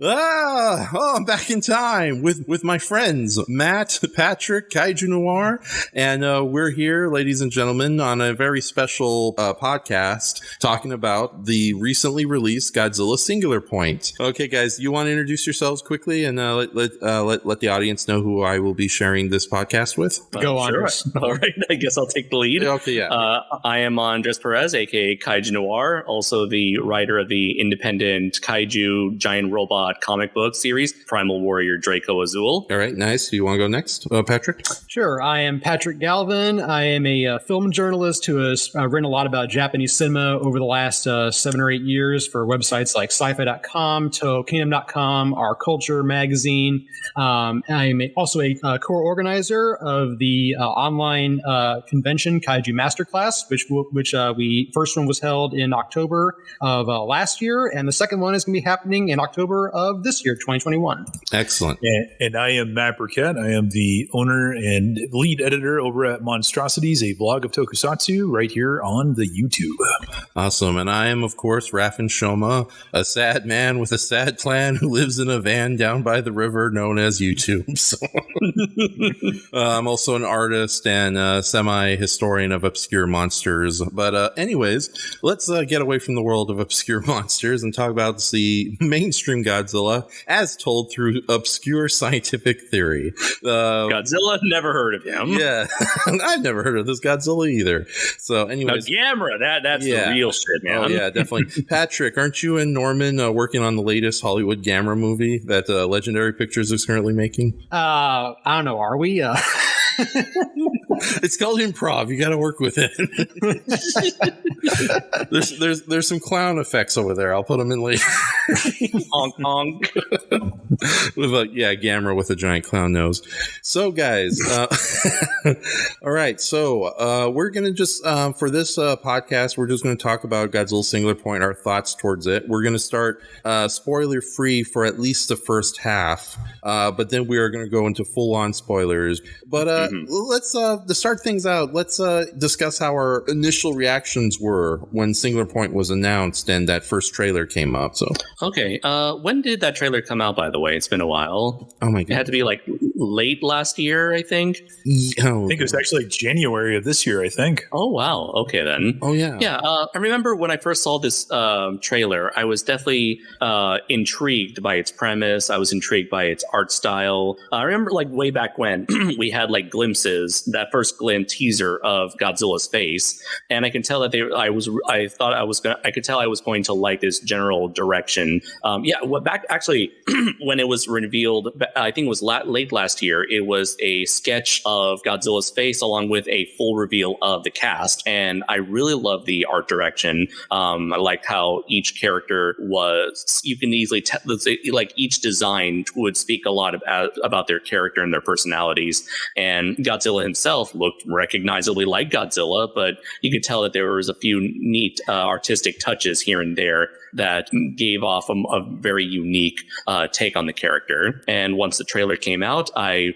I'm back in time with my friends, Matt, Patrick, Kaiju Noir, and we're here, ladies and gentlemen, on a very special podcast talking about the recently released Godzilla Singular Point. Okay, guys, you want to introduce yourselves quickly and let the audience know who I will be sharing this podcast with? Go on. Sure. All right, I guess I'll take the lead. Okay, yeah. I am Andres Perez, aka Kaiju Noir, also the writer of the independent Kaiju giant robot comic book series, Primal Warrior Draco Azul. All right, nice. You want to go next, Patrick? Sure. I am Patrick Galvan. I am a film journalist who has written a lot about Japanese cinema over the last 7 or 8 years for websites like sci-fi.com, ToKingdom.com, Our Culture magazine. I am also a core organizer of the online convention Kaiju Masterclass, which we first one was held in October of last year, and the second one is going to be happening in October of this year, 2021. Excellent. And I am Matt Burkett. I am the owner and lead editor over at Monstrosities, a blog of Tokusatsu right here on the YouTube. Awesome. And I am, of course, Enshohma, a sad man with a sad plan who lives in a van down by the river known as YouTube. So I'm also an artist and semi-historian of obscure monsters. But anyways, let's get away from the world of obscure monsters and talk about the mainstream Godzilla as told through obscure scientific theory. Godzilla, never heard of him. Yeah, I've never heard of this Godzilla either. So anyways. Now, Gamera, that's the real shit, man. Oh, yeah, definitely. Patrick, aren't you and Norman working on the latest Hollywood Gamera movie that Legendary Pictures is currently making? I don't know. Are we? It's called improv. You got to work with it. there's some clown effects over there. I'll put them in later. Honk honk. With Gamera with a giant clown nose. So guys, all right. So we're gonna just for this podcast, we're just gonna talk about Godzilla Singular Point, our thoughts towards it. We're gonna start spoiler free for at least the first half, but then we are gonna go into full on spoilers. But let's to start things out, let's discuss how our initial reactions were when Singular Point was announced and that first trailer came up. So okay, when did that trailer come out? By the way, it's been a while. Oh my god, it had to be like late last year, I think. I think it was actually January of this year, I think. Oh wow, okay then. Oh yeah, yeah. I remember when I first saw this trailer, I was definitely intrigued by its premise. I was intrigued by its art style. I remember like way back when we had like glimpses, that first glimpse teaser of Godzilla's face, and I can tell that I could tell I was going to like this general direction. Back actually when it was revealed, I think it was late last year, it was a sketch of Godzilla's face along with a full reveal of the cast, and I really loved the art direction. I liked how each character was, you can easily tell, like each design would speak a lot about their character and their personalities, and Godzilla himself looked recognizably like Godzilla, but you could tell that there was a few neat artistic touches here and there that gave off a very unique take on the character. And once the trailer came out, I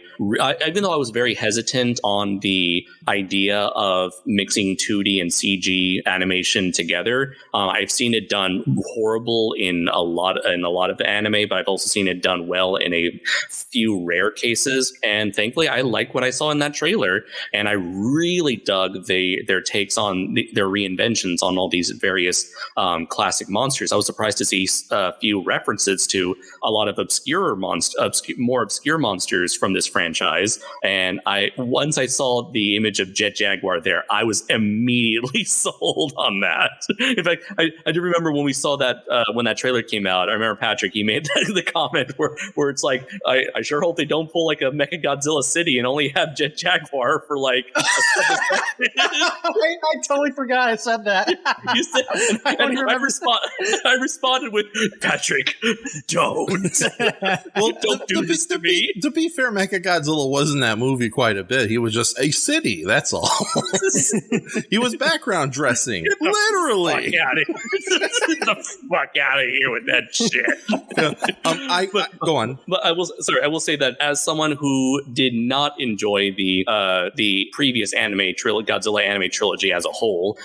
even though I was very hesitant on the idea of mixing 2D and CG animation together, I've seen it done horrible in a lot of anime, but I've also seen it done well in a few rare cases. And thankfully, I like what I saw in that trailer, and I really dug their takes on their reinventions on all these various classic monsters. I was surprised to see a few references to a lot of more obscure monsters from this franchise. And once I saw the image of Jet Jaguar there, I was immediately sold on that. In fact, I do remember when we saw that when that trailer came out. I remember Patrick, he made the comment where it's like, I sure hope they don't pull like a Mechagodzilla City and only have Jet Jaguar for like. I totally forgot I said that. You said, I responded with, Patrick, don't. Well, don't do this to me. To be fair, fair, Mechagodzilla was in that movie quite a bit. He was just a city, that's all. He was background dressing, literally. Get the fuck out of here with that shit. Go on. But I will say that as someone who did not enjoy the previous Godzilla anime trilogy as a whole,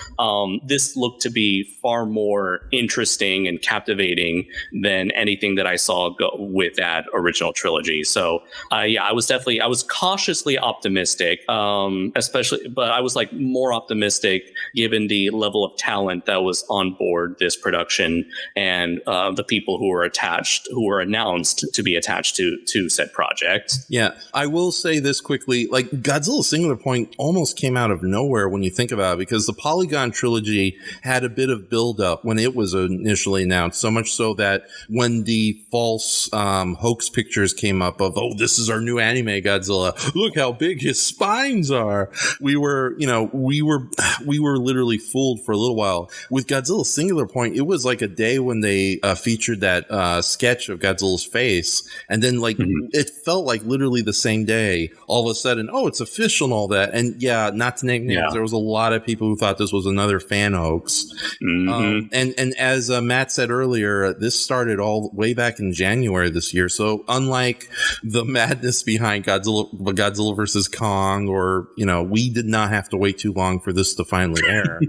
this looked to be far more interesting and captivating than anything that I saw go with that original trilogy. So I was cautiously optimistic, especially, but I was like more optimistic given the level of talent that was on board this production and the people who were announced to be attached to said project. Yeah, I will say this quickly, like Godzilla Singular Point almost came out of nowhere when you think about it, because the Polygon trilogy had a bit of build-up when it was initially announced, so much so that when the false hoax pictures came up of, oh, this is our new anime Godzilla, look how big his spines are, we were literally fooled for a little while. With Godzilla Singular Point, it was like a day when they featured that sketch of Godzilla's face, and then it felt like literally the same day, all of a sudden, oh, it's official and all that. And yeah, not to name names, there was a lot of people who thought this was another fan hoax. And as Matt said earlier, this started all way back in January this year. So unlike the madness behind Godzilla versus Kong, or we did not have to wait too long for this to finally air.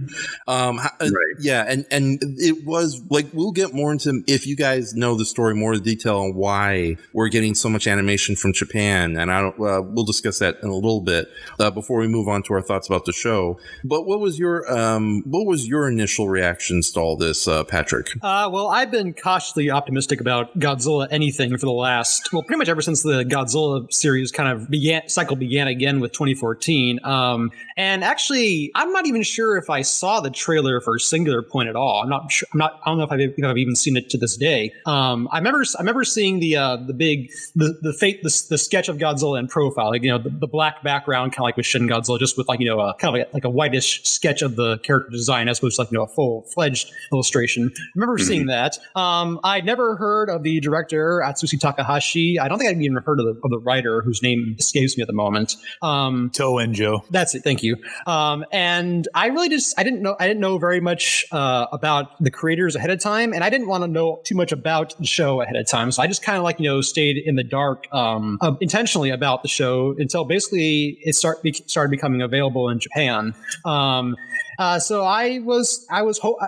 Right. Yeah, and it was like, we'll get more into, if you guys know the story more in detail on why we're getting so much animation from Japan, and we'll discuss that in a little bit before we move on to our thoughts about the show. But what was your initial reactions to all this, Patrick? Well, I've been cautiously optimistic about Godzilla anything for the last, well, pretty much ever since the Godzilla series kind of began again with 2014. And actually, I'm not even sure if I saw the trailer for Singular Point at all. I don't know if I've even seen it to this day. I remember seeing the sketch of Godzilla in profile, like, the black background, kind of like with Shin Godzilla, just with kind of like a whitish sketch of the character design as opposed to a full-fledged illustration. I remember seeing that. I'd never heard of the director Atsushi Takahashi. I don't think I'd even heard of the writer, whose name escapes me at the moment. Toe and Joe. That's it. Thank you. And I really I didn't know very much about the creators ahead of time, and I didn't want to know too much about the show ahead of time. So I just kind of stayed in the dark intentionally about the show until basically it started becoming available in Japan. So I was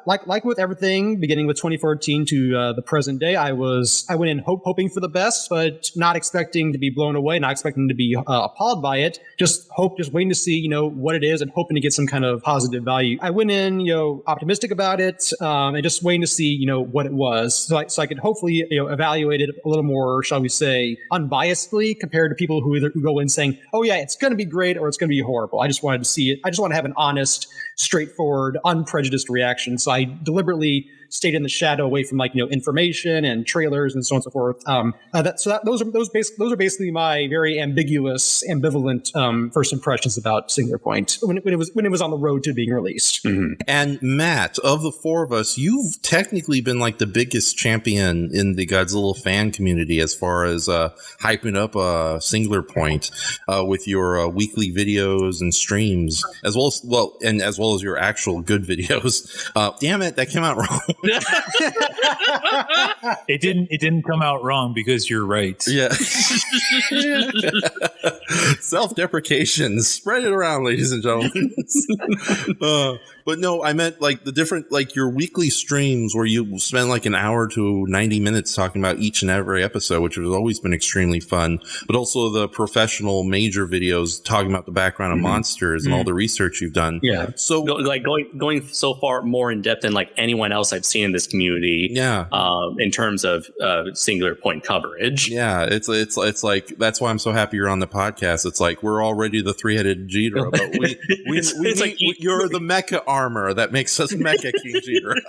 like with everything, beginning with 2014 to the present day, I went in hoping for the best, but not expecting to be blown away, not expecting to be appalled by it. Just waiting to see, what it is and hoping to get some kind of positive value. I went in, optimistic about it, and just waiting to see, what it was, so I could hopefully, evaluate it a little more, shall we say, unbiasedly compared to people who go in saying, oh yeah, it's going to be great or it's going to be horrible. I just wanted to see it. I just want to have an honest, straightforward, unprejudiced reaction. So I deliberately stayed in the shadow, away from information and trailers and so on and so forth. Those are basically my very ambiguous, ambivalent first impressions about Singular Point when it was on the road to being released. Mm-hmm. And Matt, of the four of us, you've technically been the biggest champion in the Godzilla fan community as far as hyping up Singular Point with your weekly videos and streams, as well as your actual good videos. Damn it, that came out wrong. It didn't come out wrong because you're right. Yeah. Self-deprecation. Spread it around, ladies and gentlemen. But no, I meant the different, your weekly streams where you spend an hour to 90 minutes talking about each and every episode, which has always been extremely fun, but also the professional major videos talking about the background of monsters and all the research you've done. Yeah. So going so far more in depth than anyone else I've seen in this community. Yeah. In terms of Singular Point coverage. Yeah. It's that's why I'm so happy you're on the podcast. It's we're already the three-headed Ghidorah, but you're the mecha armor that makes us Mecha King Ghidorah.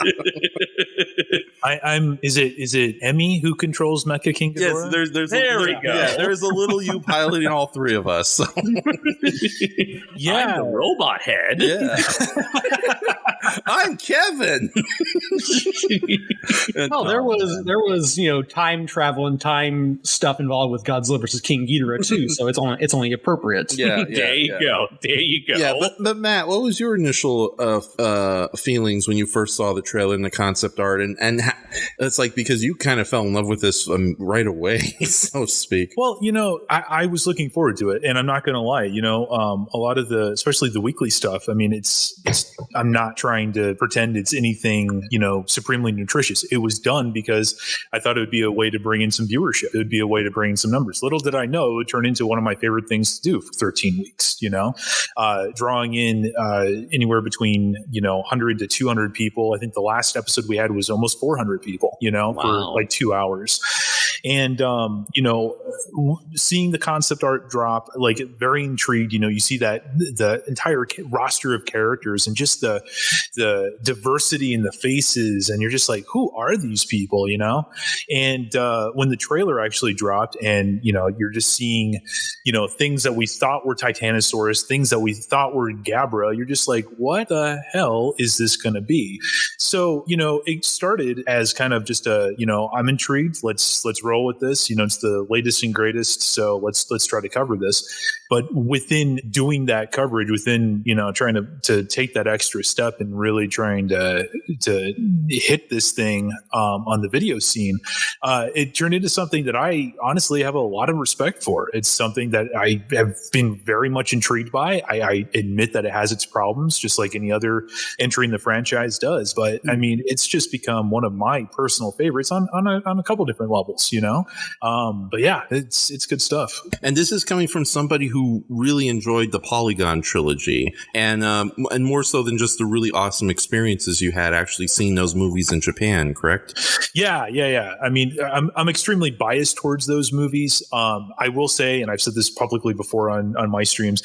Is it Emmy who controls Mecha King Ghidorah? Yes, there's a little you piloting all three of us. So. Yeah, I'm the robot head. Yeah. I'm Kevin. Well, there was time travel and time stuff involved with Godzilla versus King Ghidorah too, so it's only appropriate. There you go. Yeah, but Matt, what was your initial feelings when you first saw the trailer and the concept art, and it's like, because you kind of fell in love with this right away, so to speak. Well, I was looking forward to it, and I'm not going to lie. A lot of especially the weekly stuff. I mean, I'm not trying to pretend it's anything, supremely nutritious. It was done because I thought it would be a way to bring in some viewership. It would be a way to bring in some numbers. Little did I know it would turn into one of my favorite things to do for 13 weeks, drawing in anywhere between, 100 to 200 people. I think the last episode we had was almost 400 people, for like 2 hours. And, seeing the concept art drop, like, very intrigued. You see that the entire roster of characters and just the diversity in the faces, and you're just like, who are these people? And when the trailer actually dropped, and you're just seeing things that we thought were Titanosaurus, things that we thought were Gabra, you're just like, what the hell is this going to be? So it started as kind of just I'm intrigued, let's roll with this. It's the latest and greatest, so let's try to cover this. But within doing that coverage, within trying to take that extra step and really trying to hit this thing on the video scene, it turned into something that I honestly have a lot of respect for. It's something that I have been very much intrigued by. I admit that it has its problems, just like any other entry in the franchise does. But I mean, it's just become one of my personal favorites on a couple different levels, But yeah, it's good stuff. And this is coming from somebody who really enjoyed the Polygon trilogy, and more so than just the really awesome experiences you had actually seeing those movies in Japan, correct? Yeah. I mean, I'm extremely biased towards those movies. I will say, and I've said this publicly before on my streams,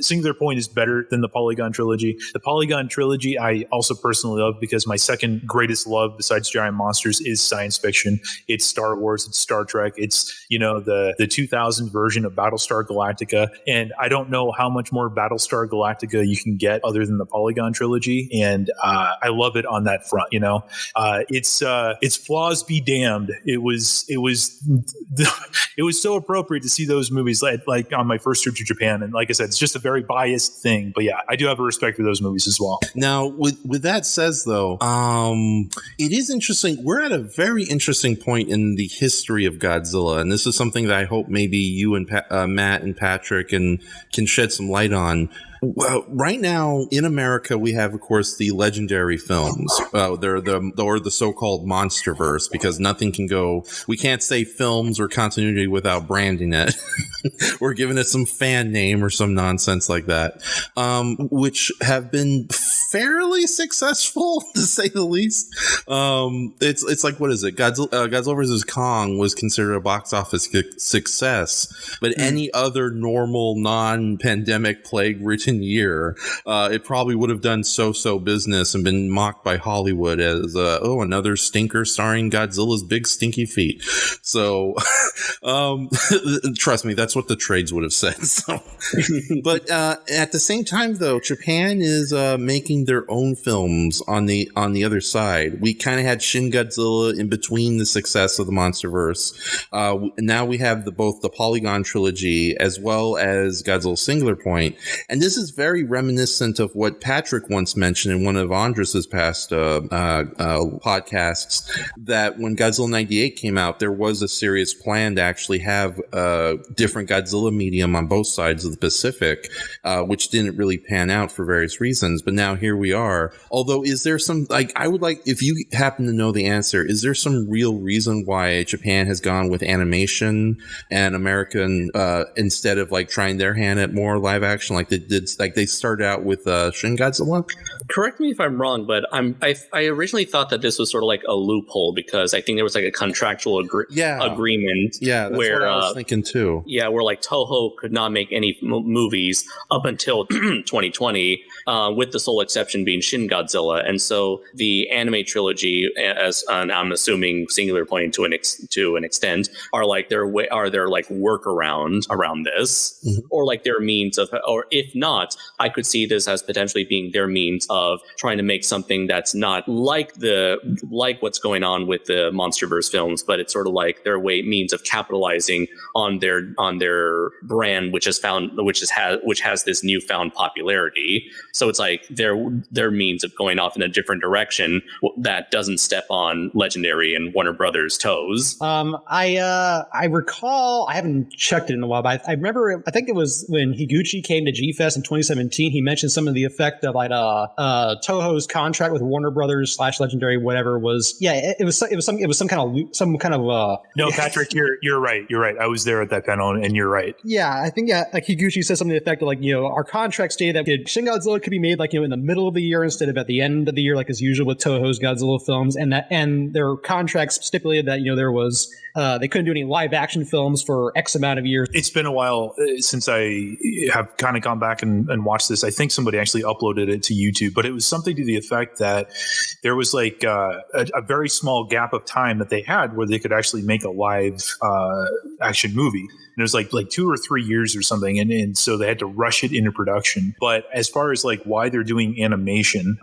Singular Point is better than the Polygon trilogy. The Polygon trilogy I also personally love because my second greatest love besides giant monsters is science fiction. It's Star Wars, it's Star Trek, it's the 2000 version of Battlestar Galactica, and I don't know how much more Battlestar Galactica you can get other than the Polygon trilogy, and I love it on that front. Its flaws be damned. It was so appropriate to see those movies like on my first trip to Japan, and like I said, it's just a very biased thing, but yeah, I do have a respect for those movies as well. Now, with that says though, it is interesting. We're at a very interesting point in the history of Godzilla, and this is something that I hope maybe you and Matt and Patrick can shed some light on. Well, right now in America, we have, of course, the legendary films. They're the so-called MonsterVerse, because nothing can go. We can't say films or continuity without branding it. We're giving it some fan name or some nonsense like that, which have been fairly successful, to say the least. It's like, what is it? Godzilla vs. Kong was considered a box office success, but any other normal non-pandemic plague-ridden year, it probably would have done so business and been mocked by Hollywood as another stinker starring Godzilla's big stinky feet. So trust me, that's what the trades would have said. So. But at the same time, though, Japan is making their own films on the other side. We kind of had Shin Godzilla in between the success of the MonsterVerse. Now we have both the Polygon trilogy as well as Godzilla Singular Point, and this is very reminiscent of what Patrick once mentioned in one of Andres's past podcasts, that when Godzilla 98 came out, there was a serious plan to actually have different Godzilla medium on both sides of the Pacific, which didn't really pan out for various reasons. But now here we are. Although, is there some, I would like, if you happen to know the answer, is there some real reason why Japan has gone with animation and American instead of trying their hand at more live action like they did, like they started out with Shin Godzilla? Correct me if I'm wrong, but I originally thought that this was sort of like a loophole, because I think there was a contractual agreement. Yeah, that's where what I was thinking too. Yeah, where Toho could not make any movies up until 2020, with the sole exception exception being Shin Godzilla. And so the anime trilogy, as I'm assuming singular point to an extent, are like their workaround around this, or like their means of, or if not, I could see this as potentially being their means of trying to make something that's not like what's going on with the MonsterVerse films, but it's sort of like their means of capitalizing on their brand, which has this newfound popularity. So it's like their means of going off in a different direction that doesn't step on Legendary and Warner Brothers' toes. I recall, I haven't checked it in a while, but I remember, I think it was when Higuchi came to G-Fest in 2017, he mentioned some of the effect of like Toho's contract with Warner Brothers / Legendary, whatever was. Yeah, it was some kind of. No, Patrick, you're right. You're right. I was there at that panel, and you're right. Yeah, I think like Higuchi said something to the effect of like, our contract stated that Shin Godzilla could be made like in the middle of the year instead of at the end of the year, like as usual with Toho's Godzilla films, and their contracts stipulated that there was they couldn't do any live action films for X amount of years. It's been a while since I have kind of gone back and watched this. I think somebody actually uploaded it to YouTube, but it was something to the effect that there was like a very small gap of time that they had where they could actually make a live action movie. And it was like 2 or 3 years or something. And so they had to rush it into production. But as far as like why they're doing animation,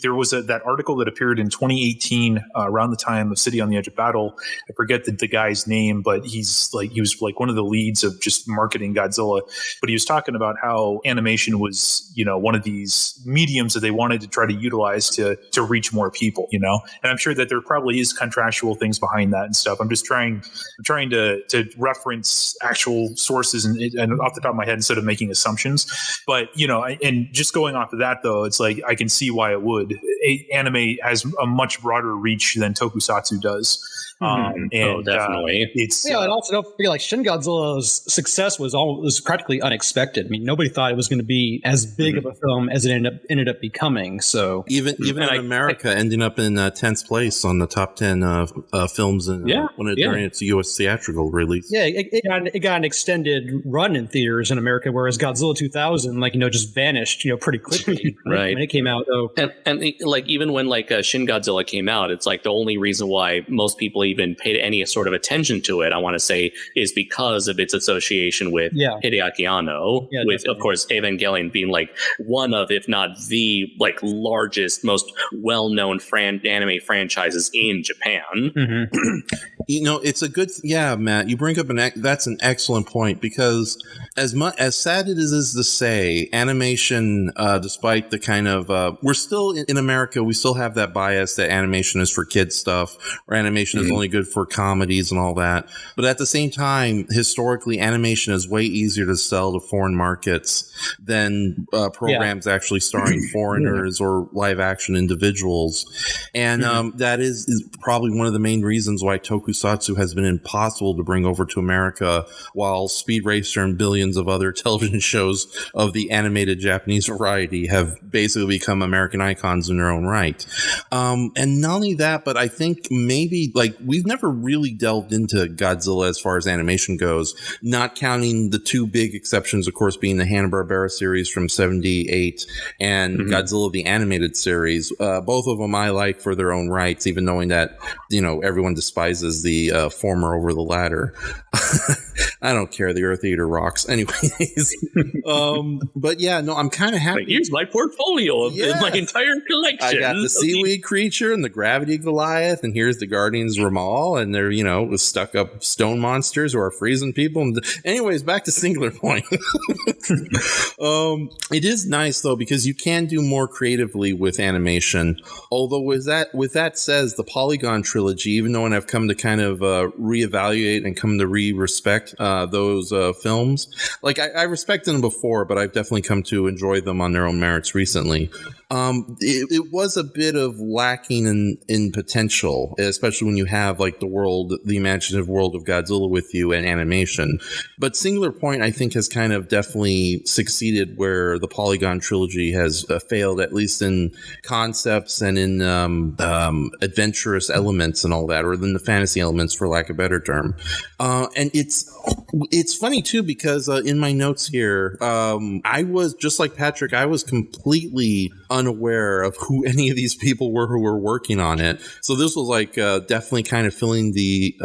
there was that article that appeared in 2018 around the time of City on the Edge of Battle. I forget the guy's name, but he was like one of the leads of just marketing Godzilla. But he was talking about how animation was, one of these mediums that they wanted to try to utilize to reach more people, And I'm sure that there probably is contractual things behind that and stuff. I'm just trying to reference actual sources and off the top of my head instead of making assumptions. But, and just going off of that, though, it's like I can see why it would. Anime has a much broader reach than Tokusatsu does. Definitely. And also don't forget, like Shin Godzilla's success was practically unexpected. I mean, nobody thought it was going to be as big of a film as it ended up becoming. So even in America, ending up in 10th place on the top 10 films during its U.S. theatrical release. Yeah, it got an extended run in theaters in America, whereas Godzilla 2000, just vanished, pretty quickly right when it came out. Though, and like even when Shin Godzilla came out, it's like the only reason why most people even paid any sort of attention to it, I want to say, is because of its association with Hideaki Anno, with definitely. Of course Evangelion being like one of, if not the largest, most well-known anime franchises in Japan. Mm-hmm. It's a good Matt, you bring up that's an excellent point, because as sad it is to say, animation, despite the kind of we're still in America, we still have that bias that animation is for kids stuff, or animation is only good for comedies and all that. But at the same time, historically, animation is way easier to sell to foreign markets than programs actually starring foreigners or live action individuals. And that is probably one of the main reasons why Tokusatsu has been impossible to bring over to America, while Speed Racer and billions of other television shows of the animated Japanese variety have basically become American icons in their own right. And not only that, but I think maybe we've never really delved into Godzilla as far as animation goes, not counting the two big exceptions, of course, being the Hanna-Barbera series from 78 and Godzilla the animated series. Both of them I like for their own rights, even knowing that, everyone despises the former over the latter. I don't care. The Earth Eater rocks. Anyways. But I'm kind of happy. Here's my portfolio of my entire collection. I got the seaweed creature and the gravity Goliath, and here's the Guardians Ramal, and they're, with stuck up stone monsters who are freezing people. Anyways, back to Singular Point. It is nice though, because you can do more creatively with animation. Although with that says, the Polygon trilogy, even though I've come to kind of reevaluate and come to respect those films. I respected them before, but I've definitely come to enjoy them on their own merits recently. It was a bit of lacking in potential, especially when you have the imaginative world of Godzilla with you and animation. But Singular Point, I think, has kind of definitely succeeded where the Polygon trilogy has failed, at least in concepts and in adventurous elements and all that, or in the fantasy elements, for lack of a better term. And it's funny too, because in my notes here, I was just like Patrick. I was completely unaware of who any of these people were who were working on it. So this was like definitely kind of filling the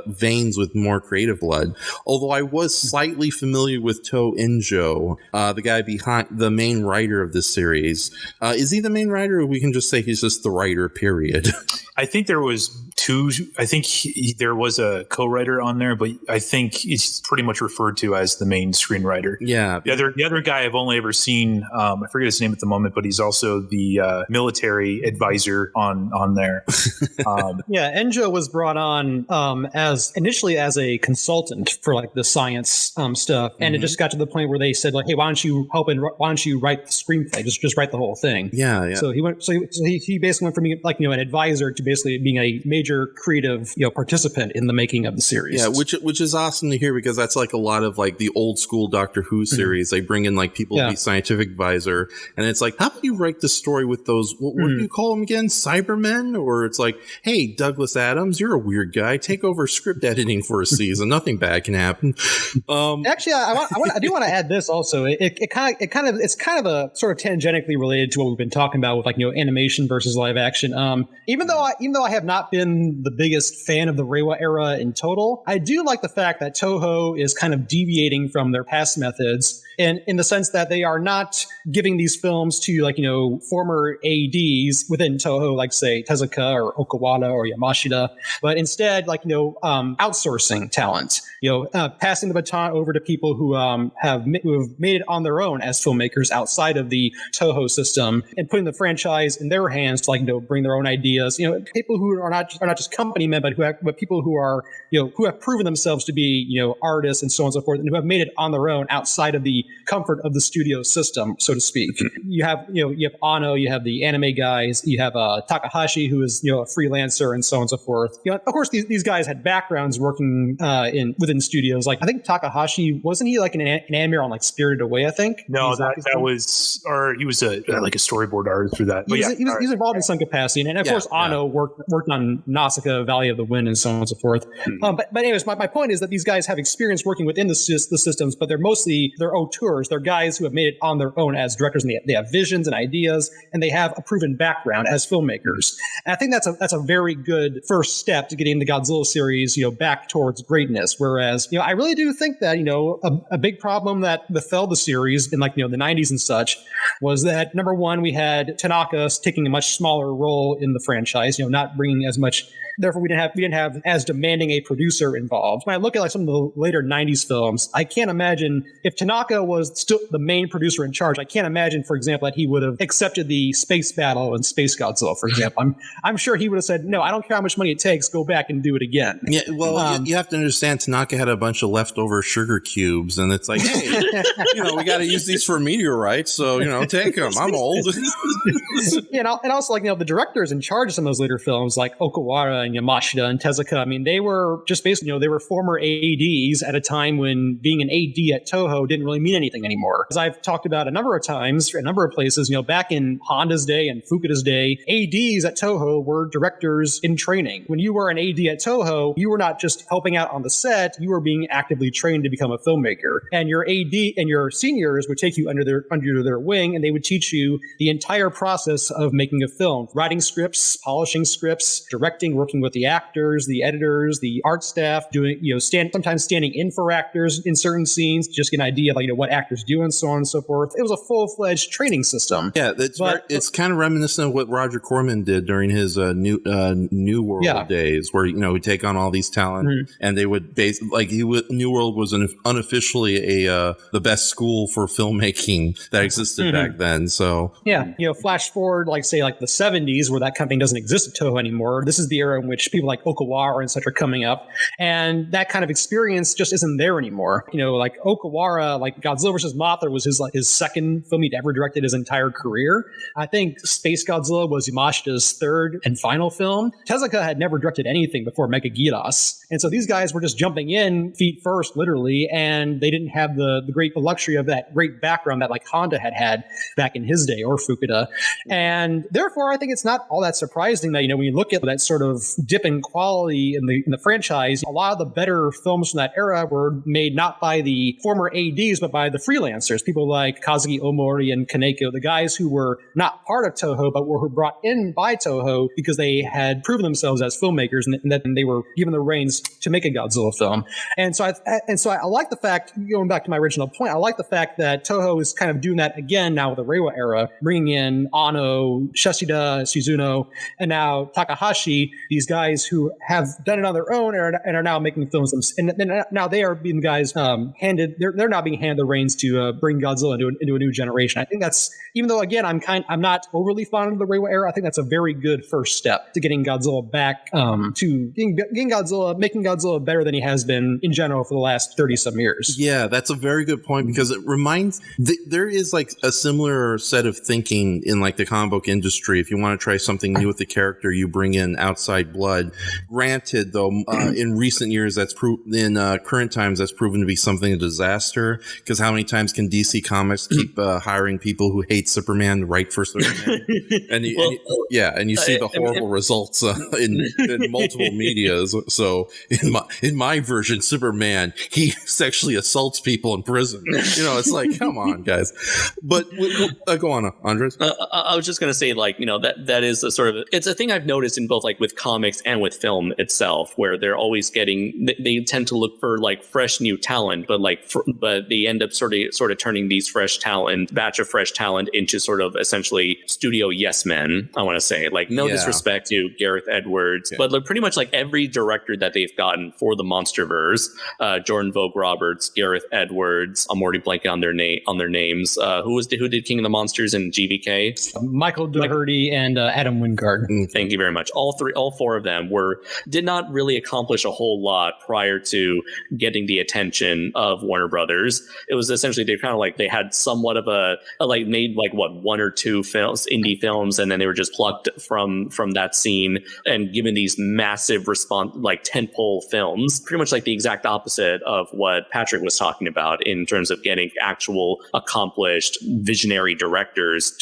veins with more creative blood. Although I was slightly familiar with To Injo, the guy behind the main writer of this series. Is he the main writer, or we can just say he's just the writer, period? I think there was two. I think there was a co-writer on there, but I think he's pretty much referred to as the main screenwriter. Yeah. The other guy I've only ever seen, I forget his name at the moment, but he's also the military advisor on there. Yeah, Enjo was brought on as initially as a consultant for like the science stuff, and it just got to the point where they said like, "Hey, why don't you write the screenplay? Just write the whole thing." Yeah. So he went. So he basically went from being like an advisor to basically being a major creative participant in the making of the series. Yeah, which is awesome to hear, because that's like a lot of like the old school Doctor Who series. They bring in like people to be scientific advisor, and it's like, how do you write the story with those? What do you call them again? Cybermen? Or it's like, hey, Douglas Adams, you're a weird guy. Take over script editing for a season. Nothing bad can happen. Actually, I do want to add this also. It's kind of a sort of tangentially related to what we've been talking about with like animation versus live action. Even though I have not been the biggest fan of the Reiwa era in total, I do like the fact that Toho is kind of deviating from their past methods, and in the sense that they are not giving these films to former ADs within Toho, like say Tezuka or Okawara or Yamashita, but instead outsourcing talent, passing the baton over to people who have made it on their own as filmmakers outside of the Toho system, and putting the franchise in their hands to bring their own ideas. People who are not just company men, but people who are who have proven themselves to be artists and so on and so forth, and who have made it on their own outside of the comfort of the studio system, so to speak. You have Anno, you have the anime guys, you have Takahashi, who is a freelancer, and so on and so forth. Of course, these guys had backgrounds working within studios. Like I think Takahashi, wasn't he like an animator on like Spirited Away? I think no, that was, or he was a storyboard artist for that. He was involved in some capacity, and of course Anno worked on Nausicaa, Valley of the Wind, and so on and so forth. But anyways, my point is that these guys have experience working within the systems, but they're mostly their auteurs. They're guys who have made it on their own as directors, and they have visions and ideas, and they have a proven background as filmmakers. And I think that's a very good first step to getting the Godzilla series back towards greatness. Whereas I really do think that a big problem that befell the series in the 90s and such was that, number one, we had Tanaka taking a much smaller role in the franchise, not bringing as much. Therefore, we didn't have as demanding a producer involved. When I look at some of the later 90s films, I can't imagine if Tanaka was still the main producer in charge. I can't imagine, for example, that he would have accepted the space battle in Space Godzilla, for example. I'm sure he would have said, no, I don't care how much money it takes, go back and do it again. Yeah, well, you have to understand, Tanaka had a bunch of leftover sugar cubes, and it's like, hey, we got to use these for meteorites, so take them. I'm old. And also the directors in charge of some of those later films, like Okawara and Yamashita and Tezuka, I mean, they were just basically, they were former ADs at a time when being an AD at Toho didn't really mean anything anymore. As I've talked about a number of times, a number of places, back in Honda's day and Fukuda's day, ADs at Toho were directors in training. When you were an AD at Toho, you were not just helping out on the set, you were being actively trained to become a filmmaker. And your AD and your seniors would take you under their wing, and they would teach you the entire process of making a film, writing scripts, polishing scripts, directing, working with the actors, the editors, the art staff, doing, sometimes standing in for actors in certain scenes, just get an idea of what actors do and so on and so forth. It was a full-fledged training system. Yeah, it's kind of reminiscent of what Roger Corman did during his New World days, where he'd take on all these talent, and they would New World was unofficially the best school for filmmaking that existed back then. So flash forward the 70s, where that kind of thing doesn't exist at Toho anymore. This is the era in which people like Okawara and such are coming up, and that kind of experience just isn't there anymore. Okawara, Godzilla vs. Mothra was his second film he'd ever directed his entire career. I think Space Godzilla was Yamashita's third and final film. Tezuka had never directed anything before Megagiras, and so these guys were just jumping in feet first, literally, and they didn't have the great luxury of that great background that Honda had back in his day, or Fukuda. And therefore, I think it's not all that surprising that when you look at that sort of dip in quality in the franchise, a lot of the better films from that era were made not by the former ADs, but by the freelancers, people like Kazuki Omori and Kaneko, the guys who were not part of Toho, but were brought in by Toho because they had proven themselves as filmmakers and that they were given the reins to make a Godzilla film. And so I like the fact, going back to my original point, I like the fact that Toho is kind of doing that again now with the Reiwa era, bringing in Ano, Shishida, Suzuno, and now Takahashi, these guys who have done it on their own and are now making films. And now they are being guys they're now being handed the reins to bring Godzilla into a new generation. I think that's, even though again I'm not overly fond of the Reiwa era, I think that's a very good first step to getting Godzilla back to getting Godzilla, making Godzilla better than he has been in general for the last 30-some years. Yeah, that's a very good point, because it reminds there is like a similar set of thinking in like the comic book industry. If you want to try something new with the character, you bring in outside blood. Granted, though, in recent years, in current times, that's proven to be something of a disaster, because how many times can DC Comics keep hiring people who hate Superman to write for Superman? And you see the horrible results in multiple medias. So in my version, Superman, he sexually assaults people in prison. It's like, come on, guys. But go on, Andres. I was just going to say, like, that is a sort of, it's a thing I've noticed in both like with comics and with film itself, where they're always they tend to look for like fresh new talent, but they end up sort of turning these batch of fresh talent into sort of essentially studio yes men. I want to say, like, no disrespect to Gareth Edwards, but like pretty much like every director that they've gotten for the Monsterverse, Jordan Vogt Roberts, Gareth Edwards, I'm already blanking on their names. Who did King of the Monsters and GVK? Michael Dougherty and Adam Wingard. Thank you very much. All four of them did not really accomplish a whole lot prior to getting the attention of Warner Brothers. It was essentially they had somewhat of made like one or two films, indie films, and then they were just plucked from that scene and given these massive tentpole films, pretty much like the exact opposite of what Patrick was talking about in terms of getting actual accomplished visionary directors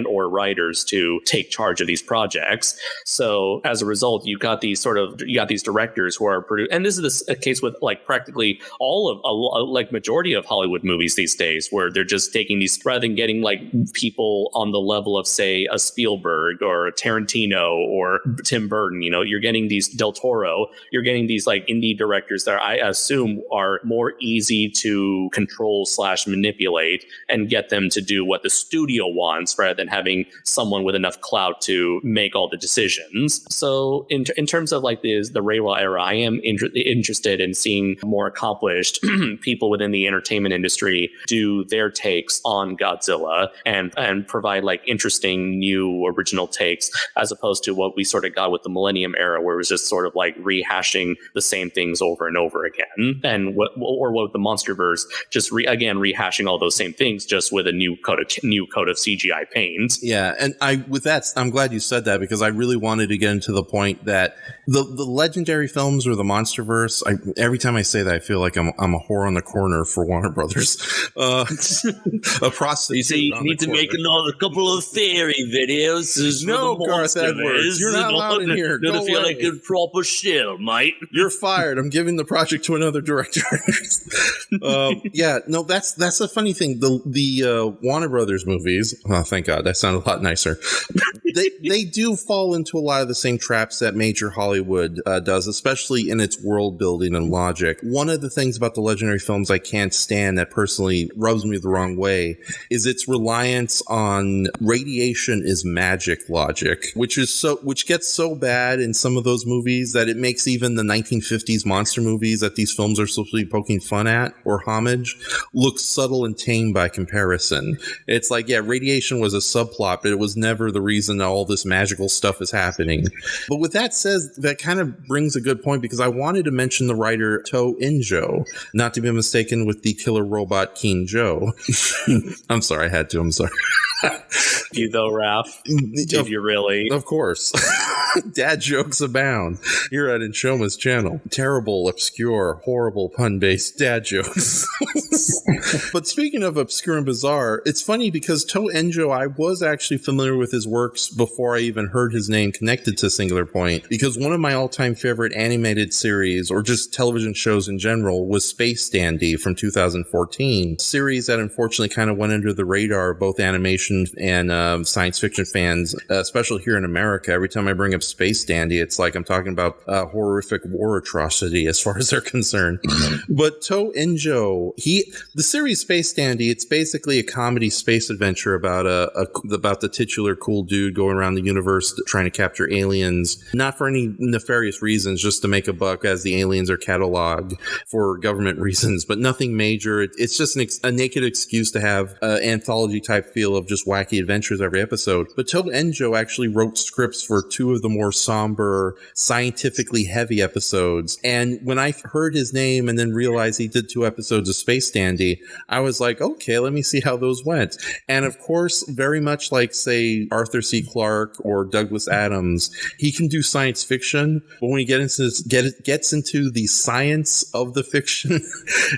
or writers to take charge of these projects. So as a result, you got these directors who are and this is a case with like practically majority of Hollywood movies these days, where they're just taking these, rather than getting like people on the level of say a Spielberg or a Tarantino or Tim Burton, you're getting these Del Toro, you're getting these like indie directors that I assume are more easy to control / manipulate and get them to do what the studio wants, rather than having someone with enough clout to make all the decisions. So in terms of like the Reiwa era, I am interested in seeing more accomplished people within the entertainment industry do their takes on Godzilla and provide like interesting new original takes, as opposed to what we sort of got with the Millennium era, where it was just sort of like rehashing the same things over and over again, and what the Monsterverse, just rehashing all those same things, just with a new coat of CGI paint. Yeah, and I'm glad you said that, because I really wanted to get into the point that the legendary films or the Monsterverse, every time I say that, I feel like I'm a whore on the corner for Warner Brothers. A prostitute. You say you need to make another couple of theory videos. No, Gareth Edwards, you're not allowed in here. Gonna feel like a proper shell, mate. You're fired. I'm giving the project to another director. That's a funny thing. The Warner Brothers movies. Oh, thank God, that sounded a lot nicer. They do fall into a lot of the same traps that major Hollywood does, especially in its world building and logic. One of the things about the legendary films I can't stand, that personally rubs me the wrong way, is its reliance on radiation is magic logic, which gets so bad in some of those movies that it makes even the 1950s monster movies that these films are supposed to be poking fun at or homage look subtle and tame by comparison. It's like, yeah, radiation was a subplot, but it was never the reason that all this magical stuff is happening. But with that said, that kind of brings a good point, because I wanted to mention the writer To Injo, not to be mistaken with the killer robot King Joe. I'm sorry, I had to. I'm sorry. You though, Raph? Did you really? Of course. Dad jokes abound here at Enshohma's channel. Terrible, obscure, horrible, pun-based dad jokes. But speaking of obscure and bizarre, it's funny because Enjo, I was actually familiar with his works before I even heard his name connected to Singular Point, because one of my all-time favorite animated series, or just television shows in general, was Space Dandy from 2014. A series that unfortunately kind of went under the radar, both animation and science fiction fans, especially here in America. Every time I bring up Space Dandy, it's like I'm talking about a horrific war atrocity as far as they're concerned. But Enjo, the series Space Dandy, it's basically a comedy space adventure about about the titular cool dude going around the universe trying to capture aliens, not for any nefarious reasons, just to make a buck, as the aliens are cataloged for government reasons, but nothing major. It's just a naked excuse to have an anthology type feel of just wacky adventures every episode. But Enjo actually wrote scripts for two of the more somber, scientifically heavy episodes. And when I heard his name and then realized he did 2 episodes of Space Dandy, I was like, okay, let me see how those went. And of course, very much like, say, Arthur C. Clarke or Douglas Adams, he can do science fiction, but when he gets into the science of the fiction,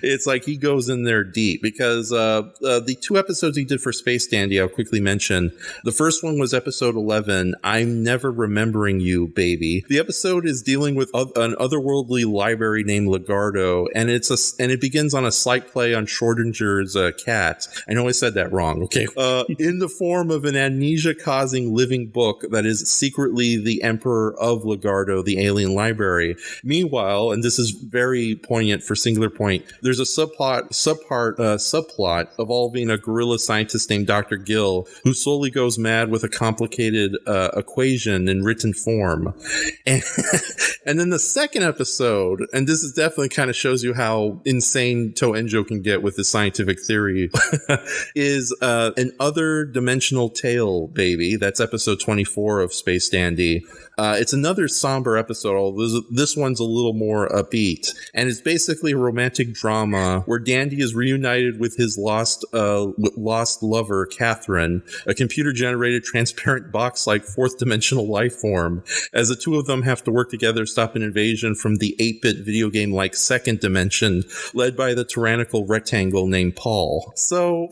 it's like he goes in there deep, because the 2 episodes he did for Space Dandy, I'll quickly mention. The first one was episode 11, I'm Never Remembering You, Baby. The episode is dealing with an otherworldly library named Legardo, and it begins on a slight play on Schrodinger's cat. I know I said that wrong, okay? In the form of an amnesia-causing living book that is secretly the emperor of Legardo, the alien library. Meanwhile, and this is very poignant for Singular Point, there's a subplot involving a gorilla scientist named Dr. Gill, who slowly goes mad with a complicated equation in written form. And then the second episode, and this is definitely kind of shows you how insane Enjo can get with his scientific theory, is an other dimensional tale, baby. That's episode 24 of Space Dandy. It's another somber episode, although this one's a little more upbeat. And it's basically a romantic drama where Dandy is reunited with his lost lover, Catherine, a computer-generated transparent box-like fourth-dimensional life form, as the two of them have to work together to stop an invasion from the 8-bit video game-like second dimension, led by the tyrannical rectangle named Paul. So...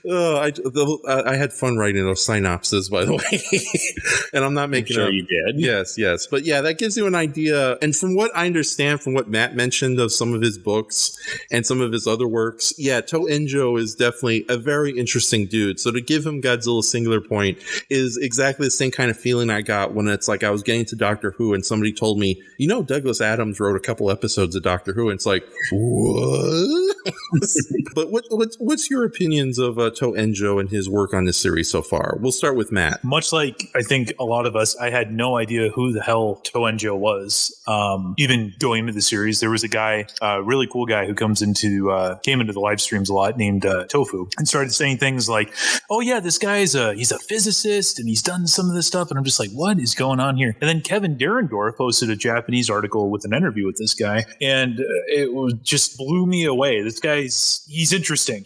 I had fun writing those synopses, by the way. And I'm not making sure you did. Yes. But yeah, that gives you an idea. And from what I understand, from what Matt mentioned of some of his books and some of his other works, yeah, Enjo is definitely a very interesting dude. So to give him Godzilla Singular Point is exactly the same kind of feeling I got when it's like I was getting to Doctor Who and somebody told me, Douglas Adams wrote a couple episodes of Doctor Who. And it's like, what? But what's your opinions of Enjo and his work on this series so far? We'll start with Matt. Much like I think a lot of us, I had no idea who the hell Enjo was. Even going into the series, there was a guy, a really cool guy who came into the live streams a lot, named Tofu, and started saying things like, "Oh yeah, this guy's he's a physicist and he's done some of this stuff," and I'm just like, "What is going on here?" And then Kevin Derendorf posted a Japanese article with an interview with this guy, and just blew me away. This guy's he's interesting.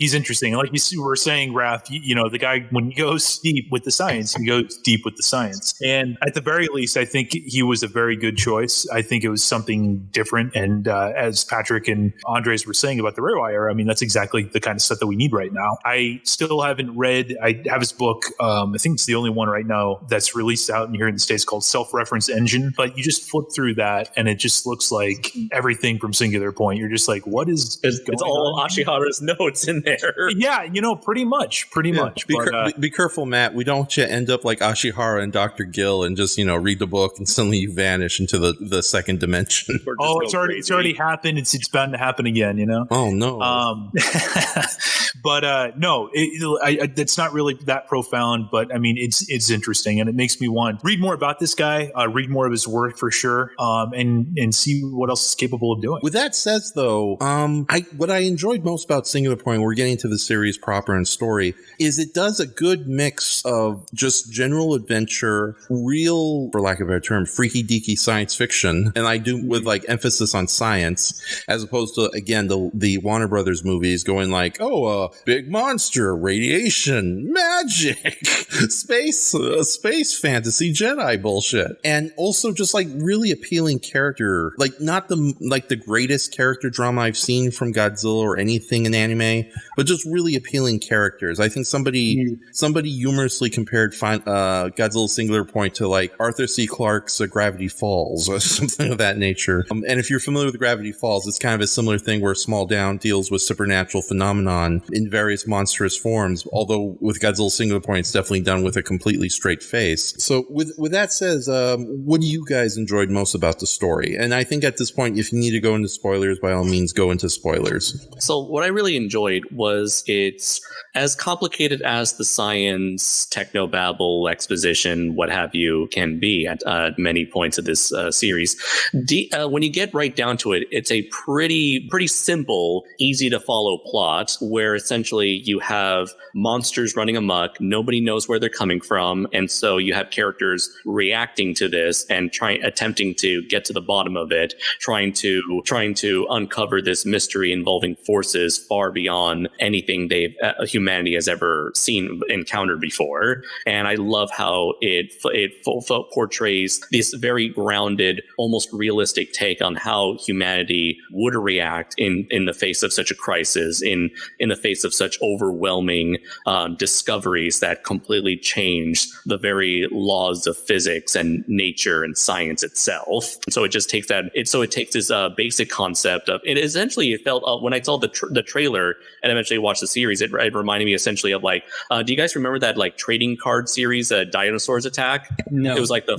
And like you were saying, Raph, the guy, when he goes deep with the science, he goes deep with the science. And at the very least, I think he was a very good choice. I think it was something different. And as Patrick and Andres were saying about the Rewire, I mean, that's exactly the kind of stuff that we need right now. I still haven't read, I have his book. I think it's the only one right now that's released out here in the States, called Self-Reference Engine. But you just flip through that and it just looks like everything from Singular Point. You're just like, what is it's all Ashihara's notes in there. Yeah, pretty much. Be careful, Matt. We don't want you to end up like Ashihara and Dr. Gill and just, read the book and suddenly you vanish into the second dimension. Oh, it's already happened. It's bound to happen again, Oh, no. But no, it's not really that profound, but I mean, it's interesting and it makes me want to read more about this guy, read more of his work for sure, and see what else is capable of doing. With that said, though, what I enjoy enjoyed most about Singular Point, we're getting to the series proper and story, is it does a good mix of just general adventure, real, for lack of a better term, freaky deaky science fiction, and I do with like emphasis on science, as opposed to, again, the Warner Brothers movies going like, big monster, radiation, magic, space fantasy, Jedi bullshit. And also just like really appealing character, like not the greatest character drama I've seen from Godzilla or anything in anime, but just really appealing characters. I think somebody humorously compared Godzilla Singular Point to like Arthur C. Clarke's Gravity Falls or something of that nature. And if you're familiar with Gravity Falls, it's kind of a similar thing where Small Down deals with supernatural phenomenon in various monstrous forms, although with Godzilla Singular Point, it's definitely done with a completely straight face. So with that said, what do you guys enjoyed most about the story? And I think at this point, if you need to go into spoilers, by all means, go into spoilers. So what I really enjoyed was it's as complicated as the science, technobabble, exposition, what have you, can be at many points of this series. When you get right down to it, it's a pretty simple, easy to follow plot where essentially you have monsters running amok. Nobody knows where they're coming from. And so you have characters reacting to this and attempting to get to the bottom of it, trying to uncover this mystery involving forces far beyond anything humanity has ever encountered before. And I love how it portrays this very grounded, almost realistic take on how humanity would react in the face of such a crisis, in the face of such overwhelming discoveries that completely changed the very laws of physics and nature and science itself. And so it just takes it takes this basic concept of it. Essentially, it felt when I saw the trailer and eventually watched the series, it reminded me essentially of like, do you guys remember that like trading card series, Dinosaurs Attack? No, it was like the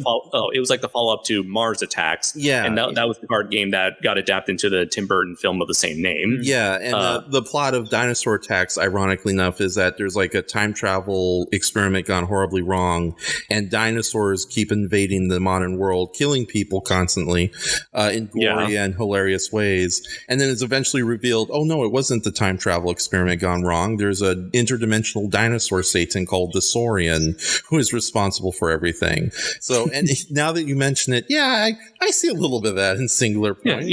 follow up to Mars Attacks. Yeah, and that was the card game that got adapted into the Tim Burton film of the same name. Yeah, and the plot of Dinosaur Attacks, ironically enough, is that there's like a time travel experiment gone horribly wrong, and dinosaurs keep invading the modern world, killing people constantly in gory and hilarious ways. And then it's eventually revealed, oh no, it wasn't the time travel experiment gone wrong. There's an interdimensional dinosaur Satan called the Saurian who is responsible for everything. So, and now that you mention it, I see a little bit of that in Singular Point.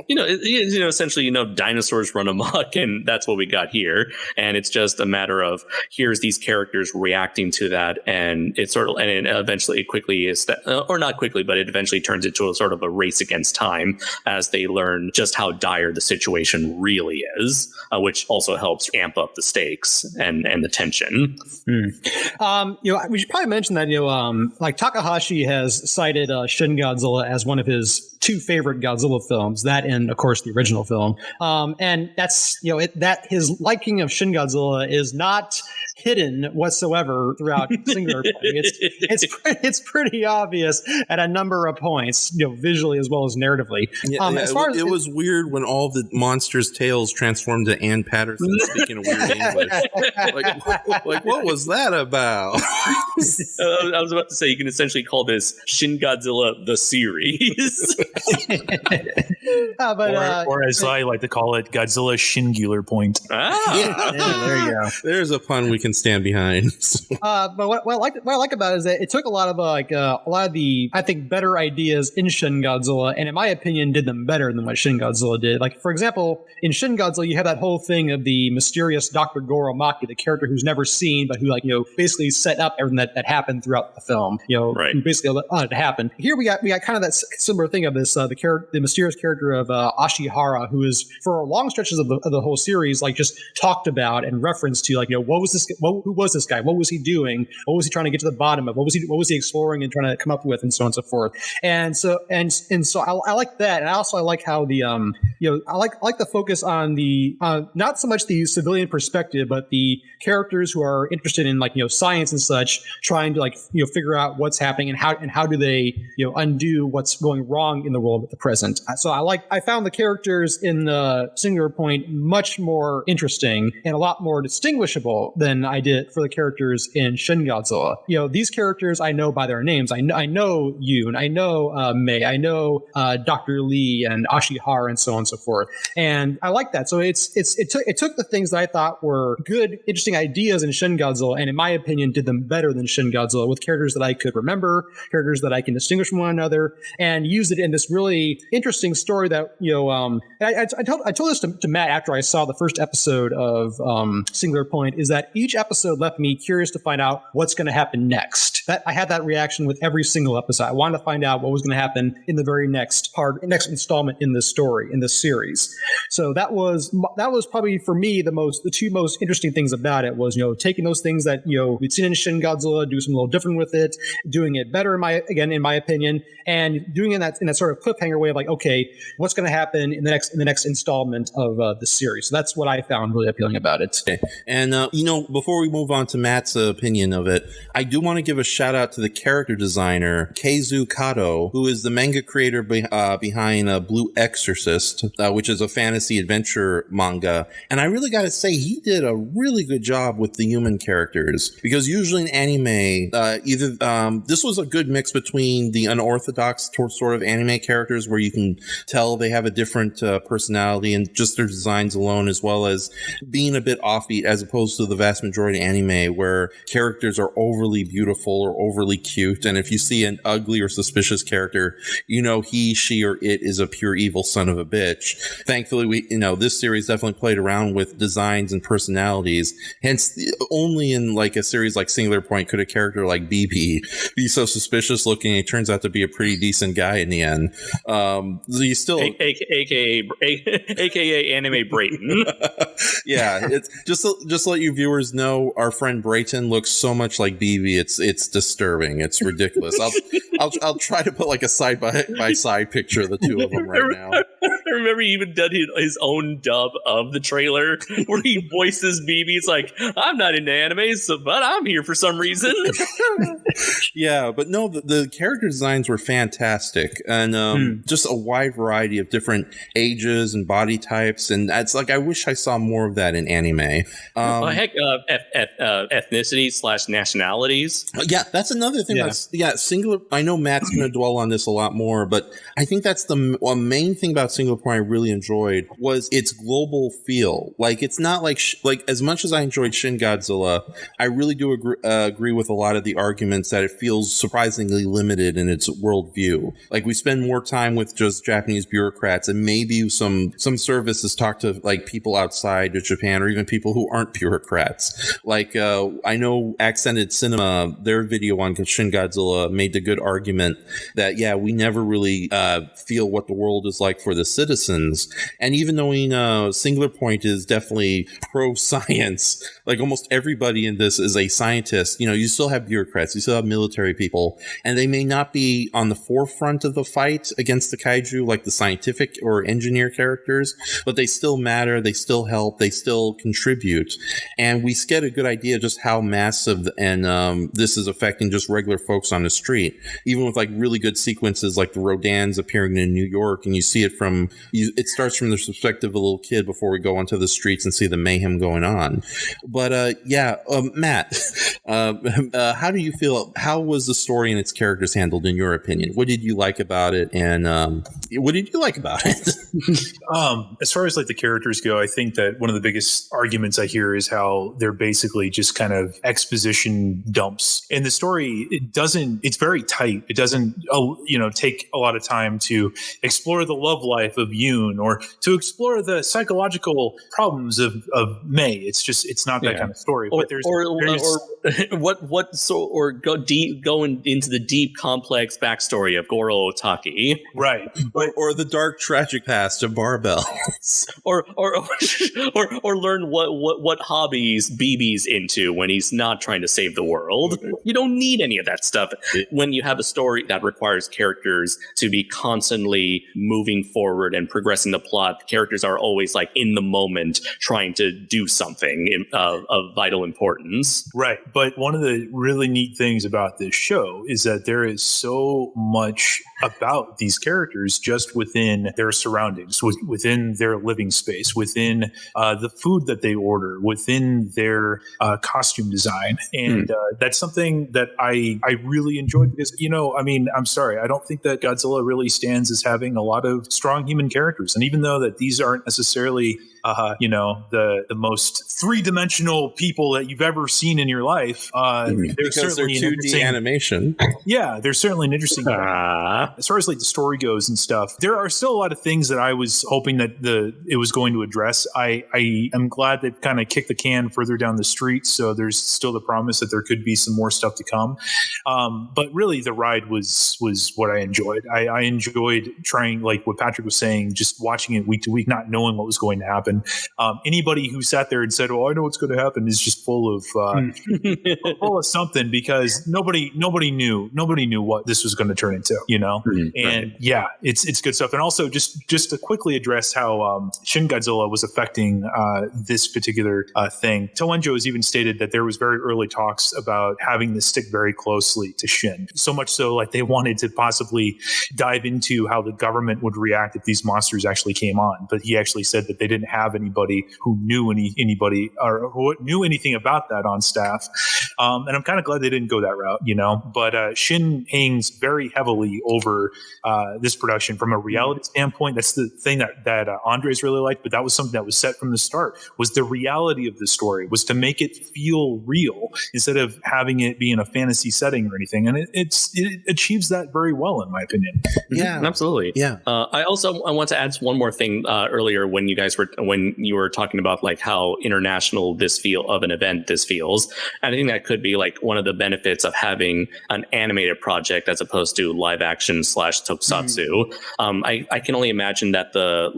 Essentially, dinosaurs run amok, and that's what we got here. And it's just a matter of here's these characters reacting to that, and it eventually quickly is that, or not quickly, but it eventually turns into a sort of a race against time as they learn just how dire the situation really is, which also helps amp up the stakes and the tension. We should probably mention that like Takahashi has cited Shin Godzilla as one of his two favorite Godzilla films, that and of course the original film. And that's that his liking of Shin Godzilla is not hidden whatsoever throughout Singular Point. It's pretty obvious at a number of points, visually as well as narratively. It was weird when all the monsters' tails transformed to Ann Patterson speaking a weird English. Like what was that about? I was about to say you can essentially call this Shin Godzilla the series. Or as I like to call it, Godzilla Shingular Point. There you go. There's a pun we can stand behind. But what I like about it is that it took a lot of the I think better ideas in Shin Godzilla, and in my opinion, did them better than what Shin Godzilla did. Like for example, in Shin Godzilla, you have that whole thing of the mysterious Dr. Goromaki, the character who's never seen, but who basically set up everything that happened throughout the film. Right. Who basically allowed it to happen. Here we got kind of that similar thing of this the mysterious character of Ashihara, who is for long stretches of the whole series just talked about and referenced to what was this? Who was this guy? What was he doing? What was he trying to get to the bottom of? What was he exploring and trying to come up with, and so on and so forth. And so I like that, and I like how the I like the focus on the not so much the civilian perspective, but the characters who are interested in science and such, trying to figure out what's happening and how do they undo what's going wrong in the world at the present. So I found the characters in the Singular Point much more interesting and a lot more distinguishable than than I did for the characters in Shin Godzilla. You know, these characters I know by their names. I know Yoon, I know Mei, I know Dr. Lee and Ashihara and so on and so forth. And I like that. So it took the things that I thought were good, interesting ideas in Shin Godzilla, and in my opinion, did them better than Shin Godzilla, with characters that I could remember, characters that I can distinguish from one another, and use it in this really interesting story that, you know, I told this to Matt after I saw the first episode of Singular Point, is that each episode left me curious to find out what's going to happen next. That I had that reaction with every single episode. I wanted to find out what was going to happen in the very next installment in this story, in this series. So that was probably for me the two most interesting things about it was, you know, taking those things that, you know, we'd seen in Shin Godzilla, do something a little different with it, doing it better in my opinion, and doing it in that sort of cliffhanger way of like, okay, what's going to happen in the next installment of the series. So that's what I found really appealing about it. Okay. And you know, before we move on to Matt's opinion of it, I do want to give a shout out to the character designer Keizu Kato, who is the manga creator behind Blue Exorcist, which is a fantasy adventure manga. And I really got to say, he did a really good job with the human characters, because usually in anime, this was a good mix between the unorthodox sort of anime characters where you can tell they have a different personality and just their designs alone, as well as being a bit offbeat, as opposed to the vast majority of anime where characters are overly beautiful or overly cute. And if you see an ugly or suspicious character, you know he, she, or it is a pure evil son of a bitch. Thankfully, this series definitely played around with designs and personalities. Hence, only in like a series like Singular Point could a character like BB be so suspicious looking. It turns out to be a pretty decent guy in the end. You still, AKA anime Brayton. Yeah, it's just to let you viewers know, our friend Brayton looks so much like BB. It's disturbing. It's ridiculous. I'll try to put like a side by side picture of the two of them right now. I remember he even did his own dub of the trailer where he voices BB. It's like, I'm not into anime, but I'm here for some reason. Yeah, but no, the character designs were fantastic, and just a wide variety of different ages and body types, and it's like I wish I saw more of that in anime. Ethnicities / nationalities. Yeah, that's another thing. Singular. I know Matt's going to dwell on this a lot more, but I think that's the main thing about Singular Point I really enjoyed was its global feel. Like, it's not like as much as I enjoyed Shin Godzilla, I really do agree with a lot of the arguments that it feels surprisingly limited in its worldview. Like, we spend more time with just Japanese bureaucrats, and maybe some services talk to like people outside of Japan, or even people who aren't bureaucrats. Like, I know Accented Cinema, their video on Shin Godzilla made the good argument that, yeah, we never really feel what the world is like for the citizens. And even though Singular Point is definitely pro-science, like almost everybody in this is a scientist, you still have bureaucrats, you still have military people, and they may not be on the forefront of the fight against the kaiju like the scientific or engineer characters, but they still matter, they still help, they still contribute. And we get a good idea just how massive and this is affecting just regular folks on the street, even with like really good sequences like the Rodans appearing in New York, and you see it it starts from the perspective of a little kid before we go onto the streets and see the mayhem going on. But Matt, how do you feel? How was the story and its characters handled in your opinion? What did you like about it, and what did you like about it? As far as like the characters go, I think that one of the biggest arguments I hear is how they're basically just kind of exposition dumps. And the story, it's very tight. It doesn't, take a lot of time to explore the love life of Yoon or to explore the psychological problems of Mei. It's not that kind of story. But going into the deep, complex backstory of Goro Otaki, right? Or the dark, tragic past of Barbells, or learn what hobbies BB's into when he's not trying to save the world. You don't need any of that stuff when you have a story that requires characters to be constantly moving forward and progressing the plot, the characters are always like in the moment trying to do something of vital importance. Right. But one of the really neat things about this show is that there is so much about these characters just within their surroundings, within their living space, within the food that they order, within their costume design. And that's something that I really enjoyed because, I'm sorry, I don't think that Godzilla really stands as having a lot of strong human characters. And even though that these aren't necessarily the most three-dimensional people that you've ever seen in your life. Because they're 2D animation. Yeah, there's certainly an interesting. As far as like the story goes and stuff, there are still a lot of things that I was hoping that it was going to address. I am glad they've kind of kicked the can further down the street, so there's still the promise that there could be some more stuff to come. But really, the ride was what I enjoyed. I enjoyed trying, like what Patrick was saying, just watching it week to week, not knowing what was going to happen. Anybody who sat there and said, "Oh, I know what's going to happen," is just full of something because nobody knew what this was going to turn into, And yeah, it's good stuff. And also just to quickly address how Shin Godzilla was affecting this particular thing. Toenjo has even stated that there was very early talks about having this stick very closely to Shin. So much so, like they wanted to possibly dive into how the government would react if these monsters actually came on. But he actually said that they didn't have anybody who knew anybody or who knew anything about that on staff. And I'm kind of glad they didn't go that route, But Shin hangs very heavily over this production from a reality standpoint. That's the thing that Andres really liked, but that was something that was set from the start, was the reality of the story, was to make it feel real instead of having it be in a fantasy setting or anything. And it achieves that very well, in my opinion. Yeah, absolutely. Yeah. I want to add one more thing earlier when you were talking about like how international this feels. And I think that could be like one of the benefits of having an animated project as opposed to live action / tokusatsu. I can only imagine that the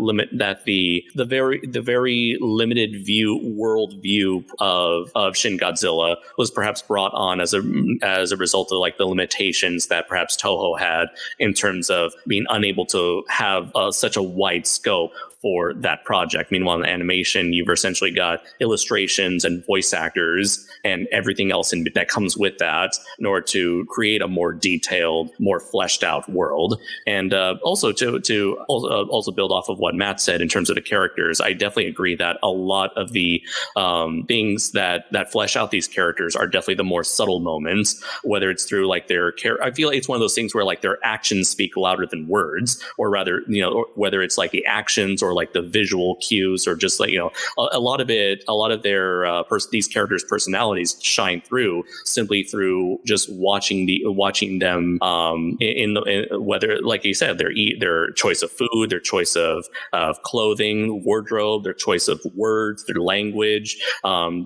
very limited world view of Shin Godzilla was perhaps brought on as a result of like the limitations that perhaps Toho had in terms of being unable to have such a wide scope for that project. Meanwhile, in animation, you've essentially got illustrations and voice actors and everything else that comes with that in order to create a more detailed, more fleshed out world. And also to also build off of what Matt said in terms of the characters, I definitely agree that a lot of the things that flesh out these characters are definitely the more subtle moments, whether it's through like I feel like it's one of those things where like their actions speak louder than words, or rather, or whether it's like the actions or like the visual cues, or just like, a lot of their these characters' personalities shine through simply through just watching them whether, like you said, their choice of food, their choice of clothing, wardrobe, their choice of words, their language,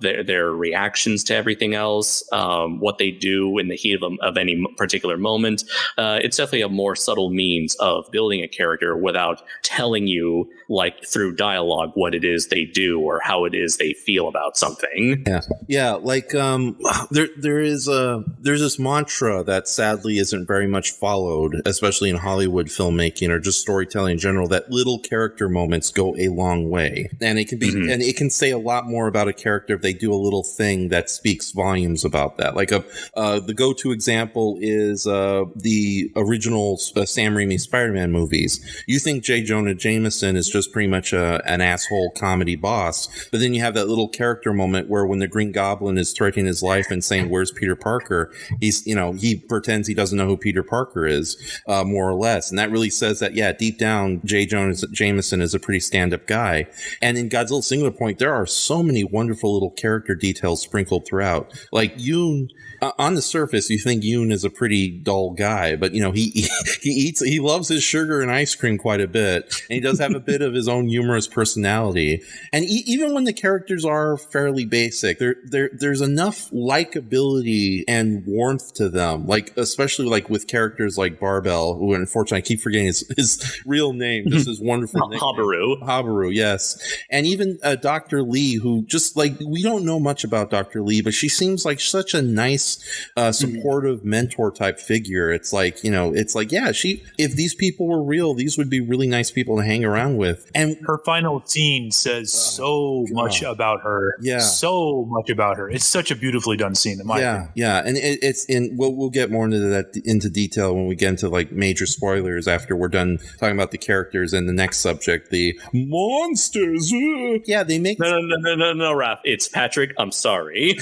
their reactions to everything else, what they do in the heat of any particular moment. It's definitely a more subtle means of building a character without telling you like through dialogue what it is they do or how it is they feel about something. Yeah. Like there's this mantra that sadly isn't very much followed, especially in Hollywood filmmaking or just storytelling in general, that little character moments go a long way, and it can be and it can say a lot more about a character if they do a little thing that speaks volumes about that. Like the go-to example is the original Sam Raimi Spider-Man movies. You think J. Jonah Jameson is just pretty much an asshole comedy boss, but then you have that little character moment where when the Green Goblin is threatening his life and saying, "Where's Peter Parker?" he pretends he doesn't know who Peter Parker is, more or less. And that really says that, yeah, deep down, J. Jonah Jameson is a pretty stand-up guy. And in Godzilla Singular Point, there are so many wonderful little character details sprinkled throughout. Like Yoon, on the surface, you think Yoon is a pretty dull guy, but he loves his sugar and ice cream quite a bit, and he does have a bit of his own humorous personality. And even when the characters are fairly basic, there's enough likability and warmth to them. Like especially like with characters like Barbell, who unfortunately I keep forgetting his real name, just his wonderful name. Habaru, yes. And even Dr. Lee, who just like, we don't know much about Dr. Lee, but she seems like such a nice nice, supportive mentor type figure. It's like, yeah, if these people were real, these would be really nice people to hang around with. And her final scene says so much about her. Yeah. So much about her. It's such a beautifully done scene in my opinion. Yeah. And it's in, we'll get more into detail when we get into like major spoilers after we're done talking about the characters and the next subject, the monsters. Yeah, they make no, Raph. It's Patrick. I'm sorry.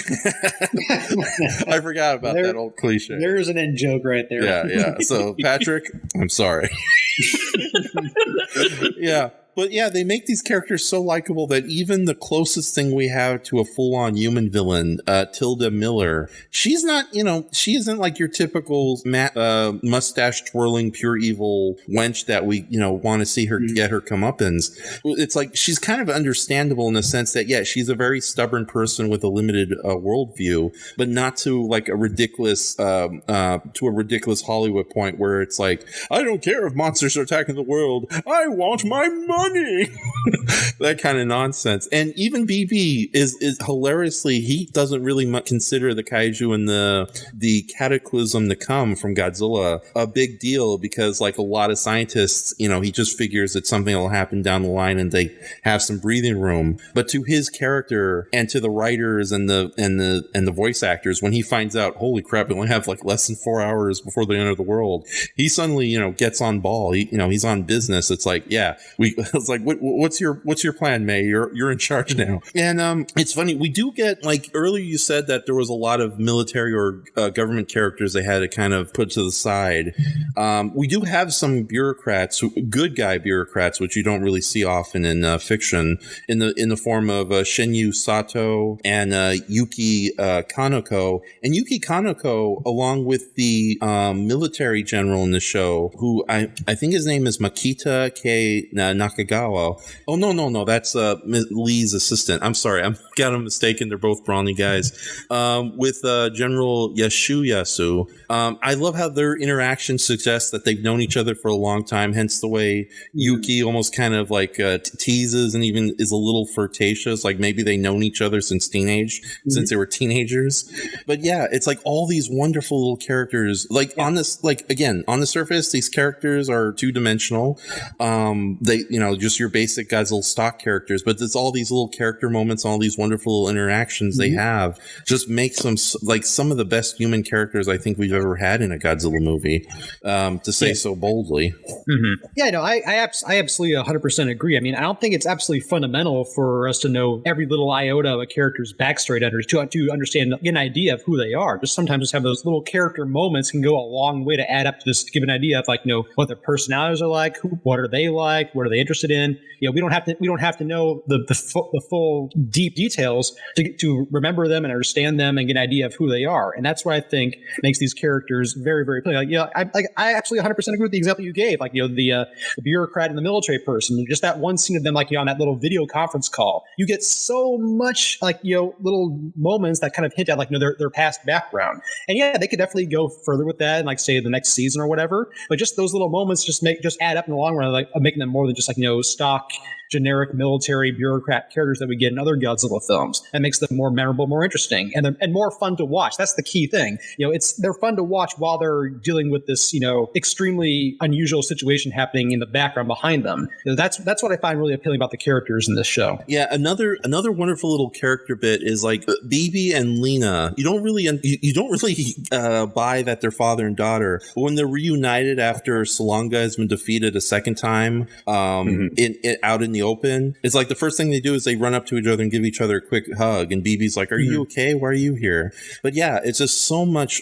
I forgot about that old cliche. There's an in joke right there. Yeah. So Patrick, I'm sorry. Yeah. But yeah, they make these characters so likable that even the closest thing we have to a full-on human villain, Tilda Miller, she's not, she isn't like your typical mustache-twirling, pure evil wench that we, want to see her get her comeuppance. It's like she's kind of understandable in the sense that, yeah, she's a very stubborn person with a limited worldview, but not to like a ridiculous Hollywood point where it's like, I don't care if monsters are attacking the world. I want my money. That kind of nonsense. And even BB is hilariously, he doesn't really consider the kaiju and the cataclysm to come from Godzilla a big deal, because like a lot of scientists, he just figures that something will happen down the line and they have some breathing room. But to his character and to the writers and the voice actors, when he finds out, holy crap, we only have like less than 4 hours before the end of the world, he suddenly gets on ball. He's on business. It's like, yeah, it's like, what's your plan, May? You're in charge now. And it's funny, we do get, like earlier you said that there was a lot of military or government characters they had to kind of put to the side. We do have some bureaucrats, good guy bureaucrats, which you don't really see often in fiction, in the form of Shinyu Sato and Yuki Kaneko. And Yuki Kaneko, along with the military general in the show, who I think his name is Makita K. Nakagawa. Oh, no. That's Lee's assistant. I'm sorry. I'm got them mistaken. They're both brawny guys. With General Yashuyasu. I love how their interaction suggests that they've known each other for a long time, hence the way Yuki almost kind of like teases and even is a little flirtatious, like maybe they've known each other since they were teenagers. But yeah, it's like all these wonderful little characters, like on this, like again, on the surface, these characters are two-dimensional. They, just your basic Godzilla stock characters, but it's all these little character moments, all these wonderful little interactions they have, just makes them like some of the best human characters I think we've ever had in a Godzilla movie, to say so boldly. Yeah, no, I absolutely 100% agree. I mean, I don't think it's absolutely fundamental for us to know every little iota of a character's backstory to understand, get an idea of who they are. Just sometimes just have those little character moments can go a long way to add up to just give an idea of like, what their personalities are like, what are they like, what are they interested in. We don't have to know the full deep details to remember them and understand them and get an idea of who they are. And that's what I think makes these characters very, very appealing. I absolutely 100% agree with the example you gave. Like, the bureaucrat and the military person, just that one scene of them, like, on that little video conference call, you get so much, like, little moments that kind of hint at, like, their past background. And yeah, they could definitely go further with that and, like, say the next season or whatever. But just those little moments just add up in the long run, like making them more than just like, stock generic military bureaucrat characters that we get in other Godzilla films. That makes them more memorable, more interesting, and more fun to watch. That's the key thing. They're fun to watch while they're dealing with this, extremely unusual situation happening in the background behind them. That's what I find really appealing about the characters in this show. Yeah, another wonderful little character bit is like Bibi and Lena. You don't really buy that they're father and daughter, but when they're reunited after Salonga has been defeated a second time, out in the open, it's like the first thing they do is they run up to each other and give each other a quick hug, and BB's like, are you okay? Why are you here? But yeah, it's just so much.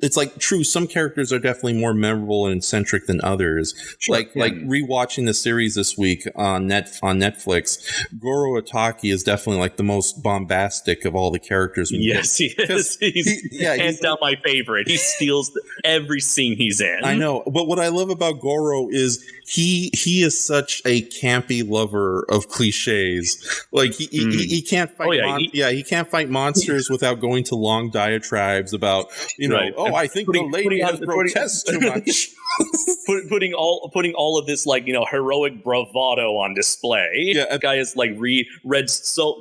It's like, true, some characters are definitely more memorable and eccentric than others. Sure, like rewatching the series this week on Netflix, Goro Ataki is definitely like the most bombastic of all the characters. Yes, he is. He's hands down my favorite. He steals every scene he's in. I know, but what I love about Goro is he is such a campy lover lover of cliches. Like he can't fight. He can't fight monsters without going to long diatribes about I think the lady has grotesque too much. putting all of this heroic bravado on display. Yeah, that guy has read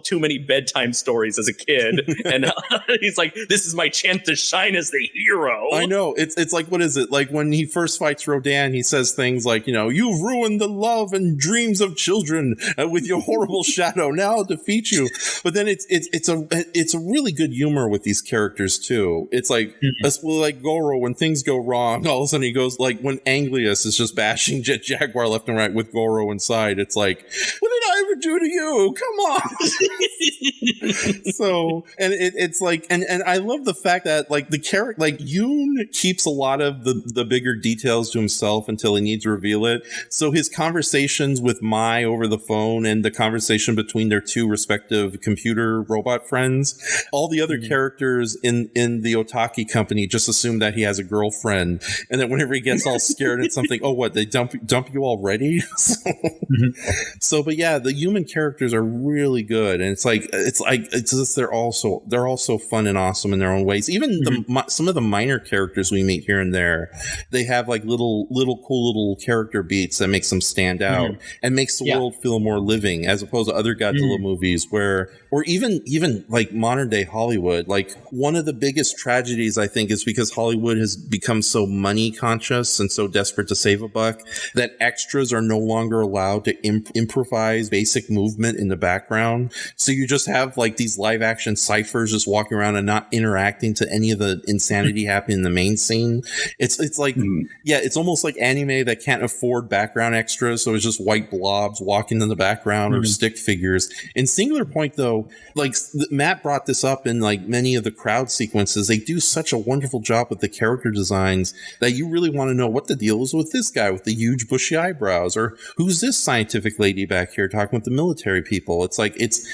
too many bedtime stories as a kid, and he's like, "This is my chance to shine as the hero." I know it's like, what is it like when he first fights Rodan? He says things like, "You've ruined the love and dreams of children with your horrible shadow. Now I'll defeat you." But then it's a really good humor with these characters too. It's like like Goro, when things go wrong, all of a sudden he goes like when Anglius is just bashing Jet Jaguar left and right with Goro inside. It's like, what did I ever do to you? Come on. So, and it's like, and I love the fact that like the character, like Yoon keeps a lot of the bigger details to himself until he needs to reveal it. So his conversations with Mai over the phone and the conversation between their two respective computer robot friends, all the other characters in the Otaki company just assume that he has a girlfriend, and then whenever he gets all scared at something, oh, what, they dump you already? So, but yeah, the human characters are really good, and it's just they're all so fun and awesome in their own ways. Even some of the minor characters we meet here and there, they have like little cool little character beats that makes them stand out and makes the world feel more living, as opposed to other Godzilla movies or even like modern day Hollywood. Like one of the biggest tragedies, I think, is because Hollywood has become so money conscious and so desperate to save a buck that extras are no longer allowed to improvise basic movement in the background. So you just have like these live action ciphers just walking around and not interacting to any of the insanity happening in the main scene. It's like, it's almost like anime that can't afford background extras. So it's just white blobs walking in the background or stick figures. In Singular Point, though, like Matt brought this up in like many of the crowd sequences, they do such a wonderful job with the character designs that you really want to know what the deal is with this guy with the huge bushy eyebrows, or who's this scientific lady back here talking with the military people. It's like, it's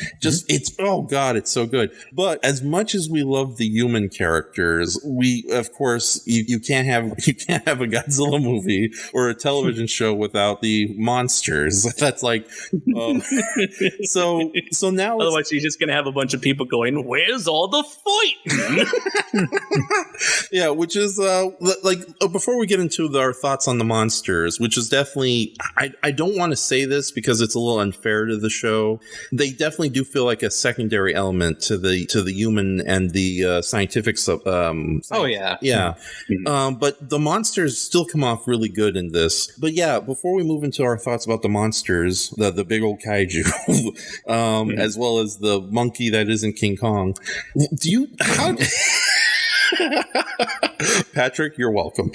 oh god, it's so good. But as much as we love the human characters, we, of course, you can't have a Godzilla movie or a television show without the monsters. That's like, so now otherwise you're just gonna have a bunch of people going, "Where's all the fighting?" Yeah, which is before we get into our thoughts on the monsters, which is definitely, I don't want to say this because it's a little unfair to the show. They definitely do feel like a secondary element to the human and the scientific but the monsters still come off really good in this. But yeah, before we move into our thoughts about the monsters, the big old kaiju, as well as the monkey that isn't King Kong, Patrick, you're welcome.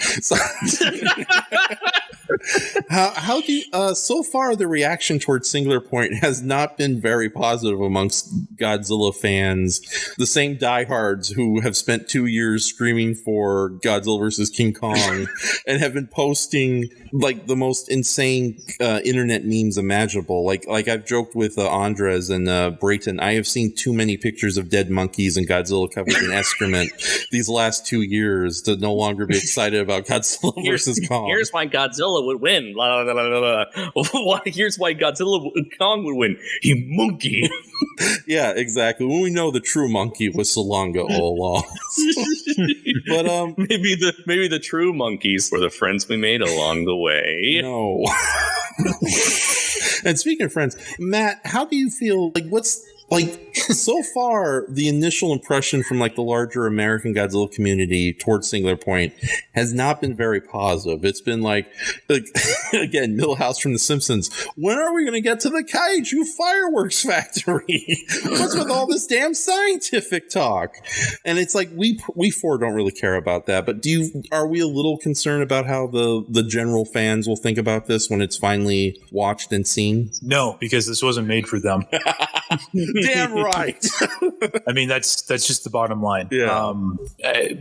How do you, so far the reaction towards Singular Point has not been very positive amongst Godzilla fans, the same diehards who have spent 2 years screaming for Godzilla versus King Kong and have been posting like the most insane internet memes imaginable. Like I've joked with Andres and Brayton, I have seen too many pictures of dead monkeys and Godzilla covered in excrement these last 2 years to no longer be excited about Godzilla versus Kong. Here's why Godzilla would win. Blah, blah, blah, blah. Here's why Kong would win. You monkey. Yeah, exactly. Well, we know the true monkey was Salonga all along. But maybe the true monkeys were the friends we made along the way. No. And speaking of friends, Matt, how do you feel? Like, what's like so far the initial impression from like the larger American Godzilla community towards Singular Point has not been very positive. It's been like again, Milhouse from The Simpsons. When are we going to get to the kaiju fireworks factory? What's with all this damn scientific talk? And it's like we four don't really care about that. But are we a little concerned about how the general fans will think about this when it's finally watched and seen? No, because this wasn't made for them. Damn right. I mean, that's just the bottom line. Yeah.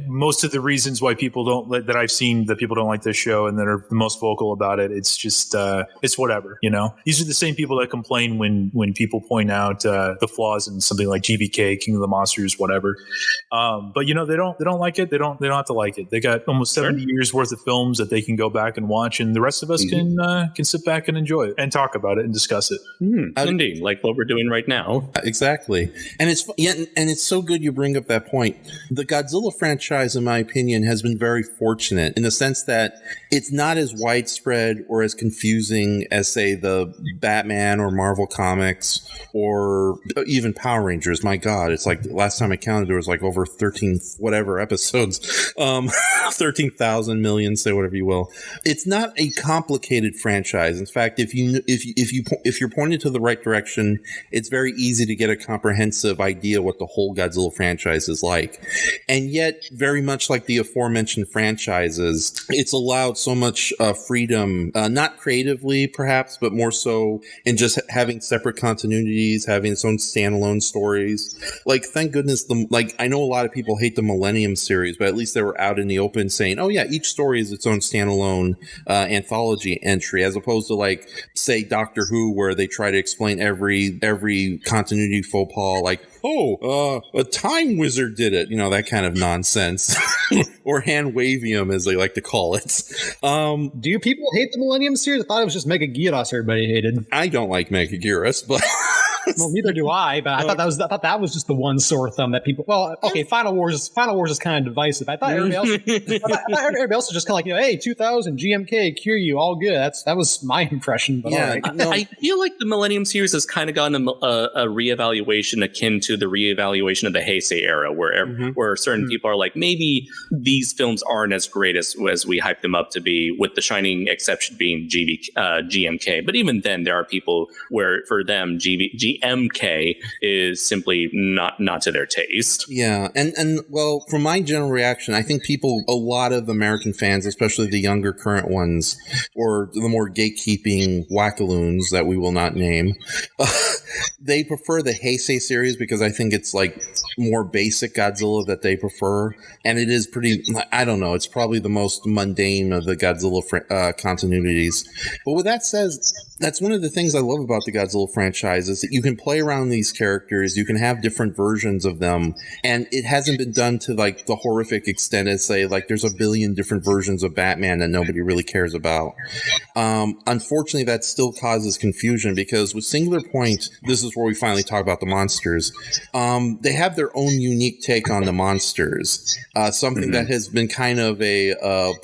Most of the reasons why people that I've seen that people don't like this show and that are the most vocal about it, it's just it's whatever, you know. These are the same people that complain when people point out the flaws in something like GBK, King of the Monsters, whatever. But you know, they don't like it. They don't have to like it. They got almost 70 years worth of films that they can go back and watch, and the rest of us can sit back and enjoy it and talk about it and discuss it. Indeed, like what we're doing right now. Exactly. And it's so good you bring up that point. The Godzilla franchise, in my opinion, has been very fortunate in the sense that it's not as widespread or as confusing as, say, the Batman or Marvel Comics or even Power Rangers. My God, it's like last time I counted, there was like over 13 whatever episodes, 13,000 million, say whatever you will. It's not a complicated franchise. In fact, if you're pointed to the right direction, it's very easy to get a comprehensive idea what the whole Godzilla franchise is like. And yet, very much like the aforementioned franchises, it's allowed so much freedom, not creatively perhaps, but more so in just having separate continuities, having its own standalone stories. Like, thank goodness, I know a lot of people hate the Millennium series, but at least they were out in the open saying, oh yeah, each story is its own standalone anthology entry, as opposed to, like, say, Doctor Who, where they try to explain every continuity faux pas, like, a time wizard did it, you know, that kind of nonsense. Or hand-wavium, as they like to call it. Do you people hate the Millennium series? I thought it was just Megaguirus everybody hated. I don't like Megaguirus, but... Well, neither do I, but I thought that was just the one sore thumb that people. Well, okay, Final Wars is kind of divisive. I thought everybody else was just kind of like, you know, hey, 2000 GMK, Kiryu, all good. That was my impression. But yeah, I feel like the Millennium series has kind of gotten a reevaluation akin to the reevaluation of the Heisei era, where certain people are like, maybe these films aren't as great as we hype them up to be, with the shining exception being GMK. But even then, there are people where for them GMK is simply not to their taste. Yeah, and well, from my general reaction, I think a lot of American fans, especially the younger current ones, or the more gatekeeping wackaloons that we will not name, they prefer the Heisei series because I think it's like more basic Godzilla that they prefer, and it is pretty, I don't know, it's probably the most mundane of the Godzilla continuities. But with that said, that's one of the things I love about the Godzilla franchise, is that you can play around these characters, you can have different versions of them, and it hasn't been done to like the horrific extent as, say, like there's a billion different versions of Batman that nobody really cares about. Unfortunately, that still causes confusion because with Singular Point, this is where we finally talk about the monsters. They have their own unique take on the monsters, something that has been kind of a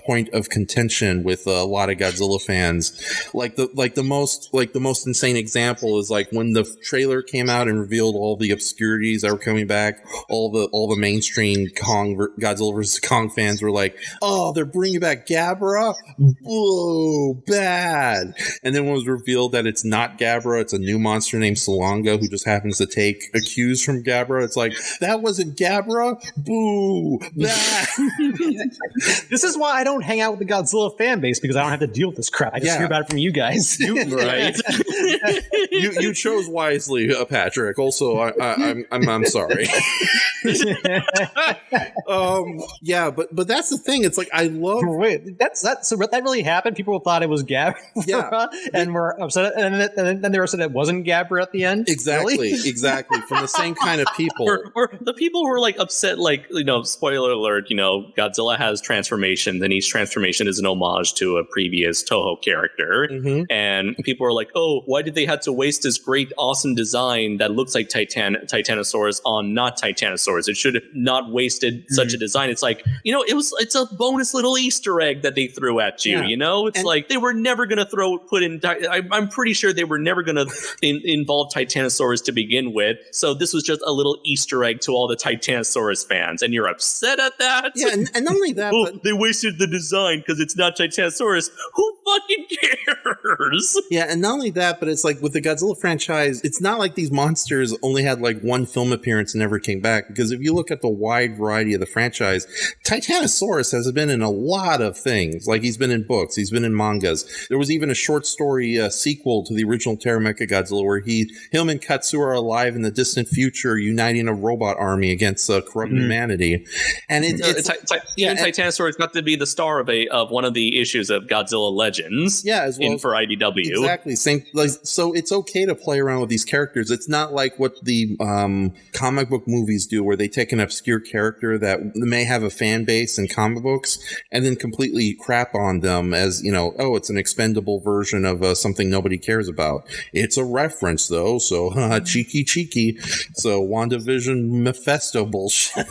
point of contention with a lot of Godzilla fans. The most insane example is like when the trailer came out and revealed all the obscurities that were coming back. All the mainstream Godzilla vs. Kong fans were like, "Oh, they're bringing back Gabra? Whoa, bad!" And then when it was revealed that it's not Gabra, it's a new monster named Salonga who just happens to take a cues from Gabra. It's like, that wasn't Gabra? Boo, bad. This is why I don't hang out with the Godzilla fan base, because I don't have to deal with this crap. I just hear about it from you guys. Right. You chose wisely, Patrick. Also, I'm sorry. But that's the thing. It's like, I love. Wait, so that really happened? People thought it was Gabra, and were upset, and then they were upset it wasn't Gabra at the end. Exactly, really? Exactly. From the same kind of people, or the people who are like upset, like, you know, spoiler alert, you know, Godzilla has transformations, and each transformation is an homage to a previous Toho character, and people are like, oh, why did they have to waste this great, awesome design that looks like Titanosaurus on not Titanosaurus? It should have not wasted such a design. It's like, you know, it's a bonus little Easter egg that they threw at you. You know, it's like they were never going to I'm pretty sure they were never going to involve Titanosaurus to begin with. So this was just a little Easter egg to all the Titanosaurus fans, and you're upset at that. Yeah, and not only that, but they wasted the design because it's not Titanosaurus. Who fucking cares? Yeah, and not only that, but it's like with the Godzilla franchise, it's not like these monsters only had like one film appearance and never came back. Because if you look at the wide variety of the franchise, Titanosaurus has been in a lot of things. Like he's been in books, he's been in mangas. There was even a short story sequel to the original Terra Mecha Godzilla where him and Katsu are alive in the distant future, uniting a robot army against corrupt humanity. And Titanosaurus got to be the star of one of the issues of Godzilla Legends. Yeah, as well for IDW. Exactly. Same. Like, so it's okay to play around with these characters. It's not like what the comic book movies do, where they take an obscure character that may have a fan base in comic books and then completely crap on them as, oh, it's an expendable version of something nobody cares about. It's a reference, though, so cheeky. So WandaVision Mephisto bullshit.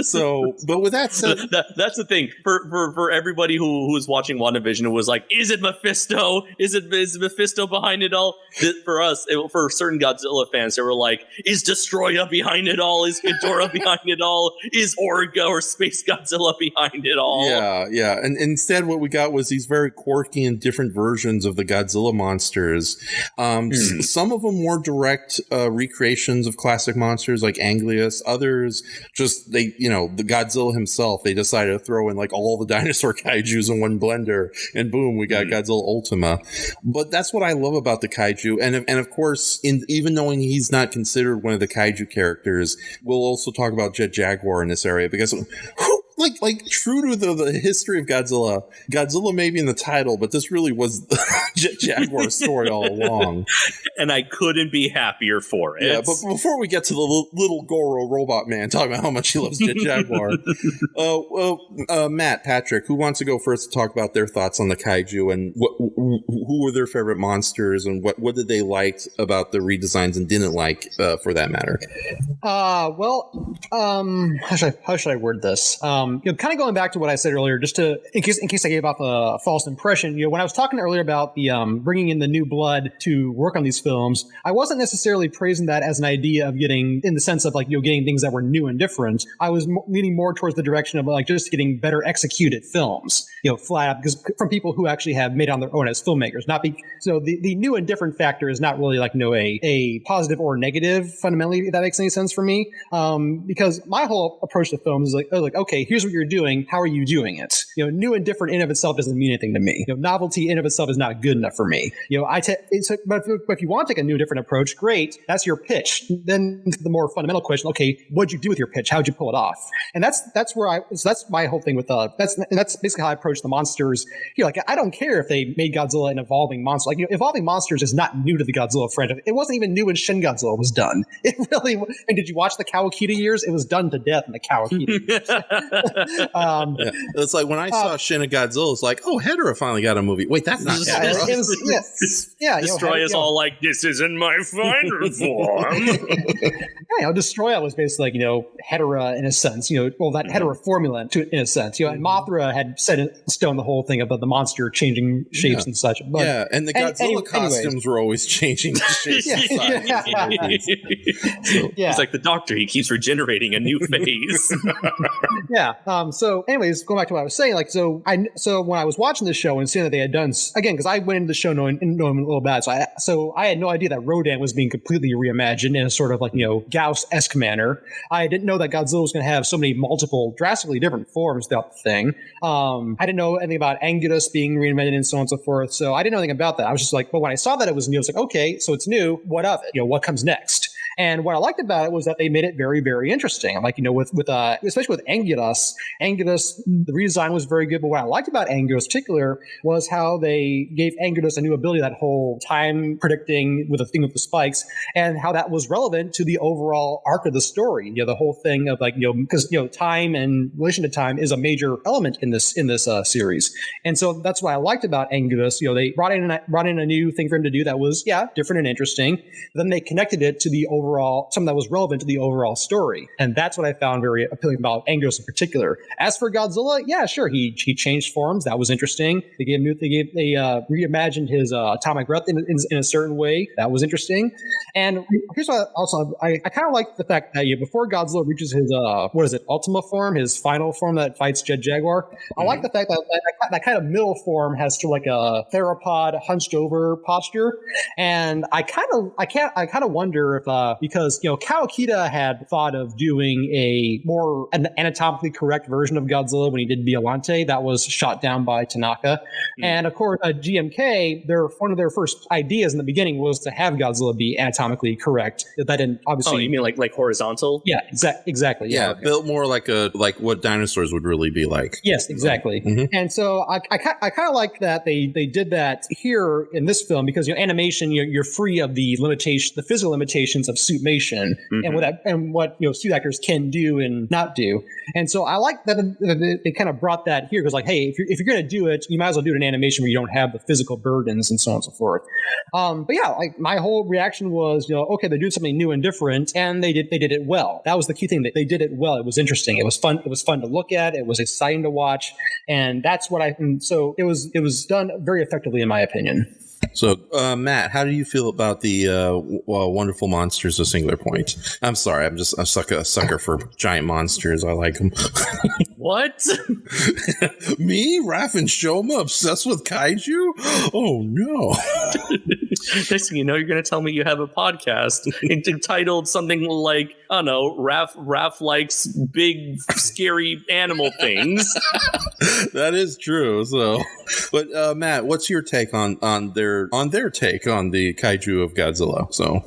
So, but with that said, that's the thing for everybody who was watching WandaVision, who was like, is it Mephisto? Is Mephisto behind it all? For us, for certain Godzilla fans, they were like, is Destroya behind it all? Is Ghidorah behind it all? Is Orga or Space Godzilla behind it all? Yeah. And instead, what we got was these very quirky and different versions of the Godzilla monsters. Some of them more direct recreations of classic monsters like Anguirus. Others just the Godzilla himself. They decided to throw in like all the dinosaur kaijus in one blender, and boom, we got Godzilla Ultima. But that's what I love about the kaiju, and of course, even knowing he's not considered one of the kaiju characters, we'll also talk about Jet Jaguar in this area because like true to the history of Godzilla may be in the title, but this really was Jet Jaguar's story all along. And I couldn't be happier for it. Yeah, but before we get to the little Goro robot man talking about how much he loves Jet Jaguar, Matt, Patrick, who wants to go first to talk about their thoughts on the kaiju and who were their favorite monsters and what did they like about the redesigns and didn't like, for that matter? How should I word this? Kind of going back to what I said earlier, just in case I gave off a false impression. When I was talking earlier about the bringing in the new blood to work on these films, I wasn't necessarily praising that as an idea of getting, in the sense of getting things that were new and different. I was leaning more towards the direction of just getting better executed films, flat out, because from people who actually have made it on their own as filmmakers. So the new and different factor is not really a positive or negative fundamentally, if that makes any sense for me. Because my whole approach to films is okay, here's what you're doing. How are you doing it? New and different in of itself doesn't mean anything to me. Novelty in of itself is not good enough for me. But if you want to take a new, different approach, great. That's your pitch. Then the more fundamental question: okay, what'd you do with your pitch? How'd you pull it off? And that's my whole thing with that's basically how I approach the monsters. I don't care if they made Godzilla an evolving monster. Evolving monsters is not new to the Godzilla franchise. It wasn't even new when Shin Godzilla was done. It really. And did you watch the Kawakita years? It was done to death in the Kawakita years. It's like when I saw Shin Godzilla, it's like, oh, Hedorah finally got a movie. Wait, that's not Hedorah. Destroy us all like, this isn't my final form. Destroya was basically Hedorah in a sense. That Hedorah formula in a sense. And Mothra had set in stone the whole thing about the monster changing shapes and such. But, and the Godzilla costumes were always changing shapes. It's like the Doctor; he keeps regenerating a new phase. So, anyways, going back to what I was saying, so when I was watching this show and seeing that they had done again, because I went into the show knowing a little bad, so I had no idea that Rodan was being completely reimagined in a sort of Gauss-esque manner. I didn't know that Godzilla was going to have so many multiple, drastically different forms throughout the thing. I didn't know anything about Anguirus being reinvented and so on and so forth. So I didn't know anything about that. I was just but when I saw that it was new, I was like, okay, so it's new. What of it? What comes next? And what I liked about it was that they made it very, very interesting. With especially with Anguirus, the redesign was very good. But what I liked about Anguirus in particular was how they gave Anguirus a new ability, that whole time predicting with the thing with the spikes, and how that was relevant to the overall arc of the story. The whole thing of because time and relation to time is a major element in this series. And so that's what I liked about Anguirus. They brought in a new thing for him to do that was different and interesting. Then they connected it to the overall something that was relevant to the overall story. And that's what I found very appealing about Anguirus in particular. As for Godzilla, yeah, sure, he changed forms. That was interesting. They reimagined his atomic breath in a certain way. That was interesting. And here's what I kind of like the fact that before Godzilla reaches his Ultima form, his final form that fights Jet Jaguar. I like the fact that kind of middle form has sort of like a theropod hunched over posture, and I kind of wonder if because Kawakita had thought of doing an anatomically correct version of Godzilla when he did Biollante that was shot down by Tanaka, and of course GMK, one of their first ideas in the beginning was to have Godzilla be anatomically correct. That didn't obviously. Oh, you mean like horizontal? Yeah, exactly. Yeah, okay. Built more like what dinosaurs would really be like. Yes, exactly. Mm-hmm. And so I kind of like that they did that here in this film because animation you're free of the physical limitations of suitmation and what suit actors can do and not do. And so I like that they kind of brought that here because hey, if you're going to do it, you might as well do it in animation where you don't have the physical burdens and so on and so forth. But yeah, my whole reaction was okay, they're doing something new and different, and they did it well. That was the key thing. That they did it well. It was interesting. It was fun. It was fun to look at. It was exciting to watch, and that's what so it was done very effectively in my opinion. So, Matt, how do you feel about the Wonderful Monsters of Singular Point? I'm sorry, I'm a sucker for giant monsters. I like them. What? Me, Enshohma, obsessed with kaiju? Oh no! Next thing you know, you're going to tell me you have a podcast entitled something like, I don't know, Raph likes big, scary animal things. That is true. So, but Matt, what's your take on their take on the kaiju of Godzilla? So.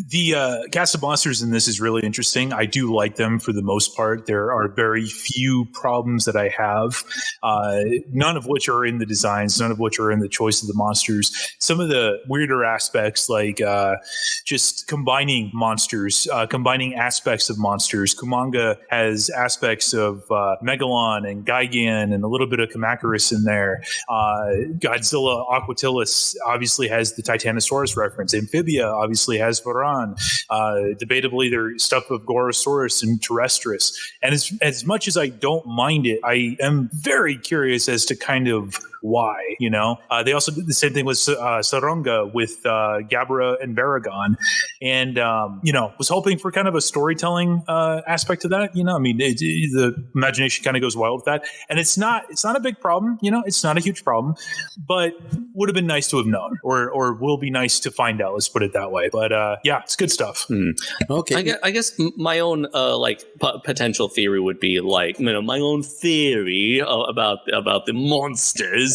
The cast of monsters in this is really interesting. I do like them for the most part. There are very few problems that I have, none of which are in the designs, none of which are in the choice of the monsters. Some of the weirder aspects, like just combining monsters, combining aspects of monsters. Kumanga has aspects of Megalon and Gigan and a little bit of Kamacuras in there. Godzilla Aquatilis obviously has the Titanosaurus reference. Amphibia obviously has Varan. Debatably, there's stuff of Gorosaurus and Terrestris. And as much as I don't mind it, I am very curious as to kind of why, They also did the same thing with Saronga with Gabra and Baragon. And, was hoping for kind of a storytelling aspect to that, the imagination kind of goes wild with that. And it's not a big problem, it's not a huge problem, but would have been nice to have known or will be nice to find out. Let's put it that way. But yeah, it's good stuff. Okay. I guess my own potential theory would be my own theory about the monsters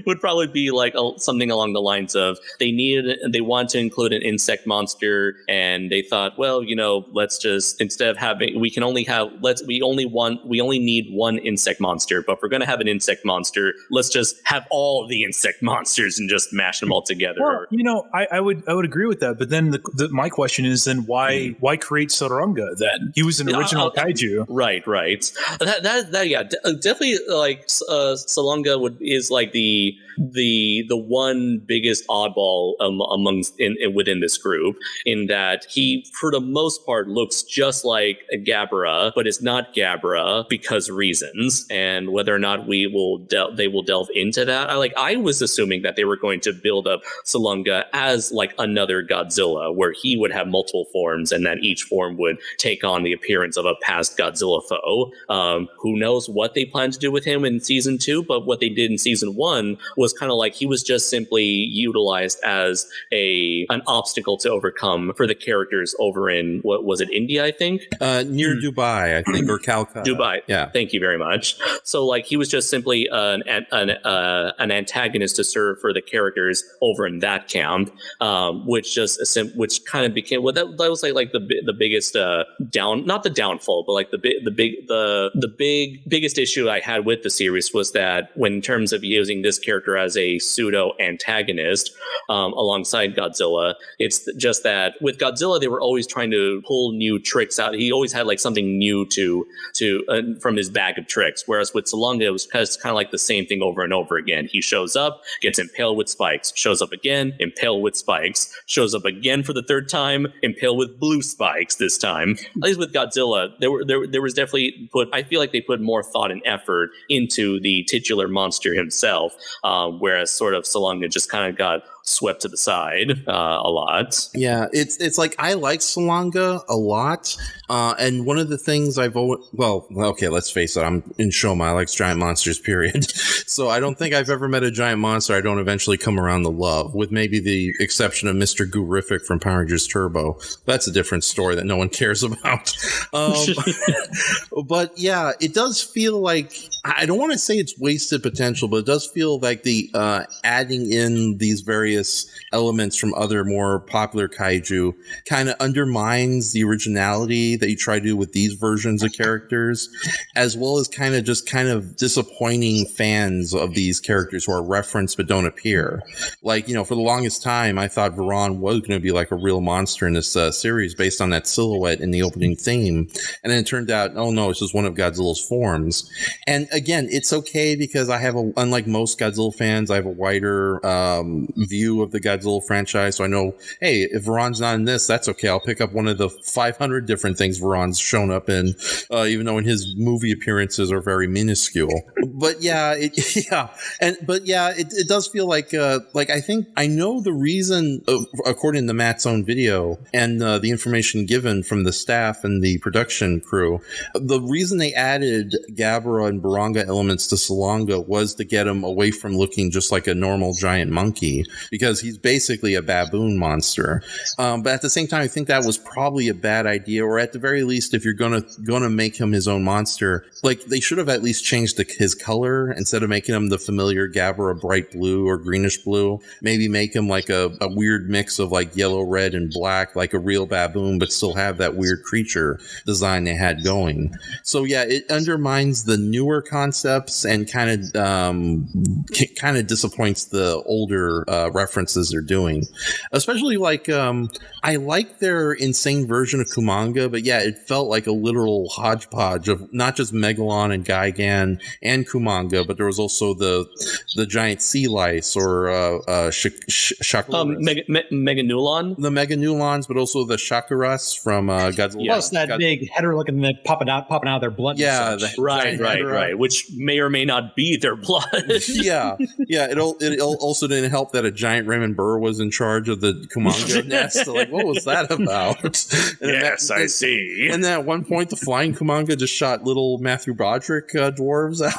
would probably be something along the lines of they want to include an insect monster, and they thought, well, let's just, instead of having, we only need one insect monster, but if we're going to have an insect monster, let's just have all the insect monsters and just mash them all together. Well, I would agree with that, but then my question is then why create Saronga then? He was an original kaiju. Right. Definitely Salonga is the one biggest oddball within this group, in that he for the most part looks just like Gabra, but it's not Gabra because reasons, and whether or not they will delve into that. I was assuming that they were going to build up Salonga as another Godzilla, where he would have multiple forms, and then each form would take on the appearance of a past Godzilla foe. Who knows what they plan to do with him in season 2, but what they did in season 1 was kind of he was just simply utilized as an obstacle to overcome for the characters over in, what was it, India, I think? Near Dubai, I think, or Calcutta. Dubai. Yeah. Thank you very much. So he was just simply an antagonist to serve for the characters over in that camp, which kind of became, well, that was the biggest not the downfall, but the biggest issue I had with the series was that when in terms of using this character as a pseudo antagonist alongside Godzilla, it's just that with Godzilla they were always trying to pull new tricks out. He always had something new to from his bag of tricks, whereas with Salonga it was kind of the same thing over over and over again. He shows up, gets impaled with spikes, shows up again, impaled with spikes, shows up again for the third time, impaled with blue spikes this time. At least with Godzilla, there was definitely I feel like they put more thought and effort into the titular monster himself, whereas sort of Salonga just kind of got swept to the side a lot. Yeah, it's like I like Salonga a lot, and one of the things I've always let's face it, I'm Enshohma. I like giant monsters, period. So I don't think I've ever met a giant monster I don't eventually come around to love, with maybe the exception of Mr. Goorific from Power Rangers Turbo. That's a different story that no one cares about. But yeah, it does feel like, I don't want to say it's wasted potential, but it does feel like the adding in these various elements from other more popular kaiju kind of undermines the originality that you try to do with these versions of characters, as well as kind of disappointing fans of these characters who are referenced but don't appear. Like, for the longest time, I thought Ruan was going to be like a real monster in this series based on that silhouette in the opening theme. And then it turned out, oh no, it's just one of Godzilla's forms. And again, it's okay because unlike most Godzilla fans, I have a wider view of the Godzilla franchise. So I know, hey, if Varan's not in this, that's okay. I'll pick up one of the 500 different things Varan's shown up in, even though his movie appearances are very minuscule. But yeah, it does feel like I think I know the reason, according to Matt's own video and the information given from the staff and the production crew, the reason they added Gabara and Baranga elements to Salonga was to get him away from looking just like a normal giant monkey, because he's basically a baboon monster. But at the same time, I think that was probably a bad idea, or at the very least, if you're gonna make him his own monster, like they should have at least changed his color instead of making him the familiar Gabara bright blue or greenish blue. Maybe make him like a weird mix of like yellow, red, and black, like a real baboon, but still have that weird creature design they had going. So yeah, it undermines the newer concepts and kind of disappoints the older references they're doing. Especially like I like their insane version of Kumanga, but yeah, it felt like a literal hodgepodge of not just Megalon and Gigan and Kumanga, but there was also the giant sea lice or Meganulon. The Meganulons, but also the Shakuras from Godzilla. Plus that big header looking thing popping out of their blood. Yeah, right. Which may or may not be their blood. yeah. It also didn't help that a giant Raymond Burr was in charge of the Kumanga nest. Like, what was that about? I see. And then at one point, the flying Kumanga just shot little Matthew Broderick dwarves out.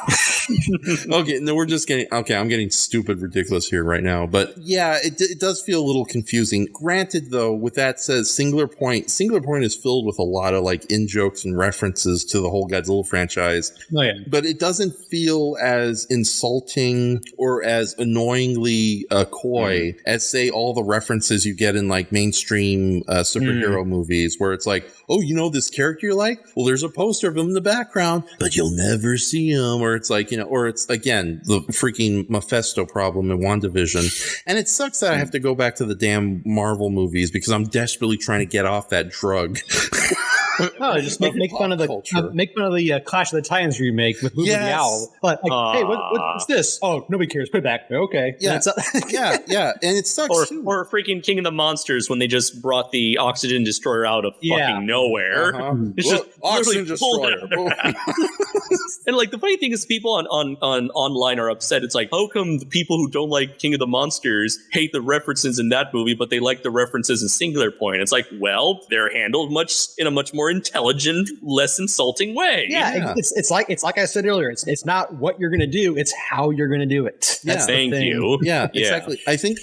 Okay, no, I'm getting stupid ridiculous here right now. But yeah, it does feel a little confusing. Granted, though, with that said, Singular Point is filled with a lot of like in-jokes and references to the whole Godzilla franchise. Oh, yeah. But it doesn't feel as insulting or as annoyingly coy as, say, all the references you get in like mainstream superhero movies, where it's like, oh, this character you like? Well, there's a poster of him in the background, but you'll never see him. Or it's like, or it's, again, the freaking Mephisto problem in WandaVision. And it sucks that I have to go back to the damn Marvel movies because I'm desperately trying to get off that drug. Oh, just make fun of the Clash of the Titans remake with Movie the Owl. Like, hey, what's this? Oh, nobody cares. Put it back. Okay. Yeah, yeah, and it sucks. Or freaking King of the Monsters when they just brought the Oxygen Destroyer out of fucking nowhere. It's just Oxygen Destroyer. And like the funny thing is, people on online are upset. It's like, how come the people who don't like King of the Monsters hate the references in that movie, but they like the references in Singular Point? It's like, well, they're handled in a much more intelligent, less insulting way. Yeah. It's like I said earlier. It's not what you're going to do; it's how you're going to do it. That's Thank you. Yeah, exactly. I think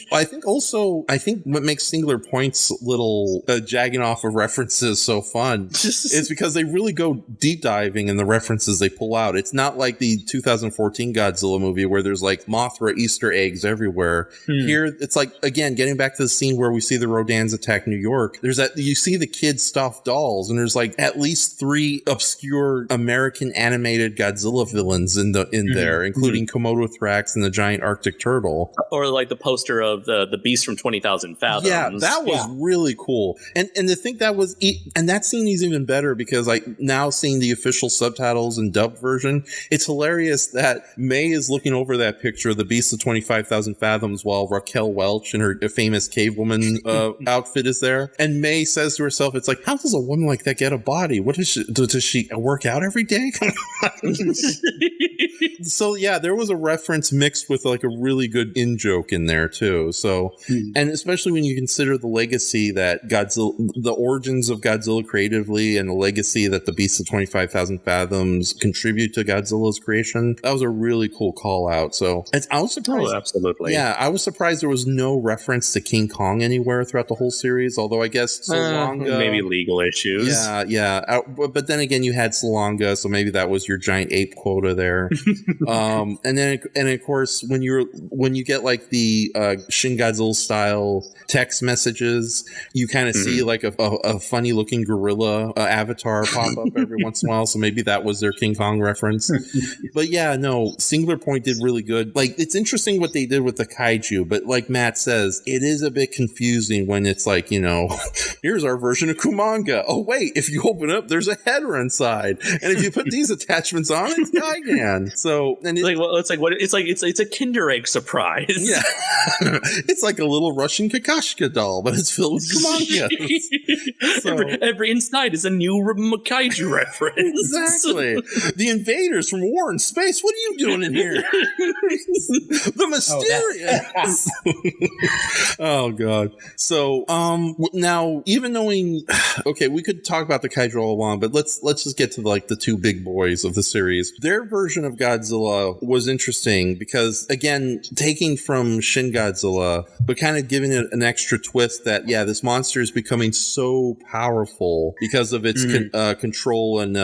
what makes Singular Point's little jagging off of references so fun is because they really go deep diving in the references they pull out. It's not like the 2014 Godzilla movie where there's like Mothra Easter eggs everywhere. Here, it's like, again, getting back to the scene where we see the Rodans attack New York. There's that, you see the kids' stuffed dolls, and there's there's like at least 3 obscure American animated Godzilla villains in there, including Komodo Thrax and the giant Arctic turtle. Or like the poster of the beast from 20,000 Fathoms. Yeah, that was really cool. And to think that was, and that scene is even better because like now seeing the official subtitles and dubbed version, it's hilarious that May is looking over that picture of the beast of 25,000 Fathoms while Raquel Welch in her famous cave woman outfit is there. And May says to herself, it's like, how does a woman like that get a body? What does she work out every day? So yeah, there was a reference mixed with like a really good in-joke in there too. So, and especially when you consider the legacy that Godzilla, the origins of Godzilla creatively, and the legacy that the Beast of 25,000 Fathoms contribute to Godzilla's creation, that was a really cool call out. So I was surprised. Oh, absolutely. Yeah, I was surprised there was no reference to King Kong anywhere throughout the whole series, although I guess Salonga, maybe legal issues. Yeah. But then again, you had Salonga, so maybe that was your giant ape quota there. And of course, when you get like the Shin Godzilla style text messages, you kind of see like a funny looking gorilla avatar pop up every once in a while. So maybe that was their King Kong reference. But yeah, no, Singular Point did really good. Like, it's interesting what they did with the kaiju, but like Matt says, it is a bit confusing when it's like, here's our version of Kumanga. Oh wait, if you open up, there's a header inside, and if you put these attachments on, it's Gigan. So and it's a Kinder Egg surprise. Yeah, it's like a little Russian Kakashka doll, but it's filled with Kumanga. So, every inside is a new kaiju reference. Exactly. The invaders from War in Space. What are you doing in here? The mysterious. Oh god. So now, even knowing, okay, we could talk about the kaiju all along, but let's just get to like the 2 big boys of the series. Their version of Godzilla was interesting because, again, taking from Shin Godzilla, but kind of giving it an extra twist that, yeah, this monster is becoming so powerful because of its control and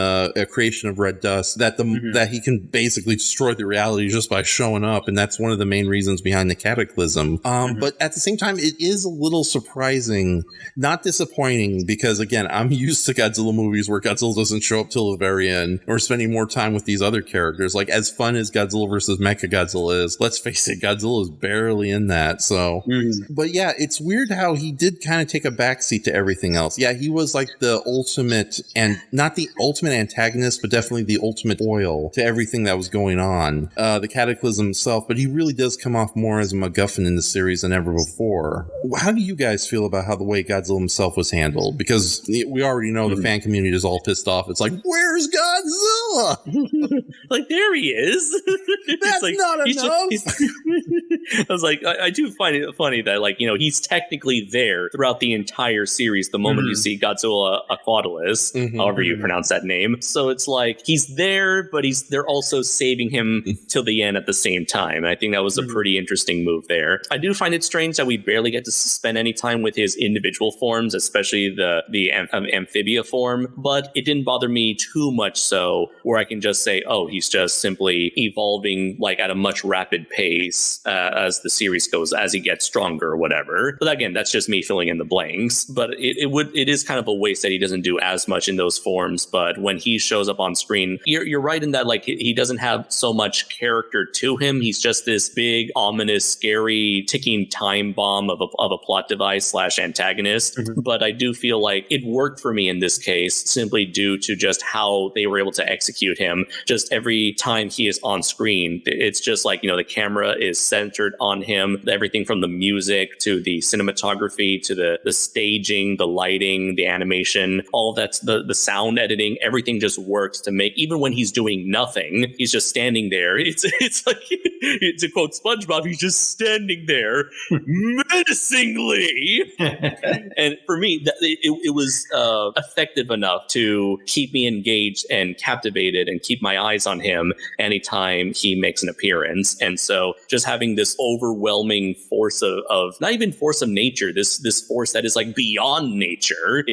creation of red dust that that he can basically destroy the reality just by showing up, and that's one of the main reasons behind the cataclysm. But at the same time, it is a little surprising, not disappointing, because again, I'm used to Godzilla movies where Godzilla doesn't show up till the very end, or spending more time with these other characters. Like, as fun as Godzilla versus Mechagodzilla is, let's face it, Godzilla is barely in that. So, but yeah, it's weird how he did kind of take a backseat to everything else. Yeah, he was like the ultimate, and not the ultimate antagonist, but definitely the ultimate foil to everything that was going on. The Cataclysm himself, but he really does come off more as a MacGuffin in the series than ever before. How do you guys feel about how the way Godzilla himself was handled? Because we already know the fan community is all pissed off. It's like, where's Godzilla? Like, there he is. That's like, not enough. I was like, I do find it funny that, like, he's technically there throughout the entire series the moment you see Godzilla Aquatilis, however you pronounce that name. So it's like, he's there, but they're also saving him till the end at the same time. And I think that was a pretty interesting move there. I do find it strange that we barely get to spend any time with his individual forms, especially the amphibia form, but it didn't bother me too much so where I can just say, oh, he's just simply evolving like at a much rapid pace as the series goes, as he gets stronger or whatever. But again, that's just me filling in the blanks. But it is kind of a waste that he doesn't do as much in those forms. But when he shows up on screen, you're right in that, like, he doesn't have so much character to him. He's just this big, ominous, scary, ticking time bomb of a plot device / antagonist. But I do feel like it worked for me in this case simply due to just how they were able to execute him. Just every time he is on screen, it's just like, the camera is centered on him. Everything from the music to the cinematography to the staging, the lighting, the animation, all that's the sound editing, everything just works to make, even when he's doing nothing, he's just standing there. It's like, to quote SpongeBob, he's just standing there menacingly. And for me, it was effective enough to keep me engaged and captivated and keep my eyes on him anytime he makes an appearance. And so just having this overwhelming force of not even force of nature, this force that is like beyond nature,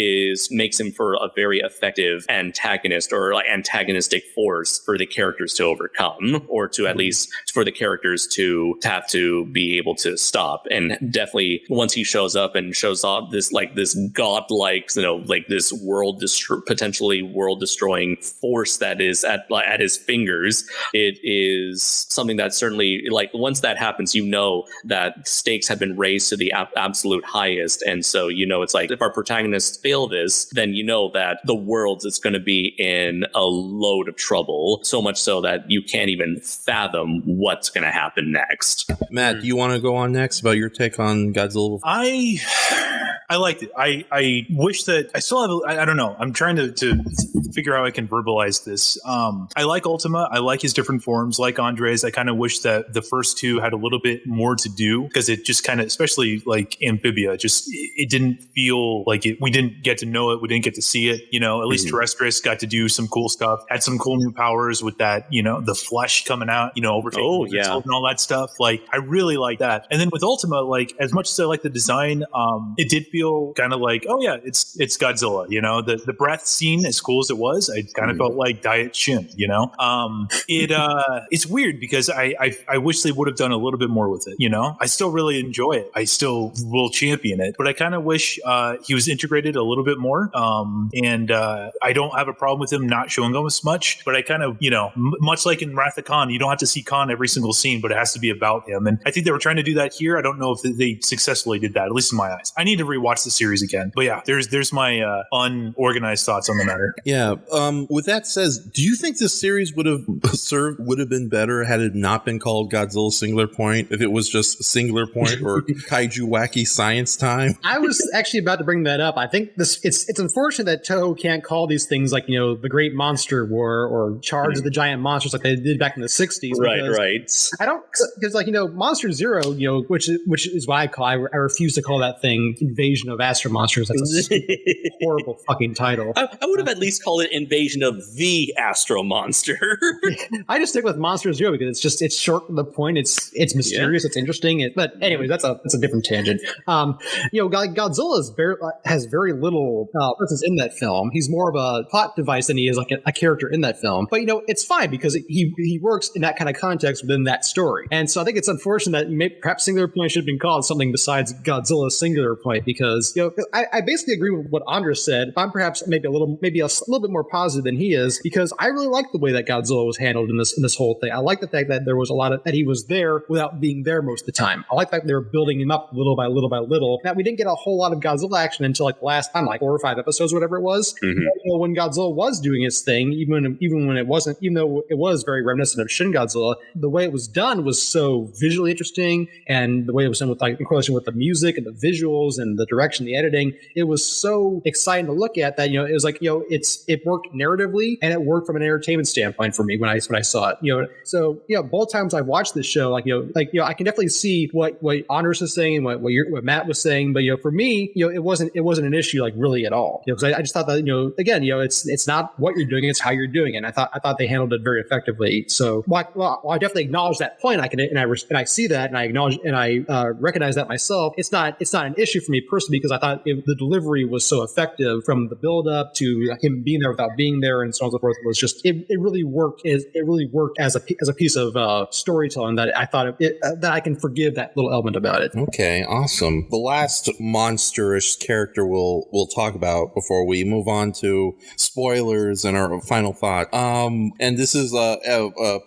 makes him for a very effective antagonist, or like antagonistic force for the characters to overcome, or to at least for the characters to have to be able to stop. And definitely once he shows up and shows off this godlike, this potentially world destroying force that is at his fingers, it is something that certainly, like, once that happens, that stakes have been raised to the absolute highest. And so, it's like, if our protagonists fail this, then that the world is going to be in a load of trouble, so much so that you can't even fathom what's going to happen next. Matt, do you want to go on next about your take on Godzilla? I liked it. I wish that I still have. I don't know. I'm trying to figure out how I can verbalize this. I like Ultima. I like his different forms. Like Andres, I kind of wish that the first two had a little bit more to do, because it just kind of, especially like Amphibia, just it didn't feel like it. We didn't get to know it. We didn't get to see it. At least Terrestris got to do some cool stuff. Had some cool new powers with that. The flesh coming out. Overtaking and all that stuff. Like, I really like that. And then with Ultima, like, as much as I like the design, it did feel kind of like, oh yeah, it's Godzilla. The breath scene, as cool as it was, I kind of felt like Diet Shin. It's weird because I wish they would have done a little bit more with it. I still really enjoy it. I still will champion it, but I kind of wish he was integrated a little bit more. And I don't have a problem with him not showing up as much, but I kind of, much like in Wrath of Khan, you don't have to see Khan every single scene, but it has to be about him. And I think they were trying to do that here. I don't know if they successfully did that, at least in my eyes. I need to rewatch the series again. But yeah, there's my unorganized thoughts on the matter. Yeah. With that said, do you think this series would have been better had it not been called Godzilla Singular Point, if it was just Singular Point or Kaiju Wacky Science Time? I was actually about to bring that up. I think it's unfortunate that Toho can't call these things like, the Great Monster War or Charge of the Giant Monsters like they did back in the 60s. Right. I don't, because Monster Zero, which is what I refuse to call that thing Invasion of Astro Monsters. That's a horrible fucking title. I would have at least called it Invasion of the Astro Monster. I just stick with Monster Zero because it's short to the point. It's mysterious. It's interesting. But anyways, that's a different tangent. Godzilla has very little presence in that film. He's more of a plot device than he is like a character in that film. But it's fine because he works in that kind of context within that story. And so I think it's unfortunate that perhaps Singular Point should have been called something besides Godzilla Singular Point, because I basically agree with what Andres said. I'm perhaps maybe a little bit more positive than he is, because I really like the way that Godzilla was handled in this whole thing. I like the fact that there was a lot of that he was there without being there most of the time. I like that they were building him up little by little by little. That we didn't get a whole lot of Godzilla action until like the last time, like 4 or 5 episodes, whatever it was. When Godzilla was doing his thing, even when it wasn't, even though it was very reminiscent of Shin Godzilla, the way it was done was so visually interesting, and the way it was done with in correlation with the music and the visuals and the direction, the editing, it was so exciting to look at that it was like it worked narratively and it worked from an entertainment standpoint for me when I saw it. So both times I've watched this show, I can definitely see what Andres is saying and what Matt was saying, but for me, it wasn't an issue like really at all, because I just thought that again, it's not what you're doing, it's how you're doing it. And I thought they handled it very effectively. So while I definitely acknowledge that point, I see that, and I acknowledge and I recognize that myself. It's not an issue for me personally, because I thought the delivery was so effective, from the build up to him being there without being there and so on and so forth. It was just it really worked. It really worked as a piece of storytelling that I thought that I can forgive that little element about it. Okay, awesome. The last monsterish character we'll talk about before we move on to spoilers and our final thought. And this is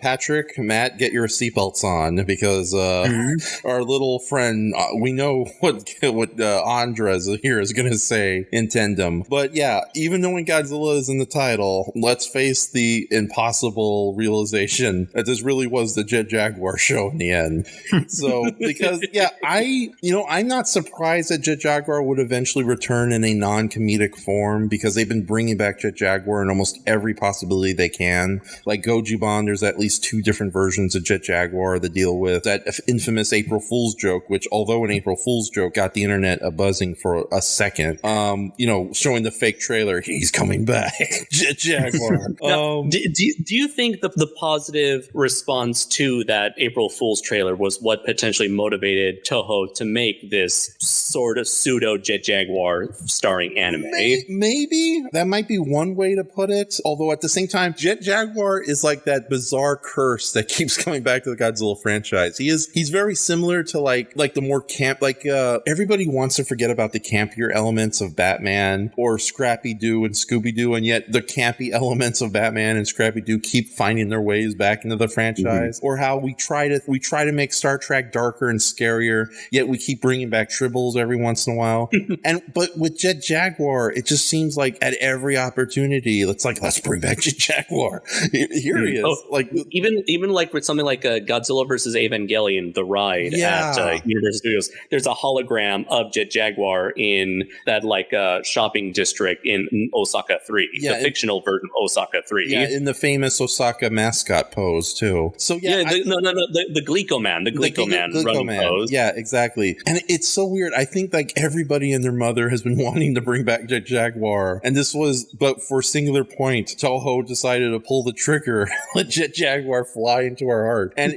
Patrick, Matt, get your seatbelts on, because our little friend, we know what Andres here is going to say in tandem. But yeah, even knowing Godzilla is in the title, let's face the impossible realization that this really was the Jet Jaguar show in the end. So, because I'm not surprised that Jet Jaguar would eventually return in a non-comedic form, because they've been bringing back Jet Jaguar in almost every possibility they can. Like Gojuban, there's at least 2 different versions of Jet Jaguar that deal with that infamous April Fool's joke, which, although an April Fool's joke got the internet abuzz buzzing for a second. Showing the fake trailer, he's coming back. Jet Jaguar. Now, do you think the positive response to that April Fool's trailer was what potentially motivated Toho to make this sort of pseudo Jet Jaguar starring anime? Maybe that might be one way to put it. Although at the same time, Jet Jaguar is like that bizarre curse that keeps coming back to the Godzilla franchise. He's very similar to like the more camp, everybody wants to forget about the campier elements of Batman or Scrappy-Doo and Scooby-Doo, and yet the campy elements of Batman and Scrappy-Doo keep finding their ways back into the franchise. Or how we try to make Star Trek darker and scarier, yet we keep bringing back Tribbles every once in a while. But with Jet Jaguar, it just seems like at every opportunity, let's bring back Jet Jaguar. Here he is. Oh, even like with something like Godzilla versus Evangelion, the ride at Universal Studios, there's a hologram of Jet Jaguar in that shopping district in Osaka 3, the fictional version of Osaka 3. Yeah, in the famous Osaka mascot pose too. So the Glico Man, running pose. Yeah, exactly. And it's so weird. I think like everybody and their mother has been wanting to bring back Jet Jaguar, and but for Singular Point, Toho decided to pull the trigger, let Jet Jaguar fly into our heart. And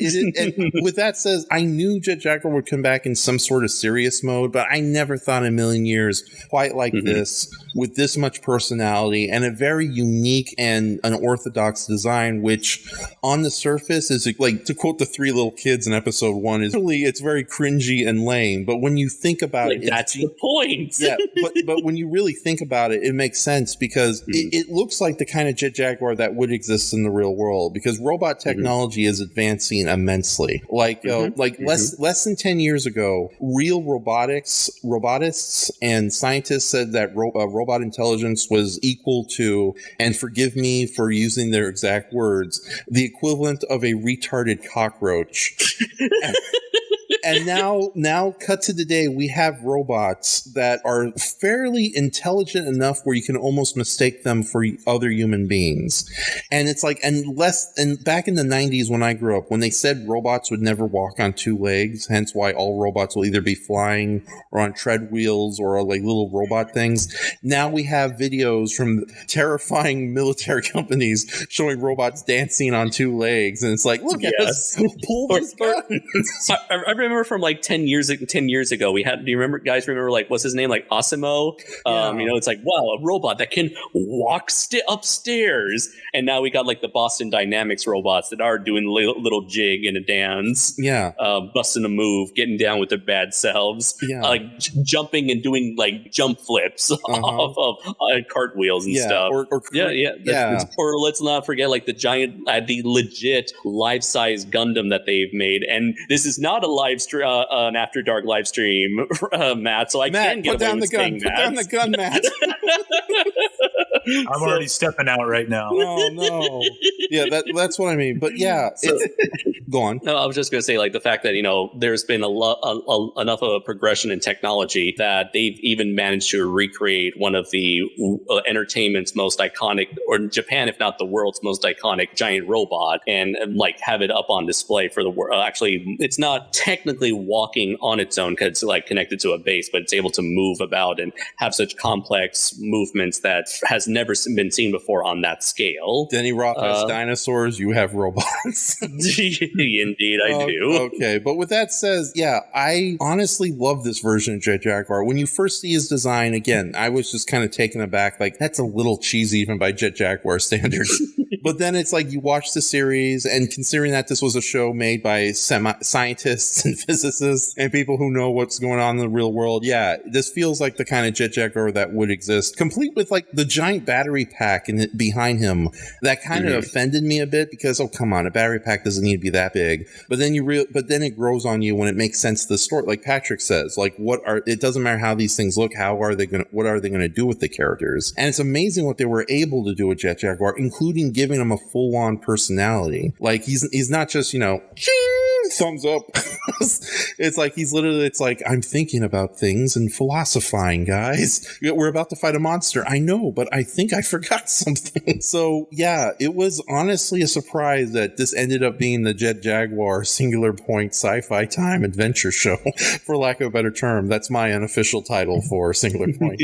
with that says, I knew Jet Jaguar would come back in some sort of serious mode, but I never thought in a million years quite like this, with this much personality and a very unique and unorthodox design, which on the surface is like, to quote the three little kids in episode 1, is really, it's very cringy and lame. But when you think about it, that's the point. Yeah, but when you really think about it, it makes sense because it looks like the kind of Jet Jaguar that would exist in the real world, because robot technology is advancing immensely. Less than 10 years ago, real robotists and scientists said that robot intelligence was equal to, and forgive me for using their exact words, the equivalent of a retarded cockroach. And now cut to the day, we have robots that are fairly intelligent enough where you can almost mistake them for other human beings. And it's like, and back in the 90s when I grew up, when they said robots would never walk on two legs, hence why all robots will either be flying or on tread wheels or like little robot things. Now we have videos from terrifying military companies showing robots dancing on two legs. And it's like, look at us pull this gun. I remember from like 10 years ago, we had, do you remember like, what's his name? Like Asimo? It's like, wow, a robot that can walk upstairs. And now we got like the Boston Dynamics robots that are doing a little jig and a dance. Yeah. Busting a move, getting down with their bad selves. Yeah. Like jumping and doing like jump flips off of cartwheels and stuff. Or let's not forget like the giant, the legit life-size Gundam that they've made. And this is not a an After Dark live stream, Matt. So Matt, can get put down the gun. Put down the gun, Matt. I'm already stepping out right now. Oh no! Yeah, that's what I mean. But yeah, go on. No, I was just going to say, like the fact that there's been enough of a progression in technology that they've even managed to recreate one of the entertainment's most iconic, or in Japan, if not the world's most iconic, giant robot, and like have it up on display for the world. Actually, it's not technically walking on its own because it's like connected to a base, but it's able to move about and have such complex movements that has never been seen before on that scale. Denny Roth has dinosaurs, you have robots. Indeed, I do. Okay, but with that says, I honestly love this version of Jet Jaguar. When you first see his design, again, I was just kind of taken aback, like, that's a little cheesy even by Jet Jaguar standards. But then it's like you watch the series, and considering that this was a show made by scientists and physicists and people who know what's going on in the real world, this feels like the kind of Jet Jaguar that would exist, complete with like the giant battery pack behind him. That kind of offended me a bit because, oh, come on, a battery pack doesn't need to be that big. But then then it grows on you when it makes sense to the story. Like Patrick says, like it doesn't matter how these things look, what are they going to do with the characters? And it's amazing what they were able to do with Jet Jaguar, including giving him a full-on personality. Like he's not just, thumbs up. It's like it's like, I'm thinking about things and philosophizing, guys. We're about to fight a monster. I know, but I think I forgot something. So yeah, it was honestly a surprise that this ended up being the Jet Jaguar Singular Point Sci-Fi Time Adventure Show, for lack of a better term. That's my unofficial title for Singular Point.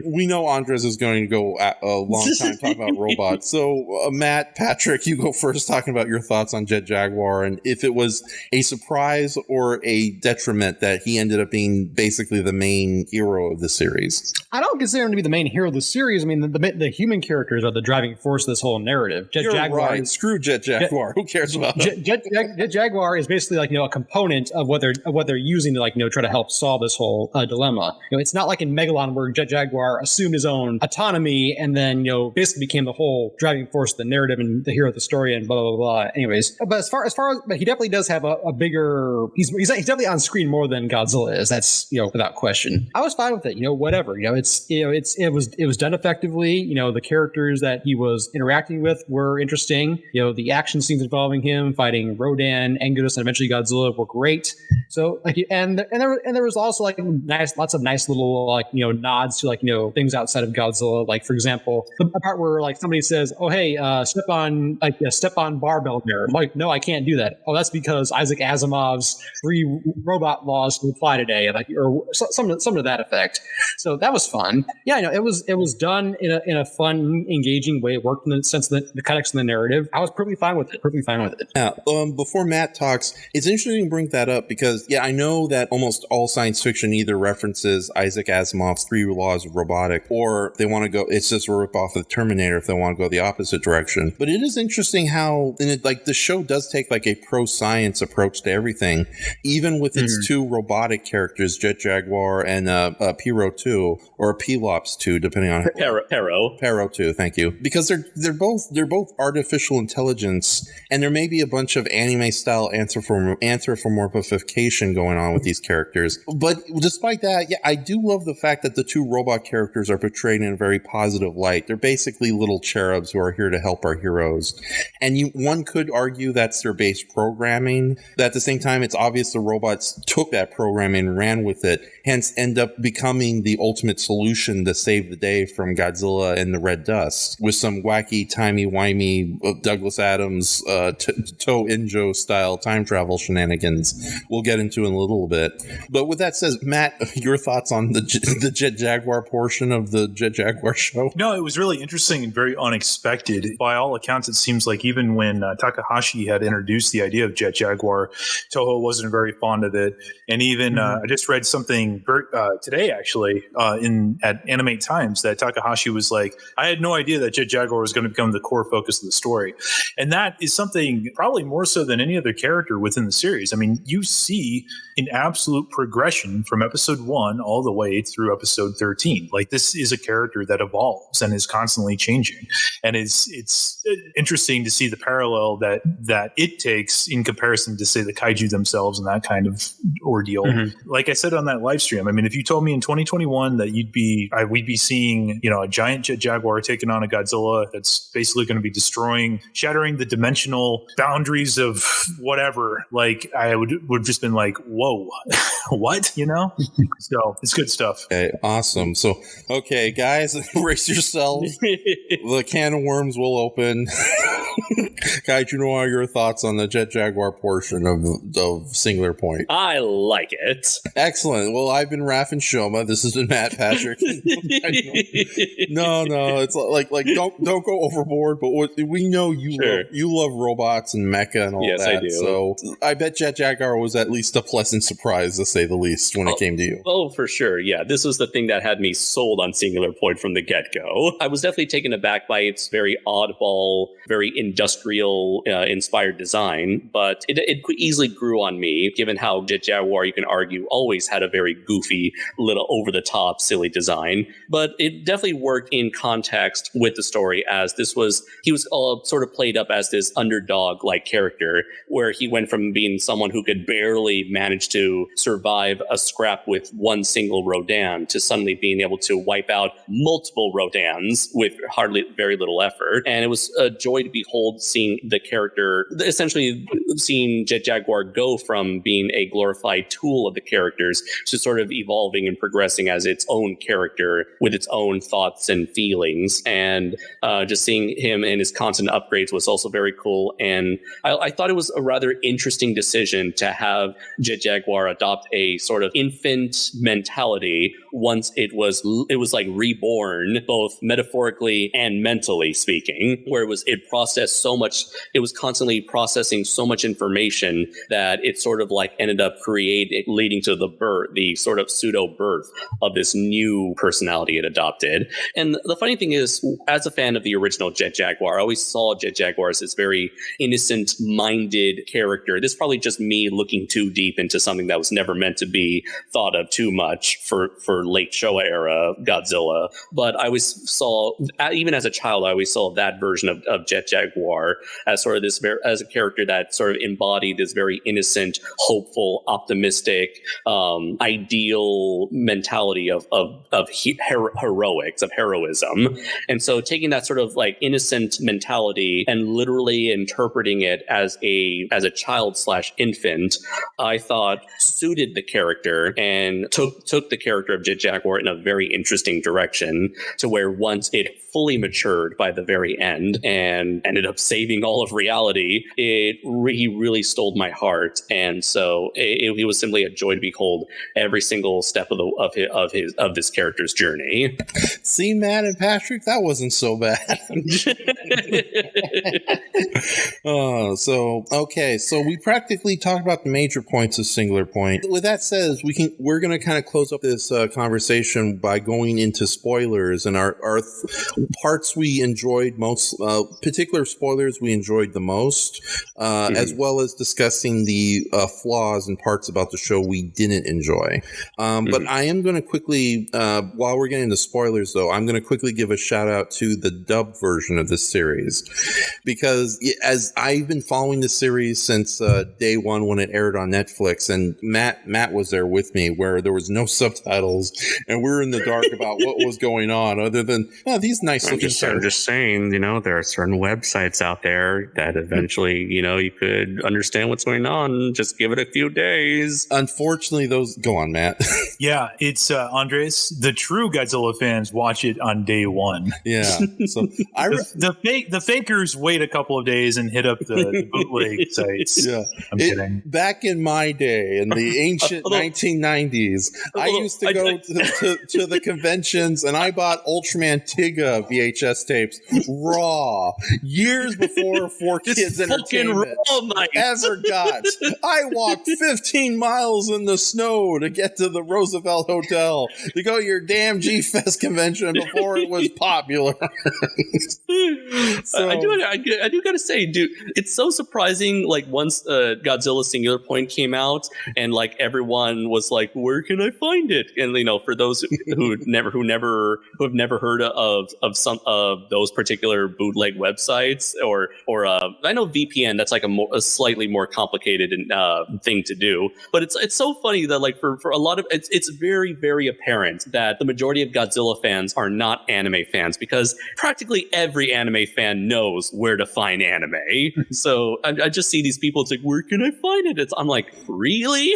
We know Andres is going to go a long time talking about robots. So Matt, Patrick, you go first, talking about your thoughts on Jet Jaguar, and if it was a surprise or a detriment that he ended up being basically the main hero of the series. I don't consider him to be the main hero of the series. I mean, the human characters are the driving force of this whole narrative. Jet Jaguar, right. Screw Jet Jaguar. Who cares about him? Jet Jaguar is basically like, a component of what they're using to try to help solve this whole dilemma. It's not like in Megalon where Jet Jaguar assumed his own autonomy and then basically became the whole driving force of the narrative and the hero of the story and blah blah blah. Anyways, but as far as but he definitely does have a bigger. He's definitely on screen more than Godzilla is. That's without question. I was fine with it. Whatever. It was done effectively. The characters that he was interacting with were interesting. The action scenes involving him fighting Rodan, Anguirus, and eventually Godzilla were great. So and there was also lots of nice little nods to things outside of Godzilla. Like, for example, the part where somebody says, "Oh hey, step on barbell there." I'm like, no, I can't do that. Oh, that's because Isaac Asimov's 3 robot laws apply today, or something to that effect. So that was fun. Yeah, it was done in a fun, engaging way. It worked in the sense that the context and the narrative. I was perfectly fine with it. Yeah. Before Matt talks, it's interesting to bring that up because I know that almost all science fiction either references Isaac Asimov's 3 laws of robotic, or they want to go. It's just a rip off of Terminator if they want to go the opposite direction. But it is interesting how the show does take a pro-science approach to everything, even with its 2 robotic characters, Jet Jaguar and Pyro 2, or Pelops 2, depending on Pero 2. Thank you, because they're both artificial intelligence, and there may be a bunch of anime style anthropomorphification going on with these characters. But despite that, I do love the fact that the 2 robot characters are portrayed in a very positive light. They're basically little cherubs who are here to help our heroes, and one could argue that's their base programming. But at the same time, it's obvious the robots took that programming and ran with it, hence end up becoming the ultimate solution to save the day from Godzilla and the Red Dust, with some wacky, timey-wimey Douglas Adams, Toe Injo style time travel shenanigans we'll get into in a little bit. But with that said, Matt, your thoughts on the Jet Jaguar portion of the Jet Jaguar show? No, it was really interesting and very unexpected. By all accounts, it seems like even when Takahashi had introduced the idea of Jet Jaguar, Toho wasn't very fond of it. And even I just read something today, actually, at Animate Times, that Takahashi was like, I had no idea that Jet Jaguar was going to become the core focus of the story. And that is something probably more so than any other character within the series. I mean, you see an absolute progression from episode 1 all the way through episode 13. This is a character that evolves and is constantly changing. And it's interesting to see the parallel that it takes in comparison to, say, the kaiju themselves and that kind of ordeal. Like I said on that live stream, I mean, if you told me in 2021 that we'd be seeing, a giant Jet Jaguar taking on a Godzilla that's basically going to be shattering the dimensional boundaries of whatever, I would just been like, whoa, what? So it's good stuff. Okay, awesome. So, okay, guys, brace yourselves. The can of worms will open. Kaiju Noir, your thoughts on the Jet Jaguar portion of Singular Point? I like it. Excellent. Well, I've been Enshohma. This has been Matt, Patrick. No, it's don't go overboard. But we know you love robots and mecha and all that. Yes, I do. So I bet Jet Jaguar was at least a pleasant surprise, to say the least, when it came to you. Oh, for sure. Yeah, this was the thing that had me sold on Singular Point from the get-go. I was definitely taken aback by its very oddball, very industrial inspired design, but it easily grew on me, given how Jet Jaguar, you can argue, always had a very goofy, little over-the-top, silly design. But it definitely worked in context with the story, as he was sort of played up as this underdog-like character, where he went from being someone who could barely manage to survive a scrap with one single Rodan to suddenly being able to wipe out multiple Rodans with very little effort. And it was a joy to behold seeing the character essentially seeing Jet Jaguar go from being a glorified tool of the characters to sort of evolving and progressing as its own character with its own thoughts and feelings. And just seeing him and his constant upgrades was also very cool. And I thought it was a rather interesting decision to have Jet Jaguar adopt a sort of infant mentality once it was like reborn, both metaphorically and mentally speaking, where it processed so much, it was constantly processing so much information that it sort of like ended up leading to the sort of pseudo birth of this new personality it adopted. And the funny thing is, as a fan of the original Jet Jaguar, I always saw Jet Jaguar as this very innocent-minded character. This is probably just me looking too deep into something that was never meant to be thought of too much for late Showa era Godzilla. But I always saw, even as a child, I always saw that version of Jet Jaguar as sort of as a character that sort of embodied this very innocent, hopeful, optimistic, ideal mentality of heroics, of heroism. And so taking that sort of like innocent mentality and literally interpreting it as a child / infant, I thought suited the character and took the character of Jet Jaguar in a very interesting direction, to where once it fully matured by the very end and ended up saving all of reality, he really stole my heart. And so it was simply a joy to behold every single step of this character's journey. See, Matt and Patrick, that wasn't so bad. So we practically talked about the major points of Singular Point. With that said, we're going to kind of close up this conversation by going into spoilers and our parts we enjoyed most, particular spoilers we enjoyed the most, as well as discussing the flaws and parts about the show we didn't enjoy. But I am going to quickly, while we're getting into spoilers though, I'm going to quickly give a shout out to the dub version of this series, because as I've been following the series since day one when it aired on Netflix, and Matt was there with me, where there was no subtitles and we were in the dark about what was going on, other than these nice looking characters. I'm just saying, there are certain websites out there that eventually, you could understand what's going on. Just give it a few days. Unfortunately, go on, Matt. Yeah, it's Andres. The true Godzilla fans watch it on day one. Yeah. So the fakers wait a couple of days and hit up the bootleg sites. Yeah, I'm kidding. Back in my day, in the ancient 1990s, I used to go to the conventions and I bought Ultraman Tiga VHS tapes raw years before 4Kids Entertainment ever got. I walked 15 miles in the snow to get to the Roosevelt Hotel to go to your damn G-Fest convention before it was popular. So, I do gotta say, dude, it's so surprising. Like once Godzilla Singular Point came out, and like everyone was like, "Where can I find it?" And for those who have never heard of some of those particular bootleg websites, or I know VPN, that's like a slightly more complicated thing to do. But it's so funny that like for a lot of it's very, very apparent that the majority of Godzilla fans are not anime fans, because practically every anime fan knows where to find anime. So I just see these people, it's like, where can I find it? I'm like, really?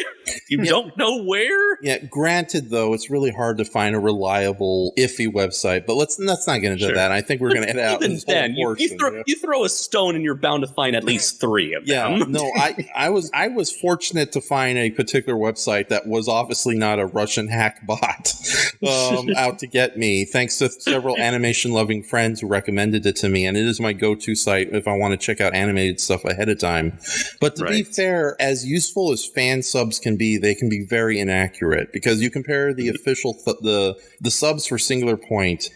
You don't know where? Yeah, granted though, it's really hard to find a reliable iffy website, but let's not get into that. I think we're going to head out. Even then, you throw a stone and you're bound to find at least 3 of them. Yeah, no, I was fortunate to find a particular website that was obviously not a Russian hack bot out to get me, thanks to several animation-loving friends who recommended it to me, and it is my go-to site if I want to check out animated stuff ahead of time. But to be fair, as useful as fan subs can be, they can be very inaccurate, because you compare the official the subs for Singular Point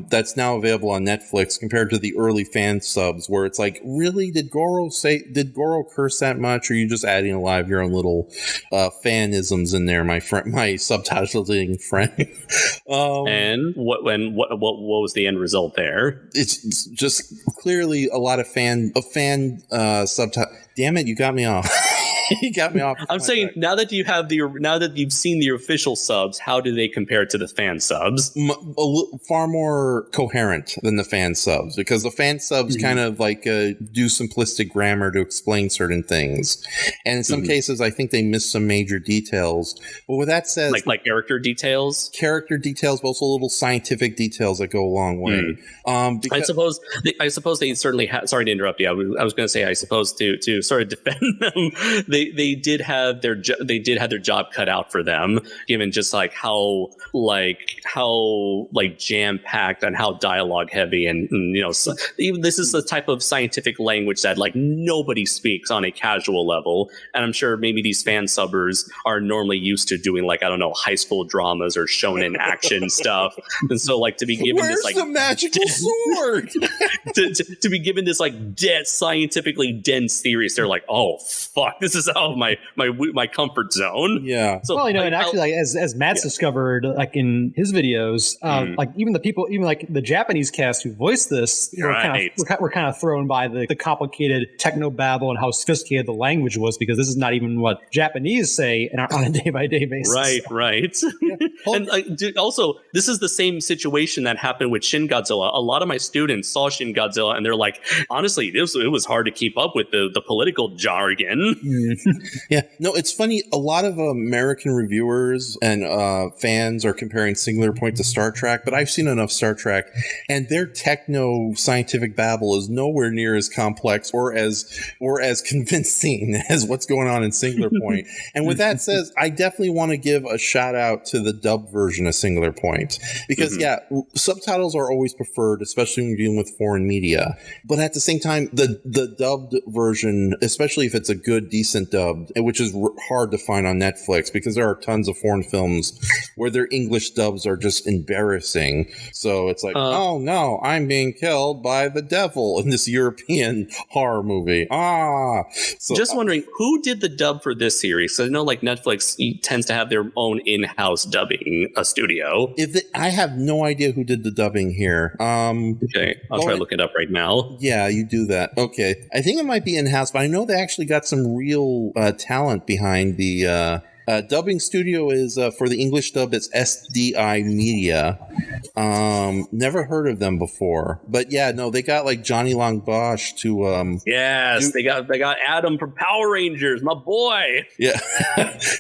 that's now available on Netflix compared to the early fan subs, where it's like, really, did Goro curse that much, or are you just adding a lot of your own little fanisms in there, my subtitling friend? And what was the end result there? It's just clearly a lot of fan subtitle. Damn it, you got me off. He got me off. I'm saying track. now that you've seen the official subs, how do they compare to the fan subs? Far more coherent than the fan subs, because the fan subs kind of like do simplistic grammar to explain certain things, and in some cases, I think they miss some major details. But with that said, like character details, but also little scientific details that go a long way. I suppose they certainly. Sorry to interrupt you. I was going to say, I suppose to sort of defend them, they did have their job cut out for them, given just like how jam packed and how dialogue heavy, and so, even this is the type of scientific language that like nobody speaks on a casual level, and I'm sure maybe these fan subbers are normally used to doing like, I don't know, high school dramas or shonen action stuff, and so like to be given this like the magical sword to be given this like scientifically dense theories, they're like, oh fuck, this is out of my comfort zone. Yeah. So, well, and actually, like as Matt's discovered, like in his videos, like even the people, even like the Japanese cast who voiced this, were kind of thrown by the complicated techno babble and how sophisticated the language was, because this is not even what Japanese say on a day-by-day basis. Right. And dude, also, this is the same situation that happened with Shin Godzilla. A lot of my students saw Shin Godzilla, and they're like, honestly, it was hard to keep up with the political jargon. Yeah, no, it's funny. A lot of American reviewers and fans are comparing Singular Point to Star Trek, but I've seen enough Star Trek, and their techno scientific babble is nowhere near as complex or as convincing as what's going on in Singular Point. And with that said, I definitely want to give a shout out to the dubbed version of Singular Point, because subtitles are always preferred, especially when you're dealing with foreign media. But at the same time, the dubbed version, especially if it's a good, decent dubbed, which is hard to find on Netflix, because there are tons of foreign films where their English dubs are just embarrassing. So it's like, oh no, I'm being killed by the devil in this European horror movie. So, just wondering, who did the dub for this series? So I know like Netflix tends to have their own in-house dubbing studio. I have no idea who did the dubbing here. Okay, I'll try to look it up right now. Yeah, you do that. Okay. I think it might be in-house, but I know they actually got some real talent behind the dubbing studio. Is for the English dub, it's SDI Media. Never heard of them before, but yeah, no, they got like Johnny Long Bosch to they got Adam from Power Rangers, my boy. Yeah,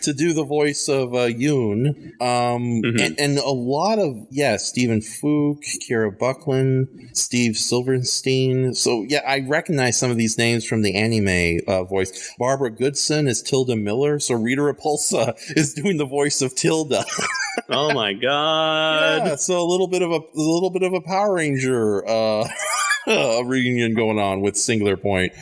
to do the voice of Yoon. And a lot of Stephen Fook, Kira Buckland, Steve Silverstein. So yeah, I recognize some of these names from the anime voice. Barbara Goodson is Tilda Miller. So Rita Repulsa is doing the voice of Tilda. Oh my god! Yeah, so a little bit of a Power Ranger reunion going on with Singular Point.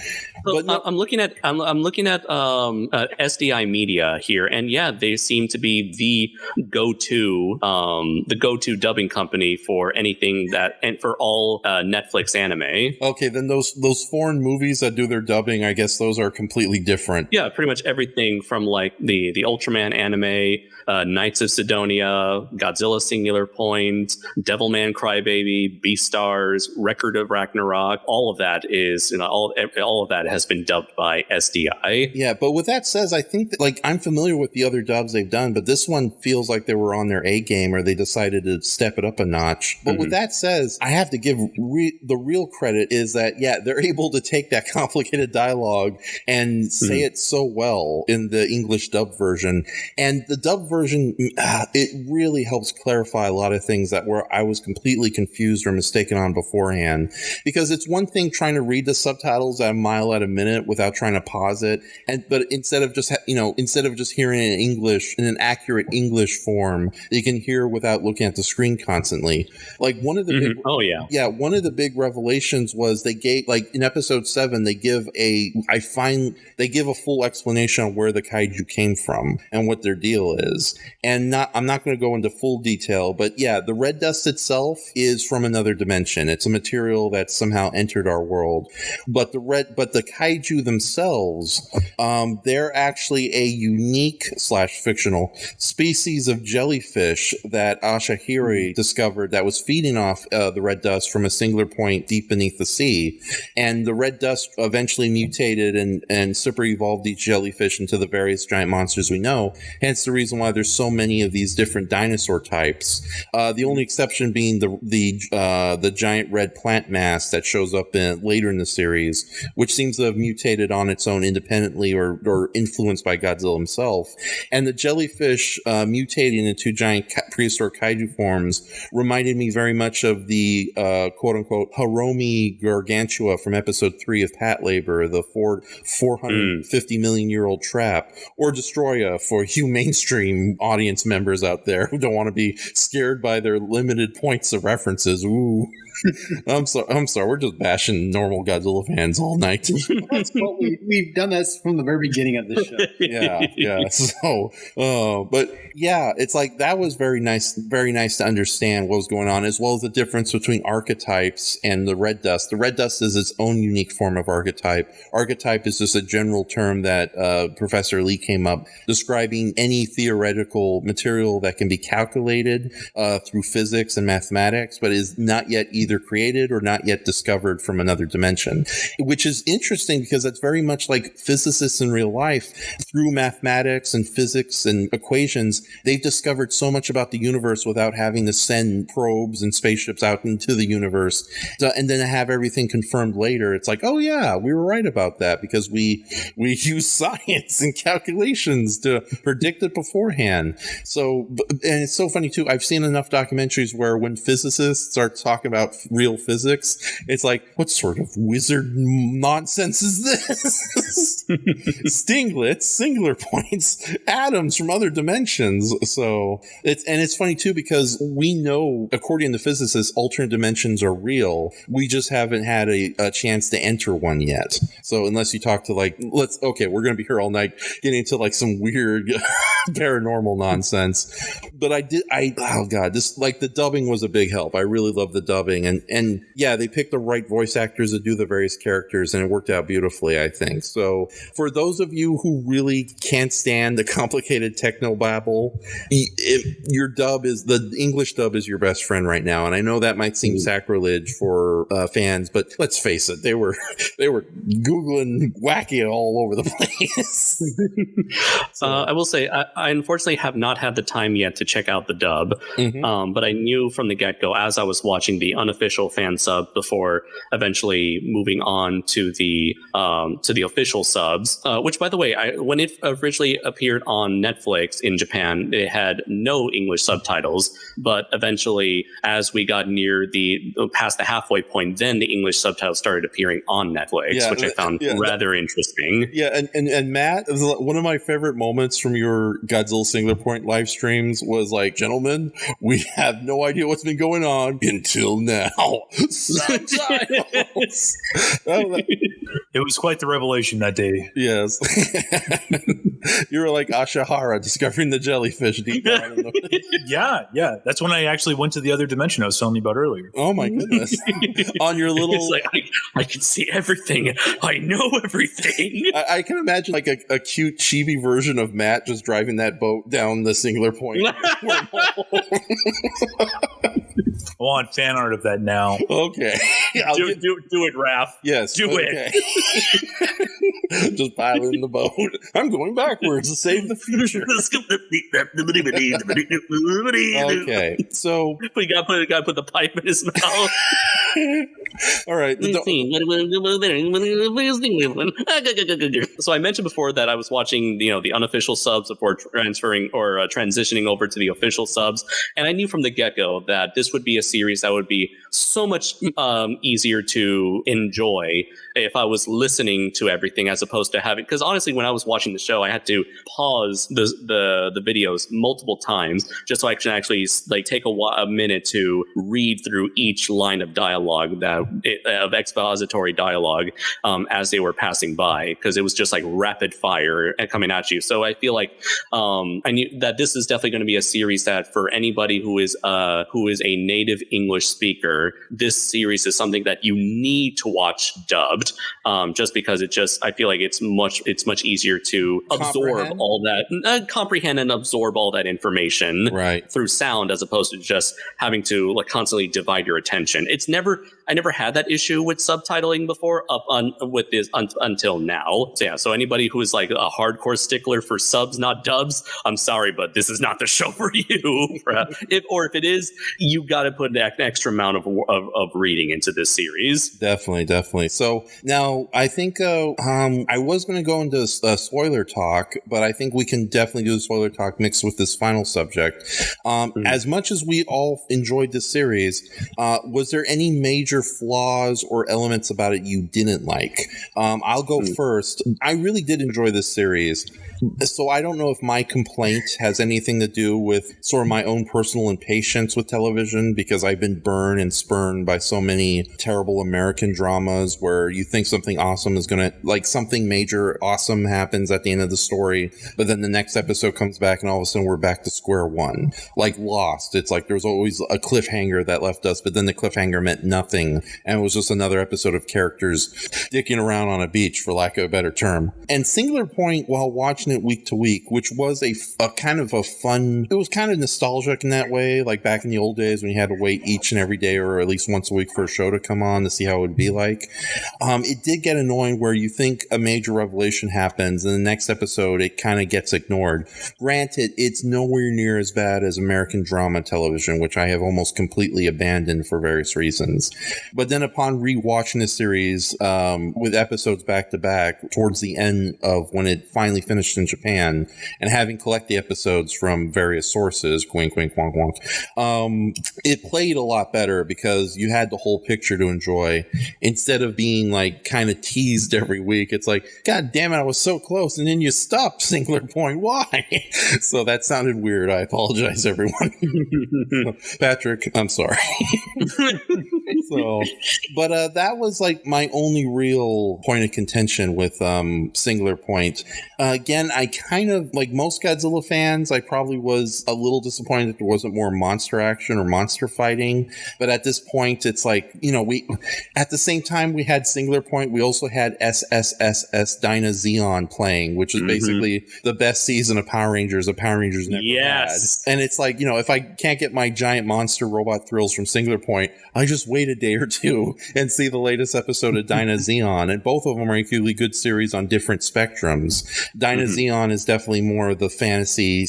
So but I'm looking at SDI Media here, and yeah, they seem to be the go-to dubbing company for anything and for all Netflix anime. Okay, then those foreign movies that do their dubbing, I guess those are completely different. Yeah, pretty much everything from like the Ultraman anime, Knights of Sidonia, Godzilla Singular Point, Devilman Crybaby, Beastars, Record of Ragnarok. All of that is all of that has been dubbed by SDI. Yeah, but with that said, I think that, like, I'm familiar with the other dubs they've done, but this one feels like they were on their A game, or they decided to step it up a notch. But with that said, I have to give the real credit is that, they're able to take that complicated dialogue and say it so well in the English dub version. And the dub version, it really helps clarify a lot of things that I was completely confused or mistaken on beforehand. Because it's one thing trying to read the subtitles at a mile at a minute without trying to pause it, but instead of just hearing it in English in an accurate English form, you can hear without looking at the screen constantly. Like one of the one of the big revelations was they gave, like in episode 7, they give a full explanation on where the kaiju came from and what their deal is. And I'm not going to go into full detail, but the red dust itself is from another dimension. It's a material that that somehow entered our world. But the kaiju themselves, they're actually a unique / fictional species of jellyfish that Ashahiri discovered that was feeding off the red dust from a singular point deep beneath the sea. And the red dust eventually mutated and super evolved each jellyfish into the various giant monsters we know. Hence the reason why there's so many of these different dinosaur types. The only exception being the giant red plant mass that shows up later in the series, which seems to have mutated on its own independently or influenced by Godzilla himself. And the jellyfish mutating into giant prehistoric kaiju forms reminded me very much of the quote-unquote Hiromi gargantua from episode 3 of Pat Labor, the 450 million year old trap, or Destroya for you mainstream audience members out there who don't want to be scared by their limited points of references. Ooh. I'm sorry. We're just bashing normal Godzilla fans all night. We've done this from the very beginning of the show. Yeah. So, but yeah, it's like that was very nice to understand what was going on, as well as the difference between archetypes and the red dust. The red dust is its own unique form of archetype. Archetype is just a general term that Professor Lee came up describing any theoretical material that can be calculated through physics and mathematics, but is not yet either created or not yet discovered from another dimension, which is interesting because that's very much like physicists in real life. Through mathematics and physics and equations, they've discovered so much about the universe without having to send probes and spaceships out into the universe and then have everything confirmed later. It's like, oh yeah, we were right about that because we use science and calculations to predict it beforehand. So, and it's so funny too, I've seen enough documentaries where when physicists start talking about real physics, it's like, what sort of wizard nonsense is this? Stinglets, singular points, atoms from other dimensions. So it's funny too because we know, according to physicists, alternate dimensions are real. We just haven't had a chance to enter one yet. So unless you talk to we're going to be here all night getting into like some weird paranormal nonsense. But the dubbing was a big help. I really love the dubbing. And yeah, they picked the right voice actors to do the various characters, and it worked out beautifully, I think. So for those of you who really can't stand the complicated technobabble, the English dub is your best friend right now. And I know that might seem sacrilege for fans, but let's face it, they were Googling wacky all over the place. I will say, I unfortunately have not had the time yet to check out the dub, but I knew from the get-go as I was watching the unofficial fan sub before eventually moving on to the official subs, which, by the way, when it originally appeared on Netflix in Japan, it had no English subtitles, but eventually as we got near past the halfway point, then the English subtitles started appearing on Netflix, which I found rather interesting. Yeah, and Matt, one of my favorite moments from your Godzilla Singular Point live streams was like, gentlemen, we have no idea what's been going on until now. Subtitles. It was quite the revelation that day. Yes. You were like Ashihara discovering the jellyfish deep down in the Yeah. That's when I actually went to the other dimension I was telling you about earlier. Oh my goodness. On your little... It's like, I can see everything. I know everything. I can imagine like a cute chibi version of Matt just driving that boat down the Singular Point. I want fan art of that now. Okay. Do it, Raph. Yes. Do it. Just pile in the boat. I'm going backwards to save the future. Okay. So we got to put the pipe in his mouth. All right. So I mentioned before that I was watching, the unofficial subs before transferring or transitioning over to the official subs, and I knew from the get-go that this would be a series that would be so much easier to enjoy if I was listening to everything as opposed to having, because honestly, when I was watching the show, I had to pause the videos multiple times just so I could actually take a minute to read through each line of dialogue dialogue of expository dialogue as they were passing by, because it was just like rapid fire coming at you. So I feel like I knew that this is definitely going to be a series that for anybody who is a native English speaker, this series is something that you need to watch dubbed, just because I feel like it's much easier to comprehend and absorb all that information through sound, as opposed to just having to like constantly divide your attention. I never had that issue with subtitling before with this until now. So yeah, so anybody who is like a hardcore stickler for subs, not dubs, I'm sorry, but this is not the show for you. If it is, you got to put an extra amount of reading into this series. Definitely. So now I think I was going to go into spoiler talk, but I think we can definitely do the spoiler talk mixed with this final subject. As much as we all enjoyed this series, was there any major flaws or elements about it you didn't like? I'll go first. I really did enjoy this series. So I don't know if my complaint has anything to do with sort of my own personal impatience with television, because I've been burned and spurned by so many terrible American dramas where you think something awesome is going to, like something major awesome happens at the end of the story, but then the next episode comes back and all of a sudden we're back to square one. Like Lost, it's like there's always a cliffhanger that left us, but then the cliffhanger meant nothing, and it was just another episode of characters dicking around on a beach, for lack of a better term. And Singular Point, while watching it week to week, which was a kind of a fun, it was kind of nostalgic in that way, like back in the old days when you had to wait each and every day or at least once a week for a show to come on to see how it would be like. It did get annoying where you think a major revelation happens and the next episode it kind of gets ignored. Granted, it's nowhere near as bad as American drama television, which I have almost completely abandoned for various reasons. But then upon rewatching the series with episodes back to back towards the end of when it finally finished in Japan, and having collected the episodes from various sources, wink, wink, wonk, wonk, it played a lot better because you had the whole picture to enjoy instead of being like kind of teased every week. It's like, God damn it, I was so close, and then you stopped Singular Point. Why? So that sounded weird. I apologize, everyone. Patrick, I'm sorry. But that was like my only real point of contention with Singular Point. Again, I kind of, like most Godzilla fans, I probably was a little disappointed that there wasn't more monster action or monster fighting. But at this point, it's like, at the same time we had Singular Point, we also had SSSS Dyna Zeon playing, which is basically the best season of Power Rangers never had. And it's like, if I can't get my giant monster robot thrills from Singular Point, I just wait a day or two and see the latest episode of Dyna Zeon. And both of them are equally good series on different spectrums. Dyna Zeon is definitely more of the fantasy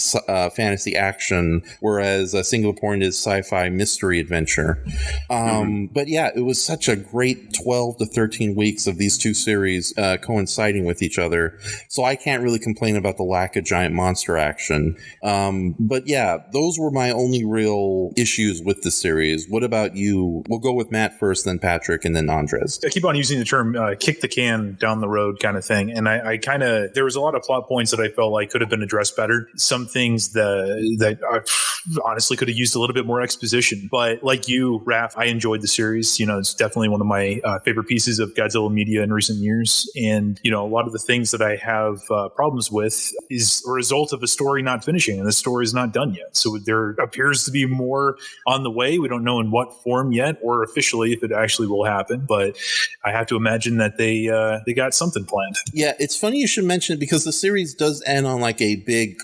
action, whereas Singular Point is sci-fi mystery adventure. But yeah, it was such a great 12 to 13 weeks of these two series coinciding with each other. So I can't really complain about the lack of giant monster action. But yeah, those were my only real issues with the series. What about you? We'll go with Matt first, then Patrick, and then Andres. I keep on using the term kick the can down the road kind of thing. And I kind of, there was a lot of plot points that I felt like could have been addressed better. Some things that I honestly could have used a little bit more exposition. But like you, Raph, I enjoyed the series. It's definitely one of my favorite pieces of Godzilla media in recent years. And, a lot of the things that I have problems with is a result of a story not finishing, and the story is not done yet. So there appears to be more on the way. We don't know in what form yet, or officially if it actually will happen. But I have to imagine that they got something planned. Yeah, it's funny you should mention it because the series does end on like a big.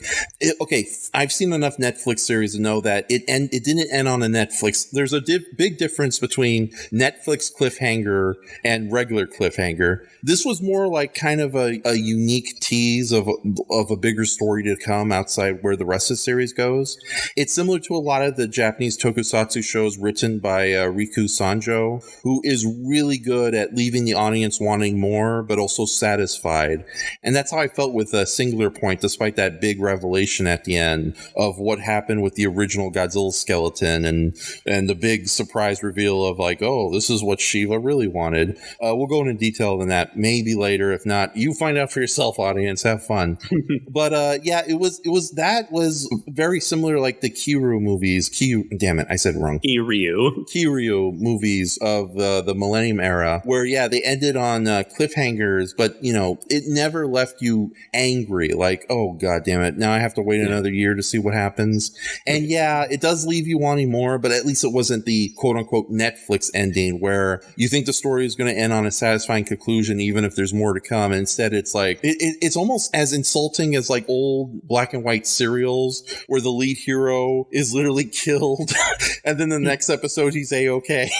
I've seen enough Netflix series to know that it didn't end on a Netflix. There's a big difference between Netflix cliffhanger and regular cliffhanger. This was more like kind of a unique tease of a bigger story to come outside where the rest of the series goes. It's similar to a lot of the Japanese tokusatsu shows written by Riku Sanjo, who is really good at leaving the audience wanting more, but also satisfied. And that's how I felt with Singular Point, despite that big revelation at the end of what happened with the original Godzilla skeleton and the big surprise reveal of like, oh, this is what Shiva really wanted. We'll go into detail on that maybe later. If not, you find out for yourself, audience. Have fun. But yeah, it was very similar like the Kiryu movies. Damn it, I said wrong. Kiryu movies of the Millennium era, where they ended on cliffhangers, but it never left you angry, like, oh god damn it, now I have to wait another year to see what happens. And it does leave you wanting more, but at least it wasn't the quote unquote Netflix ending where you think the story is going to end on a satisfying conclusion even if there's more to come. And instead it's like it's almost as insulting as like old black and white serials where the lead hero is literally killed and then the next episode he's A-okay.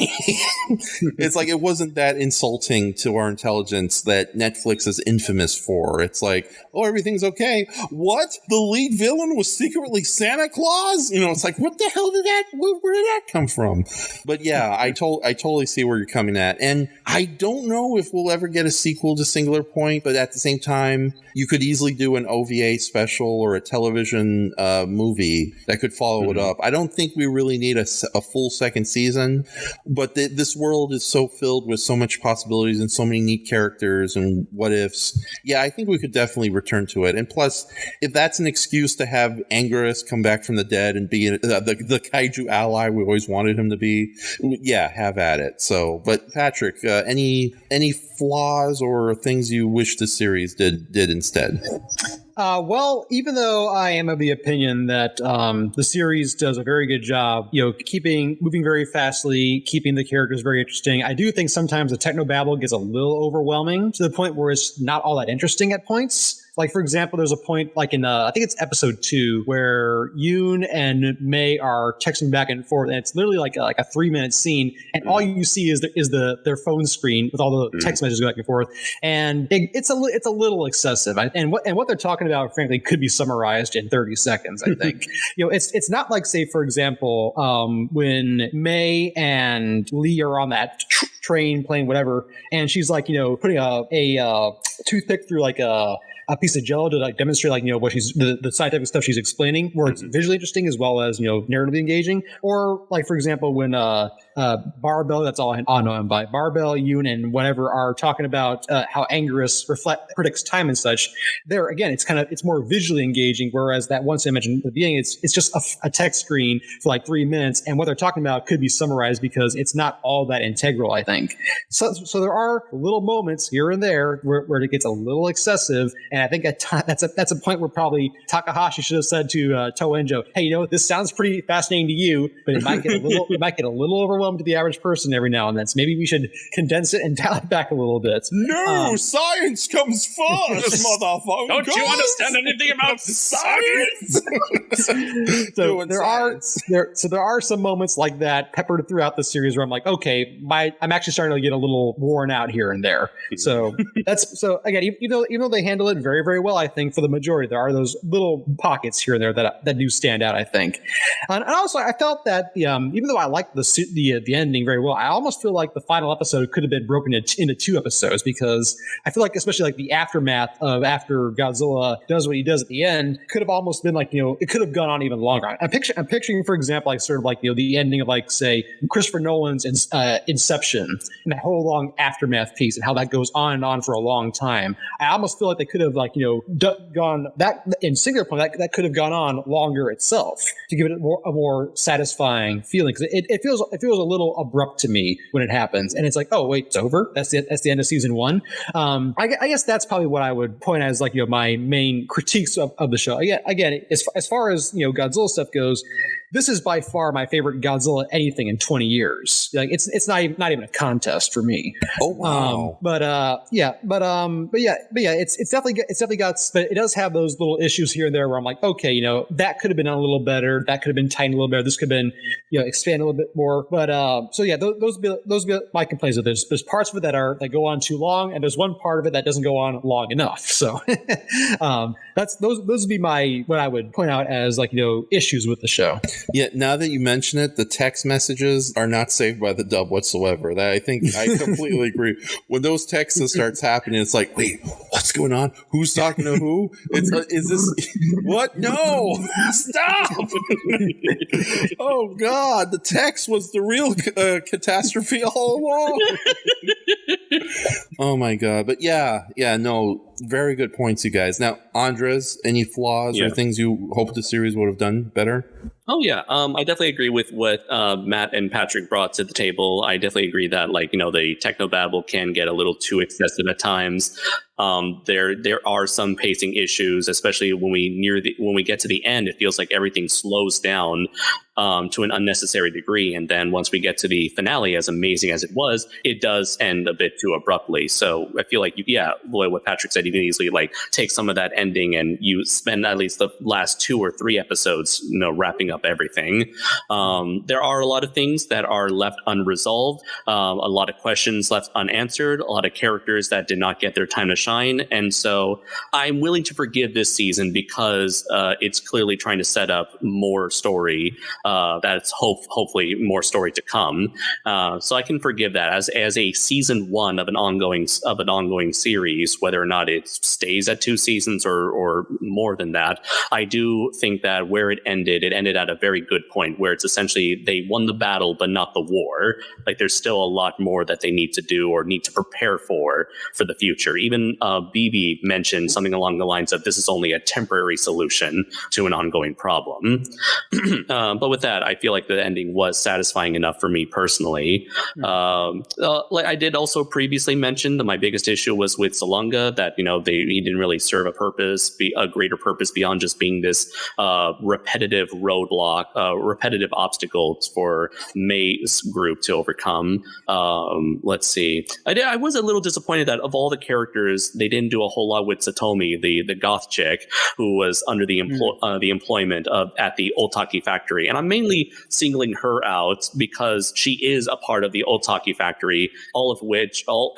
It's like it wasn't that insulting to our intelligence that Netflix is infamous for. It's like, oh, everything's okay. What? The lead villain was secretly Santa Claus? It's like, what the hell where did that come from? But I totally see where you're coming at. And I don't know if we'll ever get a sequel to Singular Point, but at the same time, you could easily do an OVA special or a television movie that could follow it up. I don't think we really need a full second season, but this world is so filled with so much possibilities and so many neat characters and what ifs. I think we could definitely return to it. And plus, if that's an excuse to have Anguirus come back from the dead and be the kaiju ally we always wanted him to be, have at it. So, but Patrick, any flaws or things you wish the series did instead? Well, even though I am of the opinion that the series does a very good job, moving very fastly, keeping the characters very interesting, I do think sometimes the technobabble gets a little overwhelming to the point where it's not all that interesting at points. Like, for example, there's a point like in, I think it's episode 2 where Yoon and Mei are texting back and forth. And it's literally like a 3-minute scene. And all you see is their phone screen with all the text messages back and forth. And it's a little excessive. And what they're talking about, frankly, could be summarized in 30 seconds, I think. It's not like, say, for example, when Mei and Lee are on that train, plane, whatever. And she's like, putting a toothpick through like a piece of jello to like demonstrate like what she's the scientific stuff she's explaining, where it's visually interesting as well as narratively engaging. Or like, for example, when Barbell, that's all I know him by, Barbell, Yoon, and whatever are talking about how Anguirus predicts time and such. There again, it's more visually engaging, whereas that once I mentioned at the beginning, it's just a text screen for like 3 minutes, and what they're talking about could be summarized because it's not all that integral, I think. So there are little moments here and there where it gets a little excessive. And I think that's a point where probably Takahashi should have said to Toei Enjo, "Hey, this sounds pretty fascinating to you, but it might get a little overwhelmed to the average person every now and then. So maybe we should condense it and dial it back a little bit." No, science comes first, motherfucker. Don't you understand anything about science? So there are some moments like that peppered throughout the series where I'm like, okay, I'm actually starting to get a little worn out here and there. So again, even though they handle it very, very well, I think for the majority, there are those little pockets here and there that do stand out, I think. And also, I felt that even though I liked the ending very well, I almost feel like the final episode could have been broken into 2 episodes, because I feel like, especially like the aftermath of after Godzilla does what he does at the end, could have almost been like, it could have gone on even longer. I'm picturing, for example, like sort of like, the ending of like, say, Christopher Nolan's Inception, and that whole long aftermath piece and how that goes on and on for a long time. I almost feel like they could have like, gone that in Singular Point, that could have gone on longer itself to give it a more satisfying feeling. Because it feels a little abrupt to me when it happens, and it's like, oh wait, it's over. That's the end of season 1. I guess that's probably what I would point as like my main critiques of the show. Again, as far as Godzilla stuff goes, this is by far my favorite Godzilla anything in 20 years. Like it's not even a contest for me. Oh wow. But it's definitely got, but it does have those little issues here and there where I'm like, okay, that could have been done a little better. That could have been tightened a little better. This could have been, expanded a little bit more. But those be my complaints. There's parts of it that go on too long, and there's one part of it that doesn't go on long enough. So those would be what I would point out as like issues with the show. Yeah, now that you mention it, the text messages are not saved by the dub whatsoever. That I completely agree. When those texts starts happening, it's like, wait, what's going on? Who's talking to who? Is this what? No, stop! Oh God, the text was the real catastrophe all along. Oh my God, but no. very good points, you guys. Now, Andres, any flaws or things you hope the series would have done better? Oh, yeah. I definitely agree with what Matt and Patrick brought to the table. I definitely agree that, like, you know, the technobabble can get a little too excessive at times. There are some pacing issues, especially when we get to the end. It feels like everything slows down to an unnecessary degree, and then once we get to the finale, as amazing as it was, it does end a bit too abruptly. So I feel like, what Patrick said, you can easily like take some of that ending and you spend at least the last 2 or 3 episodes, you know, wrapping up everything. There are a lot of things that are left unresolved, a lot of questions left unanswered, a lot of characters that did not get their time to shine, and so I'm willing to forgive this season because it's clearly trying to set up more story. That's hopefully more story to come. So I can forgive that as a season 1 of an ongoing series, whether or not it stays at 2 seasons or more than that. I do think that where it ended at a very good point, where it's essentially they won the battle but not the war. Like, there's still a lot more that they need to do or need to prepare for the future. Even BB mentioned something along the lines of this is only a temporary solution to an ongoing problem. But with that, I feel like the ending was satisfying enough for me personally. Like I did also previously mention that my biggest issue was with Salunga, that, you know, he didn't really serve a greater purpose beyond just being this repetitive roadblock, repetitive obstacles for May's group to overcome. Let's see. I was a little disappointed that of all the characters, they didn't do a whole lot with Satomi, the goth chick who was under the employment at the Otaki factory. And I'm mainly singling her out because she is a part of the Otaki factory,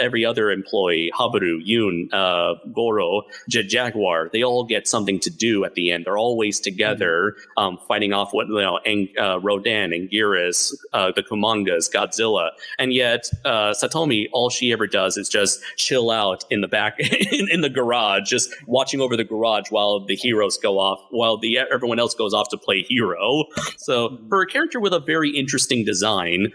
every other employee, Habaru, Yun, Goro, Jaguar, they all get something to do at the end. They're always together, fighting off Rodan, Anguirus, the Kumangas, Godzilla. And yet Satomi, all she ever does is just chill out in the back in the garage, just watching over the garage while the heroes go off, while everyone else goes off to play hero. So for a character with a very interesting design,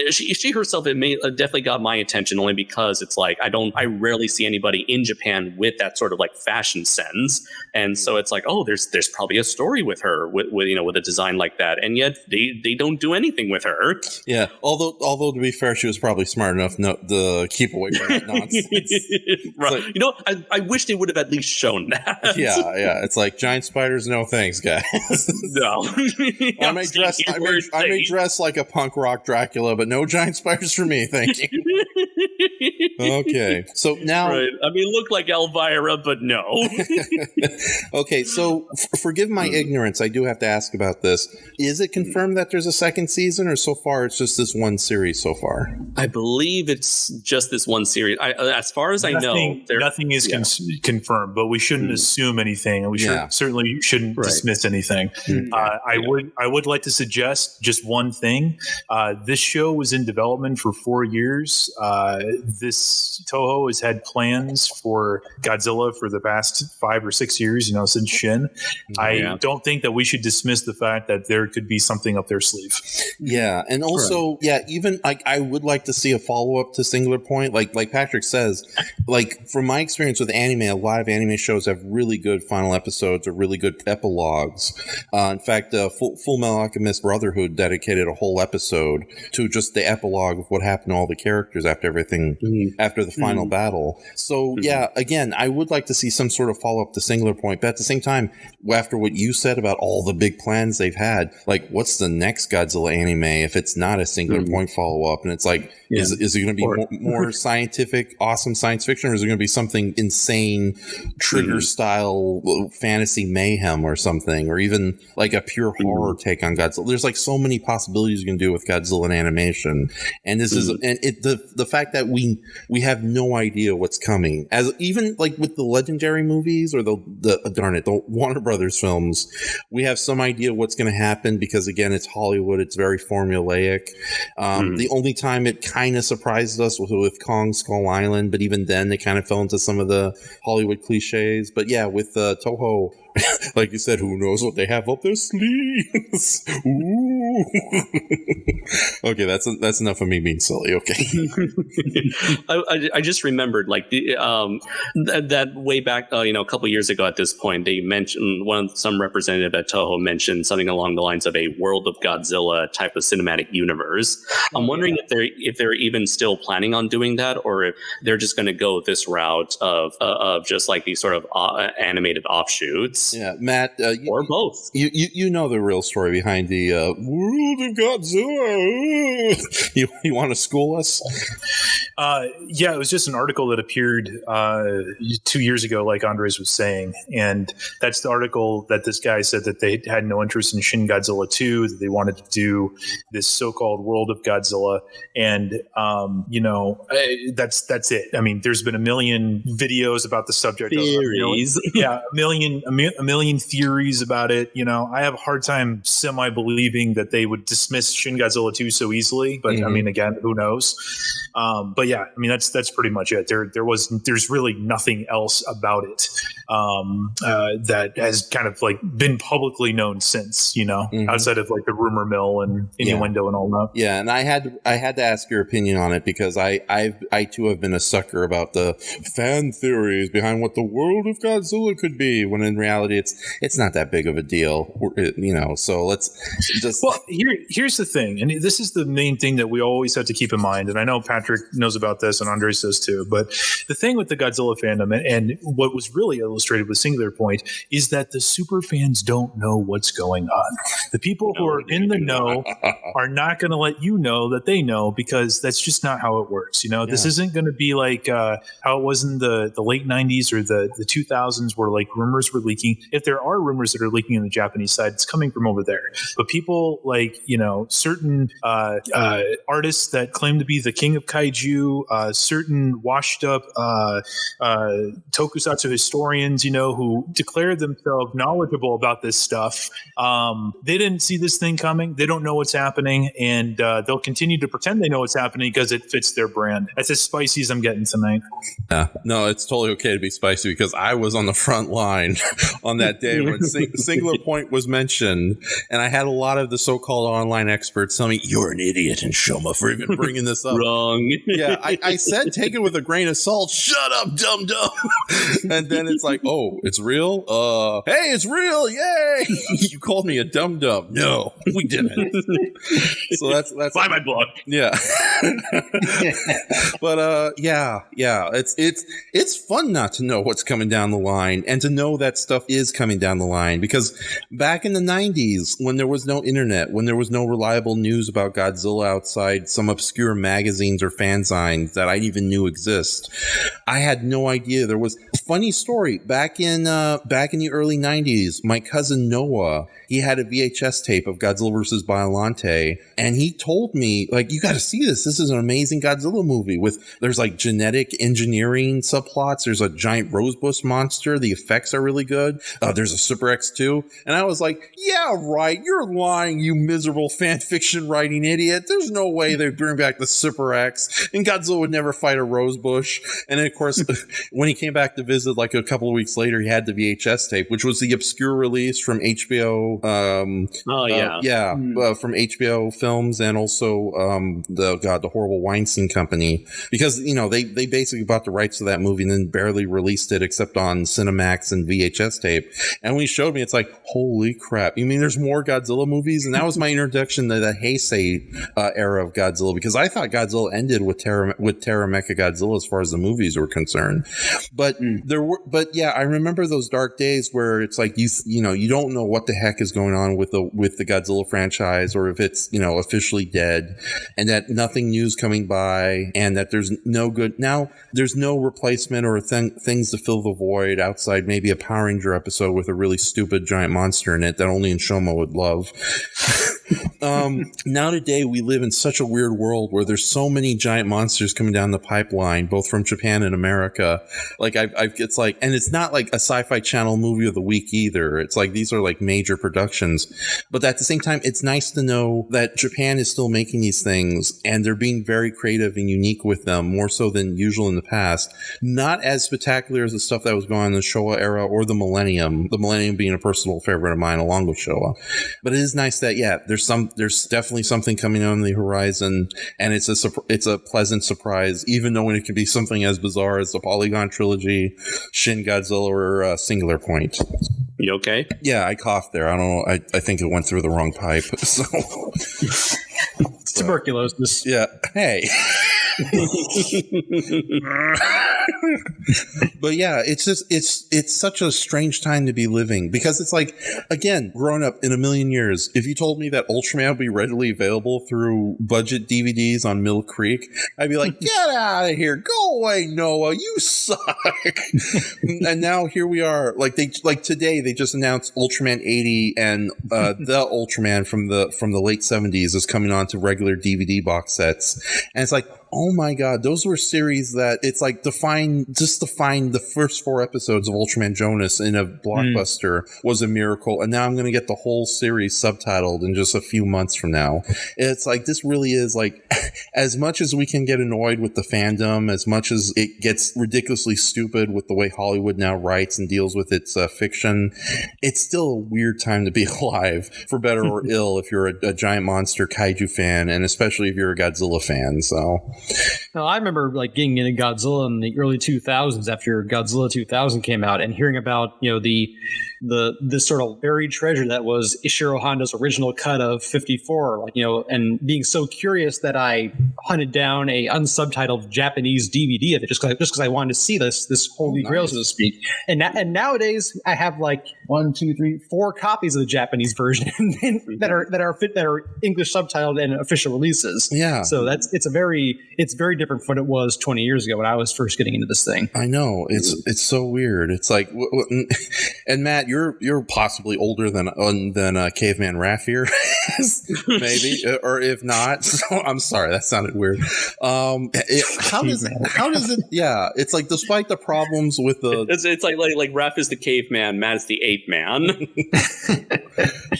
she herself, it definitely got my attention, only because it's like I rarely see anybody in Japan with that sort of like fashion sense, and so it's like, oh, there's probably a story with her with a design like that, and yet they don't do anything with her. Yeah, although to be fair, she was probably smart enough to keep away from that nonsense. Right. Like, I wish they would have at least shown that. Yeah. It's like giant spiders, no thanks, guys. No. I may dress like a punk rock Dracula, but no giant spiders for me, thank you. Okay, so now... Right. I mean, look like Elvira, but no. Okay, so forgive my ignorance, I do have to ask about this. Is it confirmed that there's a second season, or so far it's just this one series so far? I believe it's just this one series. As far as I know... Nothing is confirmed, but we shouldn't assume anything, and we certainly shouldn't dismiss anything. I would like to suggest just one thing. This show was in development for 4 years. This Toho has had plans for Godzilla for the past 5 or 6 years, since Shin. I don't think that we should dismiss the fact that there could be something up their sleeve. Yeah, and also, even I would like to see a follow-up to Singular Point. Like Patrick says, like from my experience with anime, a lot of anime shows have really good final episodes or really good epilogues. In fact, Full Metal Alchemist Brotherhood dedicated a whole episode to just the epilogue of what happened to all the characters after after the final battle. So again, I would like to see some sort of follow-up to Singular Point, but at the same time, after what you said about all the big plans they've had, like what's the next Godzilla anime if it's not a Singular Point follow-up? And it's like, is it going to be more scientific, awesome science fiction, or is it going to be something insane, trigger-style fantasy mayhem or something, or even like a pure horror take on Godzilla? There's like so many possibilities you can do with Godzilla in animation, and this is the fact that we have no idea what's coming, as even like with the Legendary movies or the Warner Brothers films, we have some idea what's going to happen because again, it's Hollywood, it's very formulaic. The only time it kind of surprised us was with Kong Skull Island, but even then they kind of fell into some of the Hollywood cliches. But yeah, with Toho, like you said, who knows what they have up their sleeves? Ooh. Okay, that's enough of me being silly. Okay. I just remembered like that way back, a couple years ago at this point, they mentioned some representative at Toho mentioned something along the lines of a World of Godzilla type of cinematic universe. I'm wondering if they're even still planning on doing that, or if they're just going to go this route of just like these sort of animated offshoots. Yeah, Matt, or both. You know the real story behind the World of Godzilla. You want to school us? Yeah, it was just an article that appeared 2 years ago, like Andres was saying. And that's the article that this guy said that they had no interest in Shin Godzilla 2, that they wanted to do this so-called World of Godzilla. And, that's it. I mean, there's been a million videos about the subject. Theories. A million theories about it. I have a hard time semi-believing that they would dismiss Shin Godzilla 2 so easily. But, I mean, again, who knows? But yeah, I mean, that's pretty much it. There's really nothing else about it that has kind of like been publicly known since, outside of like the rumor mill and innuendo and all that. Yeah, and I had to ask your opinion on it because I too have been a sucker about the fan theories behind what the World of Godzilla could be, when in reality it's not that big of a deal, So let's just. Well, here's the thing, and this is the main thing that we always have to keep in mind, and I know Patrick knows about this and Andres does too, but the thing with the Godzilla fandom and what was really illustrated with Singular Point is that the super fans don't know what's going on. The people who are in the know are not going to let you know that they know, because that's just not how it works. This isn't going to be like how it was in the late 90s or the 2000s, where like rumors were leaking. If there are rumors that are leaking in the Japanese side, it's coming from over there. But people like, certain artists that claim to be the king of kaiju, certain washed up tokusatsu historians, who declare themselves knowledgeable about this stuff. They didn't see this thing coming. They don't know what's happening, and they'll continue to pretend they know what's happening because it fits their brand. That's as spicy as I'm getting tonight. Yeah, no, it's totally okay to be spicy, because I was on the front line on that day when Singular Point was mentioned, and I had a lot of the so-called online experts tell me, "You're an idiot, Enshohma, for even bringing this up." Wrong. Yeah, I said take it with a grain of salt. Shut up, dum-dum. And then it's like, oh, it's real? Hey, it's real. Yay. You called me a dum-dum. No, we didn't. So that's buy my book. Yeah. But yeah, it's fun not to know what's coming down the line, and to know that stuff is coming down the line, because back in the 90s, when there was no internet, when there was no reliable news about Godzilla outside some obscure magazines or fanzines that I even knew exist, I had no idea. There was a funny story back in the early 90s. My cousin Noah, he had a VHS tape of Godzilla vs. Biollante, and he told me, like, you got to see this. This is an amazing Godzilla movie there's like genetic engineering subplots. There's a giant rosebush monster. The effects are really good. There's a Super X2. And I was like, yeah, right. You're lying, you miserable fan fiction writing idiot. There's no way they bring back the Super X, and Godzilla would never fight a rosebush. And then, of course, when he came back to visit, like a couple of weeks later, he had the VHS tape, which was the obscure release from HBO. From HBO Films, and also the horrible Weinstein Company, because they basically bought the rights to that movie and then barely released it except on Cinemax and VHS tape. And when he showed me, it's like, holy crap! You mean there's more Godzilla movies? And that was my introduction to the Heisei era of Godzilla, because I thought Godzilla ended with Terra Mecha Godzilla as far as the movies were concerned. But I remember those dark days where it's like you don't know what the heck is going on with the Godzilla franchise, or if it's officially dead, and that nothing new's coming by, and that there's no replacement or things to fill the void outside maybe a Power Ranger episode with a really stupid giant monster in it that only Enshohma would love. Now today we live in such a weird world where there's so many giant monsters coming down the pipeline, both from Japan and America. Like it's like, and it's not like a Sci-Fi Channel movie of the week either. It's like these are like major productions, but at the same time, it's nice to know that Japan is still making these things, and they're being very creative and unique with them, more so than usual in the past. Not as spectacular as the stuff that was going on in the Showa era or the Millennium. The Millennium being a personal favorite of mine, along with Showa. But it is nice that there's some there's definitely something coming on the horizon, and it's a pleasant surprise, even knowing it can be something as bizarre as the Polygon trilogy, Shin Godzilla, or Singular Point. You okay? Yeah, I coughed there. I don't know. I think it went through the wrong pipe. So tuberculosis. Yeah. Hey. But yeah, it's such a strange time to be living, because it's like, again, growing up in a million years, if you told me that Ultraman would be readily available through budget DVDs on Mill Creek, I'd be like, get out of here, go away, Noah, you suck. And now here we are, like today they just announced Ultraman 80, and the Ultraman from the late 70s is coming on to regular DVD box sets, and it's like, oh my god, those were series that it's like to find the first 4 episodes of Ultraman Jonas in a blockbuster was a miracle, and now I'm going to get the whole series subtitled in just a few months from now. It's like, this really is like, as much as we can get annoyed with the fandom, as much as it gets ridiculously stupid with the way Hollywood now writes and deals with its fiction, it's still a weird time to be alive, for better or ill, if you're a giant monster kaiju fan, and especially if you're a Godzilla fan. So now, I remember like getting into Godzilla in the early 2000s after Godzilla 2000 came out, and hearing about, you know, this sort of buried treasure that was Ishiro Honda's original cut of 54, like, you know, and being so curious that I hunted down a unsubtitled Japanese DVD of it just because I wanted to see this holy grail, so to speak. And nowadays I have like 4 copies of the Japanese version that are English subtitled and official releases. Yeah. So it's very different from what it was 20 years ago when I was first getting into this thing. I know, it's so weird. It's like, and Matt, you're possibly older than Caveman Raph is, maybe, or if not. So I'm sorry, that sounded weird. How does it? Yeah, it's like, despite the problems with the, it's like Raph is the caveman, Matt is the ape man.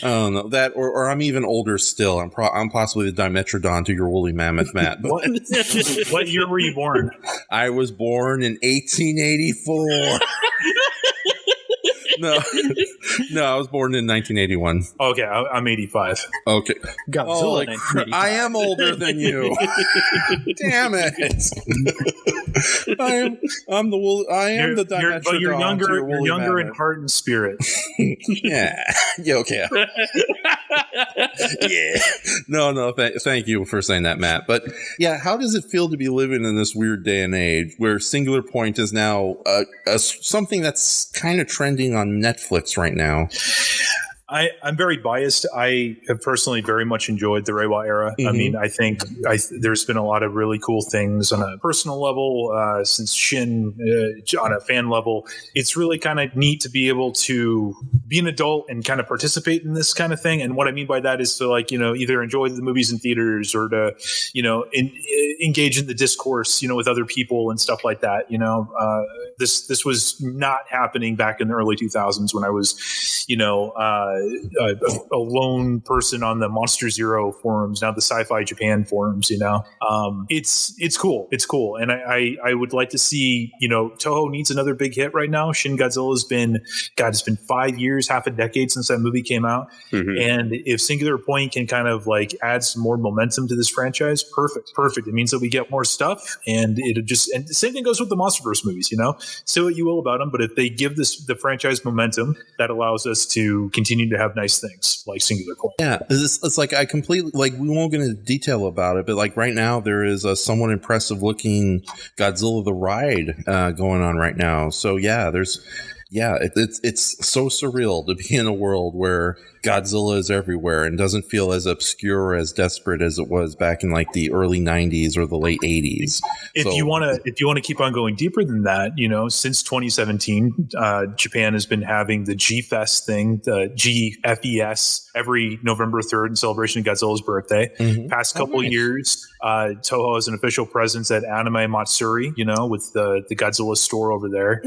I don't know that, or I'm even older still. I'm possibly the Dimetrodon to your woolly mammoth, Matt. But what year were you born? I was born in 1884. No, I was born in 1981. Okay, I'm 85. Okay. Godzilla, I am older than you. Damn it! I'm the wool. I am the Dimetrodon. But you're younger in heart and spirit. Yeah. Okay. Yeah. No. Thank you for saying that, Matt. But yeah, how does it feel to be living in this weird day and age where Singular Point is now something that's kind of trending on Netflix right now? I'm very biased. I have personally very much enjoyed the Reiwa era. Mm-hmm. I mean, I think there's been a lot of really cool things on a personal level since Shin, on a fan level. It's really kind of neat to be able to be an adult and kind of participate in this kind of thing. And what I mean by that is to, like, you know, either enjoy the movies in theaters or to, you know, engage in the discourse, you know, with other people and stuff like that. You know, this was not happening back in the early 2000s when I was, you know, a lone person on the Monster Zero forums, now the Sci-Fi Japan forums. You know, it's cool. It's cool, and I would like to see, you know, Toho needs another big hit right now. Shin Godzilla has been, it's been 5 years, half a decade since that movie came out, and if Singular Point can kind of like add some more momentum to this franchise, perfect. It means that we get more stuff, and and the same thing goes with the Monsterverse movies. You know, say what you will about them, but if they give the franchise momentum, that allows us to continue to have nice things like Singular Point. Yeah, it's like, I completely, like, we won't get into detail about it, but like right now there is a somewhat impressive looking Godzilla the Ride going on right now. So yeah, it's so surreal to be in a world where Godzilla is everywhere and doesn't feel as obscure or as desperate as it was back in like the early 90s or the late 80s. If you want to keep on going deeper than that, you know, since 2017, Japan has been having the G-Fest thing, the GFES, every November 3rd in celebration of Godzilla's birthday. Past couple years, Toho has an official presence at Anime Matsuri, you know, with the Godzilla store over there.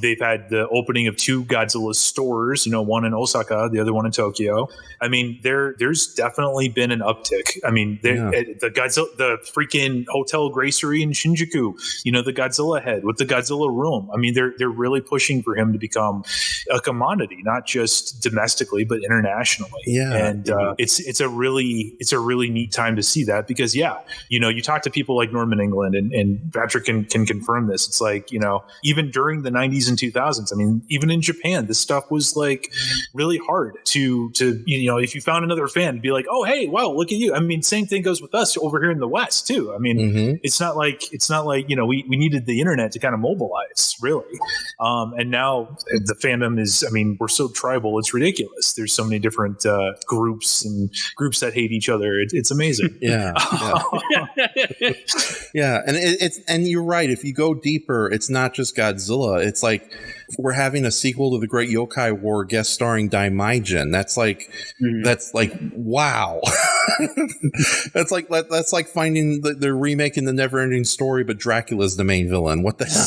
They've had the opening of 2 Godzilla stores, you know, one in Osaka, the other the one in Tokyo. I mean, there's definitely been an uptick. I mean, the Godzilla, the freaking Hotel Gracery in Shinjuku, the Godzilla head with the Godzilla room. I mean, they're really pushing for him to become a commodity, not just domestically but internationally. Yeah, and it's a really neat time to see that, because you talk to people like Norman England, and Patrick can confirm this. It's like, even during the 90s and 2000s, I mean, even in Japan, this stuff was like really hard to if you found another fan, be like, oh, hey, wow, look at you. I mean, same thing goes with us over here in the West too. I mean, it's not like we needed the internet to kind of mobilize, really. And now the fandom is, I mean, we're so tribal, it's ridiculous. There's so many different groups that hate each other. It's amazing. Yeah. Yeah, and you're right. If you go deeper, it's not just Godzilla. It's like we're having a sequel to the Great Yokai War guest starring Daimajin. That's like wow. that's like finding they're remaking the Neverending Story, but Dracula's the main villain. What the hell?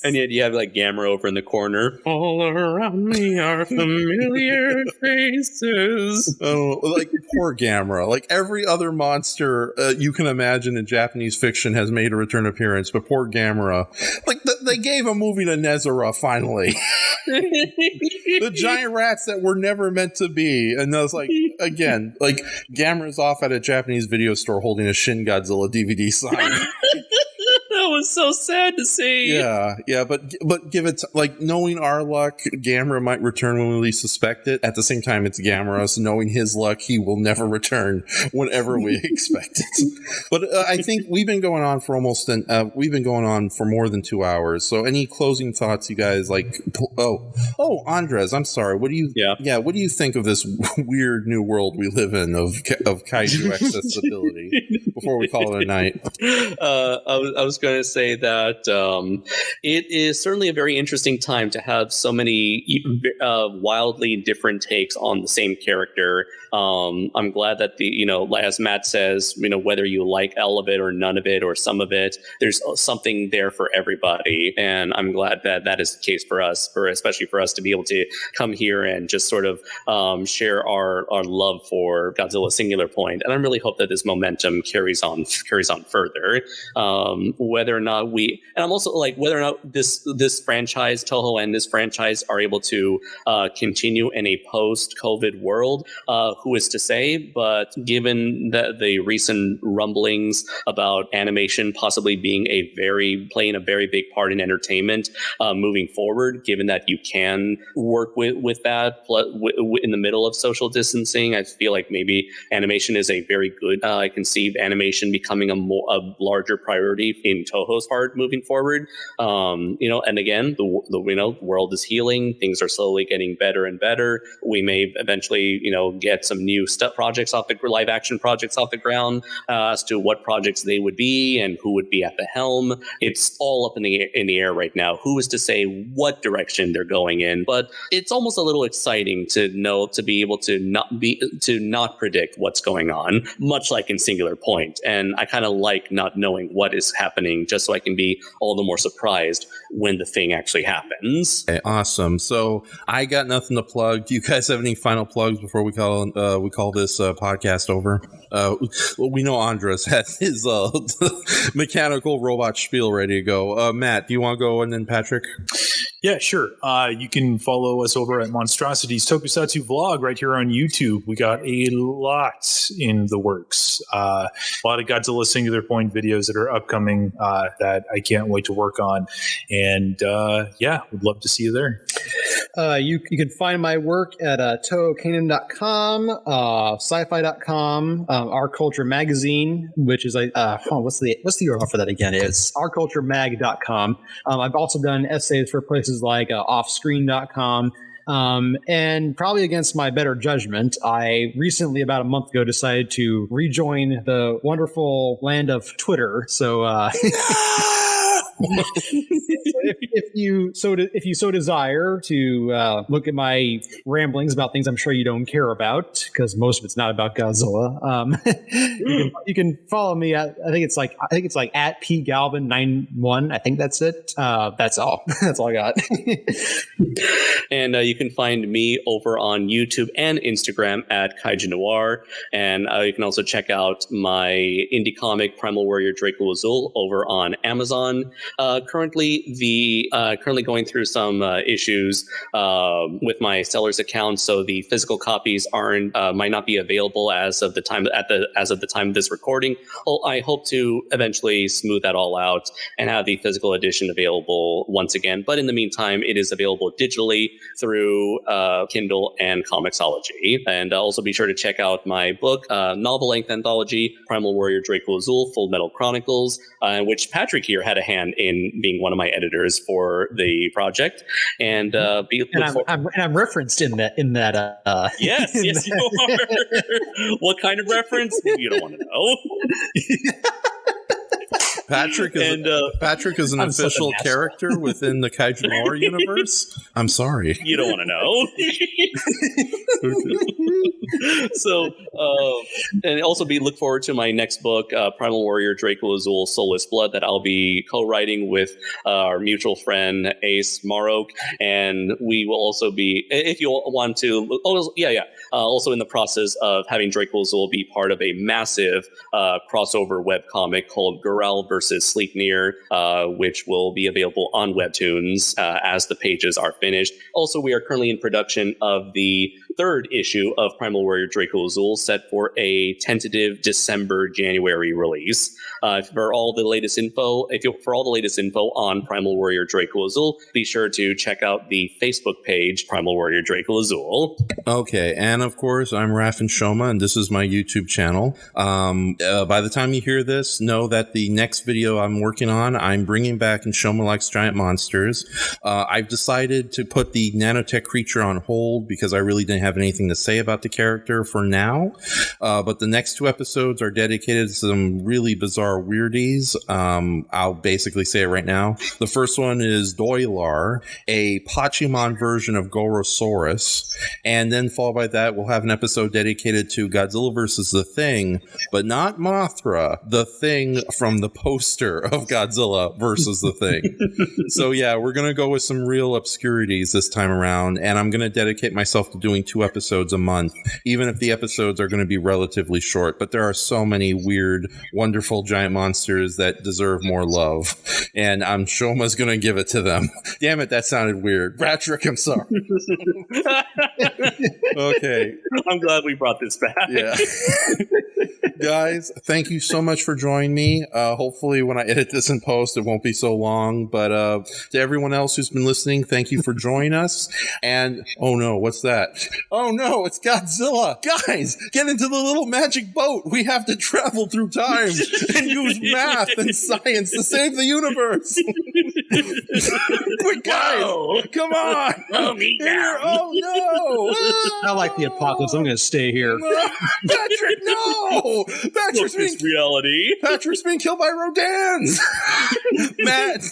And yet you have like Gamera over in the corner. All around me are familiar faces. Oh, like poor Gamera. Like every other monster you can imagine in Japanese fiction has made a return appearance, but poor Gamera. Like they gave a movie to Nezura finally. The giant rats that were never meant to be. And I was like, again, like Gamera's off at a Japanese video store holding a Shin Godzilla DVD sign. That was so sad to see. Yeah, but give it like knowing our luck, Gamera might return when we least suspect it. At the same time, it's Gamera, so knowing his luck, he will never return whenever we expect it. But I think we've been going on for more than 2 hours. So any closing thoughts, you guys? Like, Andres, I'm sorry. What do you think of this weird new world we live in of kaiju accessibility? Before we call it a night, I was going to say that it is certainly a very interesting time to have so many wildly different takes on the same character. I'm glad that as Matt says, whether you like all of it or none of it or some of it, there's something there for everybody. And I'm glad that that is the case for us, especially for us to be able to come here and just sort of share our love for Godzilla Singular Point. And I really hope that this momentum carries on further. Whether or not I'm also like whether or not this franchise, Toho and this franchise, are able to continue in a post-COVID world, who is to say? But given the recent rumblings about animation possibly playing a very big part in entertainment moving forward, given that you can work with that in the middle of social distancing, I feel like maybe animation is a very good. I can see animation becoming a larger priority in Toho's part moving forward. And again, the world is healing. Things are slowly getting better and better. We may eventually, get some new live action projects off the ground as to what projects they would be and who would be at the helm. It's all up in the air right now. Who is to say what direction they're going in? But it's almost a little exciting to be able to not predict what's going on, much like in Singular Point. And I kind of like not knowing what is happening, just so I can be all the more surprised when the thing actually happens. Okay, awesome. So I got nothing to plug. Do you guys have any final plugs before we call this podcast over? We know Andres has his mechanical robot spiel ready to go. Matt, do you want to go and then Patrick? Yeah, sure. You can follow us over at Monstrosities Tokusatsu vlog right here on YouTube. We got a lot in the works. A lot of Godzilla Singular Point videos that are upcoming that I can't wait to work on. And would love to see you there. You can find my work at tohocanon.com, sci-fi.com, Our Culture Magazine, which is what's the URL for that again? It's ourculturemag.com. I've also done essays for places like offscreen.com. And probably against my better judgment, I recently, about a month ago, decided to rejoin the wonderful land of Twitter. So, if you so desire to look at my ramblings about things I'm sure you don't care about, because most of it's not about Godzilla, you can follow me at I think it's like at pgalvan91. I think that's it. That's all. That's all I got. And you can find me over on YouTube and Instagram at Kaiju Noir. And you can also check out my indie comic Primal Warrior Draco Azul over on Amazon. Currently going through some issues with my seller's account, so the physical copies might not be available as of the time of this recording. I hope to eventually smooth that all out and have the physical edition available once again. But in the meantime, it is available digitally through Kindle and Comixology. And also be sure to check out my book, novel-length anthology, Primal Warrior Draco Azul, Full Metal Chronicles, which Patrick here had a hand in being one of my editors for the project. And I'm referenced in that. Yes, you are. What kind of reference? You don't want to know. Patrick is an official character within the Kaiju Noir universe. I'm sorry. You don't want to know. So, and also look forward to my next book, Primal Warrior Draco Azul, Soulless Blood, that I'll be co-writing with our mutual friend Ace Marok, and we will also be, if you want to, also in the process of having Draco Azul be part of a massive crossover webcomic called Gural versus Sleipnir, which will be available on Webtoons as the pages are finished. Also, we are currently in production of the third issue of Primal Warrior Draco Azul, set for a tentative December-January release. For all the latest info on Primal Warrior Draco Azul, be sure to check out the Facebook page, Primal Warrior Draco Azul. Okay, and of course, I'm Enshohma, and this is my YouTube channel. By the time you hear this, know that the next video I'm working on, I'm bringing back Enshohma Likes Giant Monsters. I've decided to put the nanotech creature on hold because I really didn't have anything to say about the character for now. But the next two episodes are dedicated to some really bizarre weirdies. I'll basically say it right now. The first one is Doilar, a Pachimon version of Gorosaurus. And then followed by that, we'll have an episode dedicated to Godzilla versus the Thing, but not Mothra, the Thing from the poster of Godzilla versus the Thing. So yeah, we're going to go with some real obscurities this time around, and I'm going to dedicate myself to doing 2 episodes a month, even if the episodes are going to be relatively short. But there are so many weird, wonderful giant monsters that deserve more love, and I'm Shoma's going to give it to them. Damn it, that sounded weird. Patrick, I'm sorry. Okay. I'm glad we brought this back. Yeah. Guys, thank you so much for joining me. Hopefully when I edit this in post, it won't be so long. But to everyone else who's been listening, thank you for joining us. And, oh no, what's that? Oh no, it's Godzilla. Guys, get into the little magic boat. We have to travel through time and use math and science to save the universe. Quick, guys, come on. Oh, me down. Oh no. I like the apocalypse. I'm going to stay here. Patrick, no! Patrick's being killed by Rodans. Matt,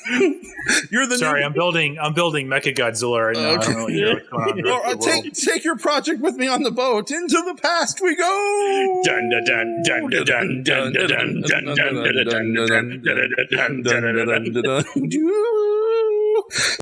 you're the Sorry, I'm building Mecha Godzilla right now. Okay. I don't really know what's going on. Take your project with me on the boat. Into the past we go. Dun dun dun dun dun dun dun dun dun dun dun dun dun dun dun dun dun dun dun dun.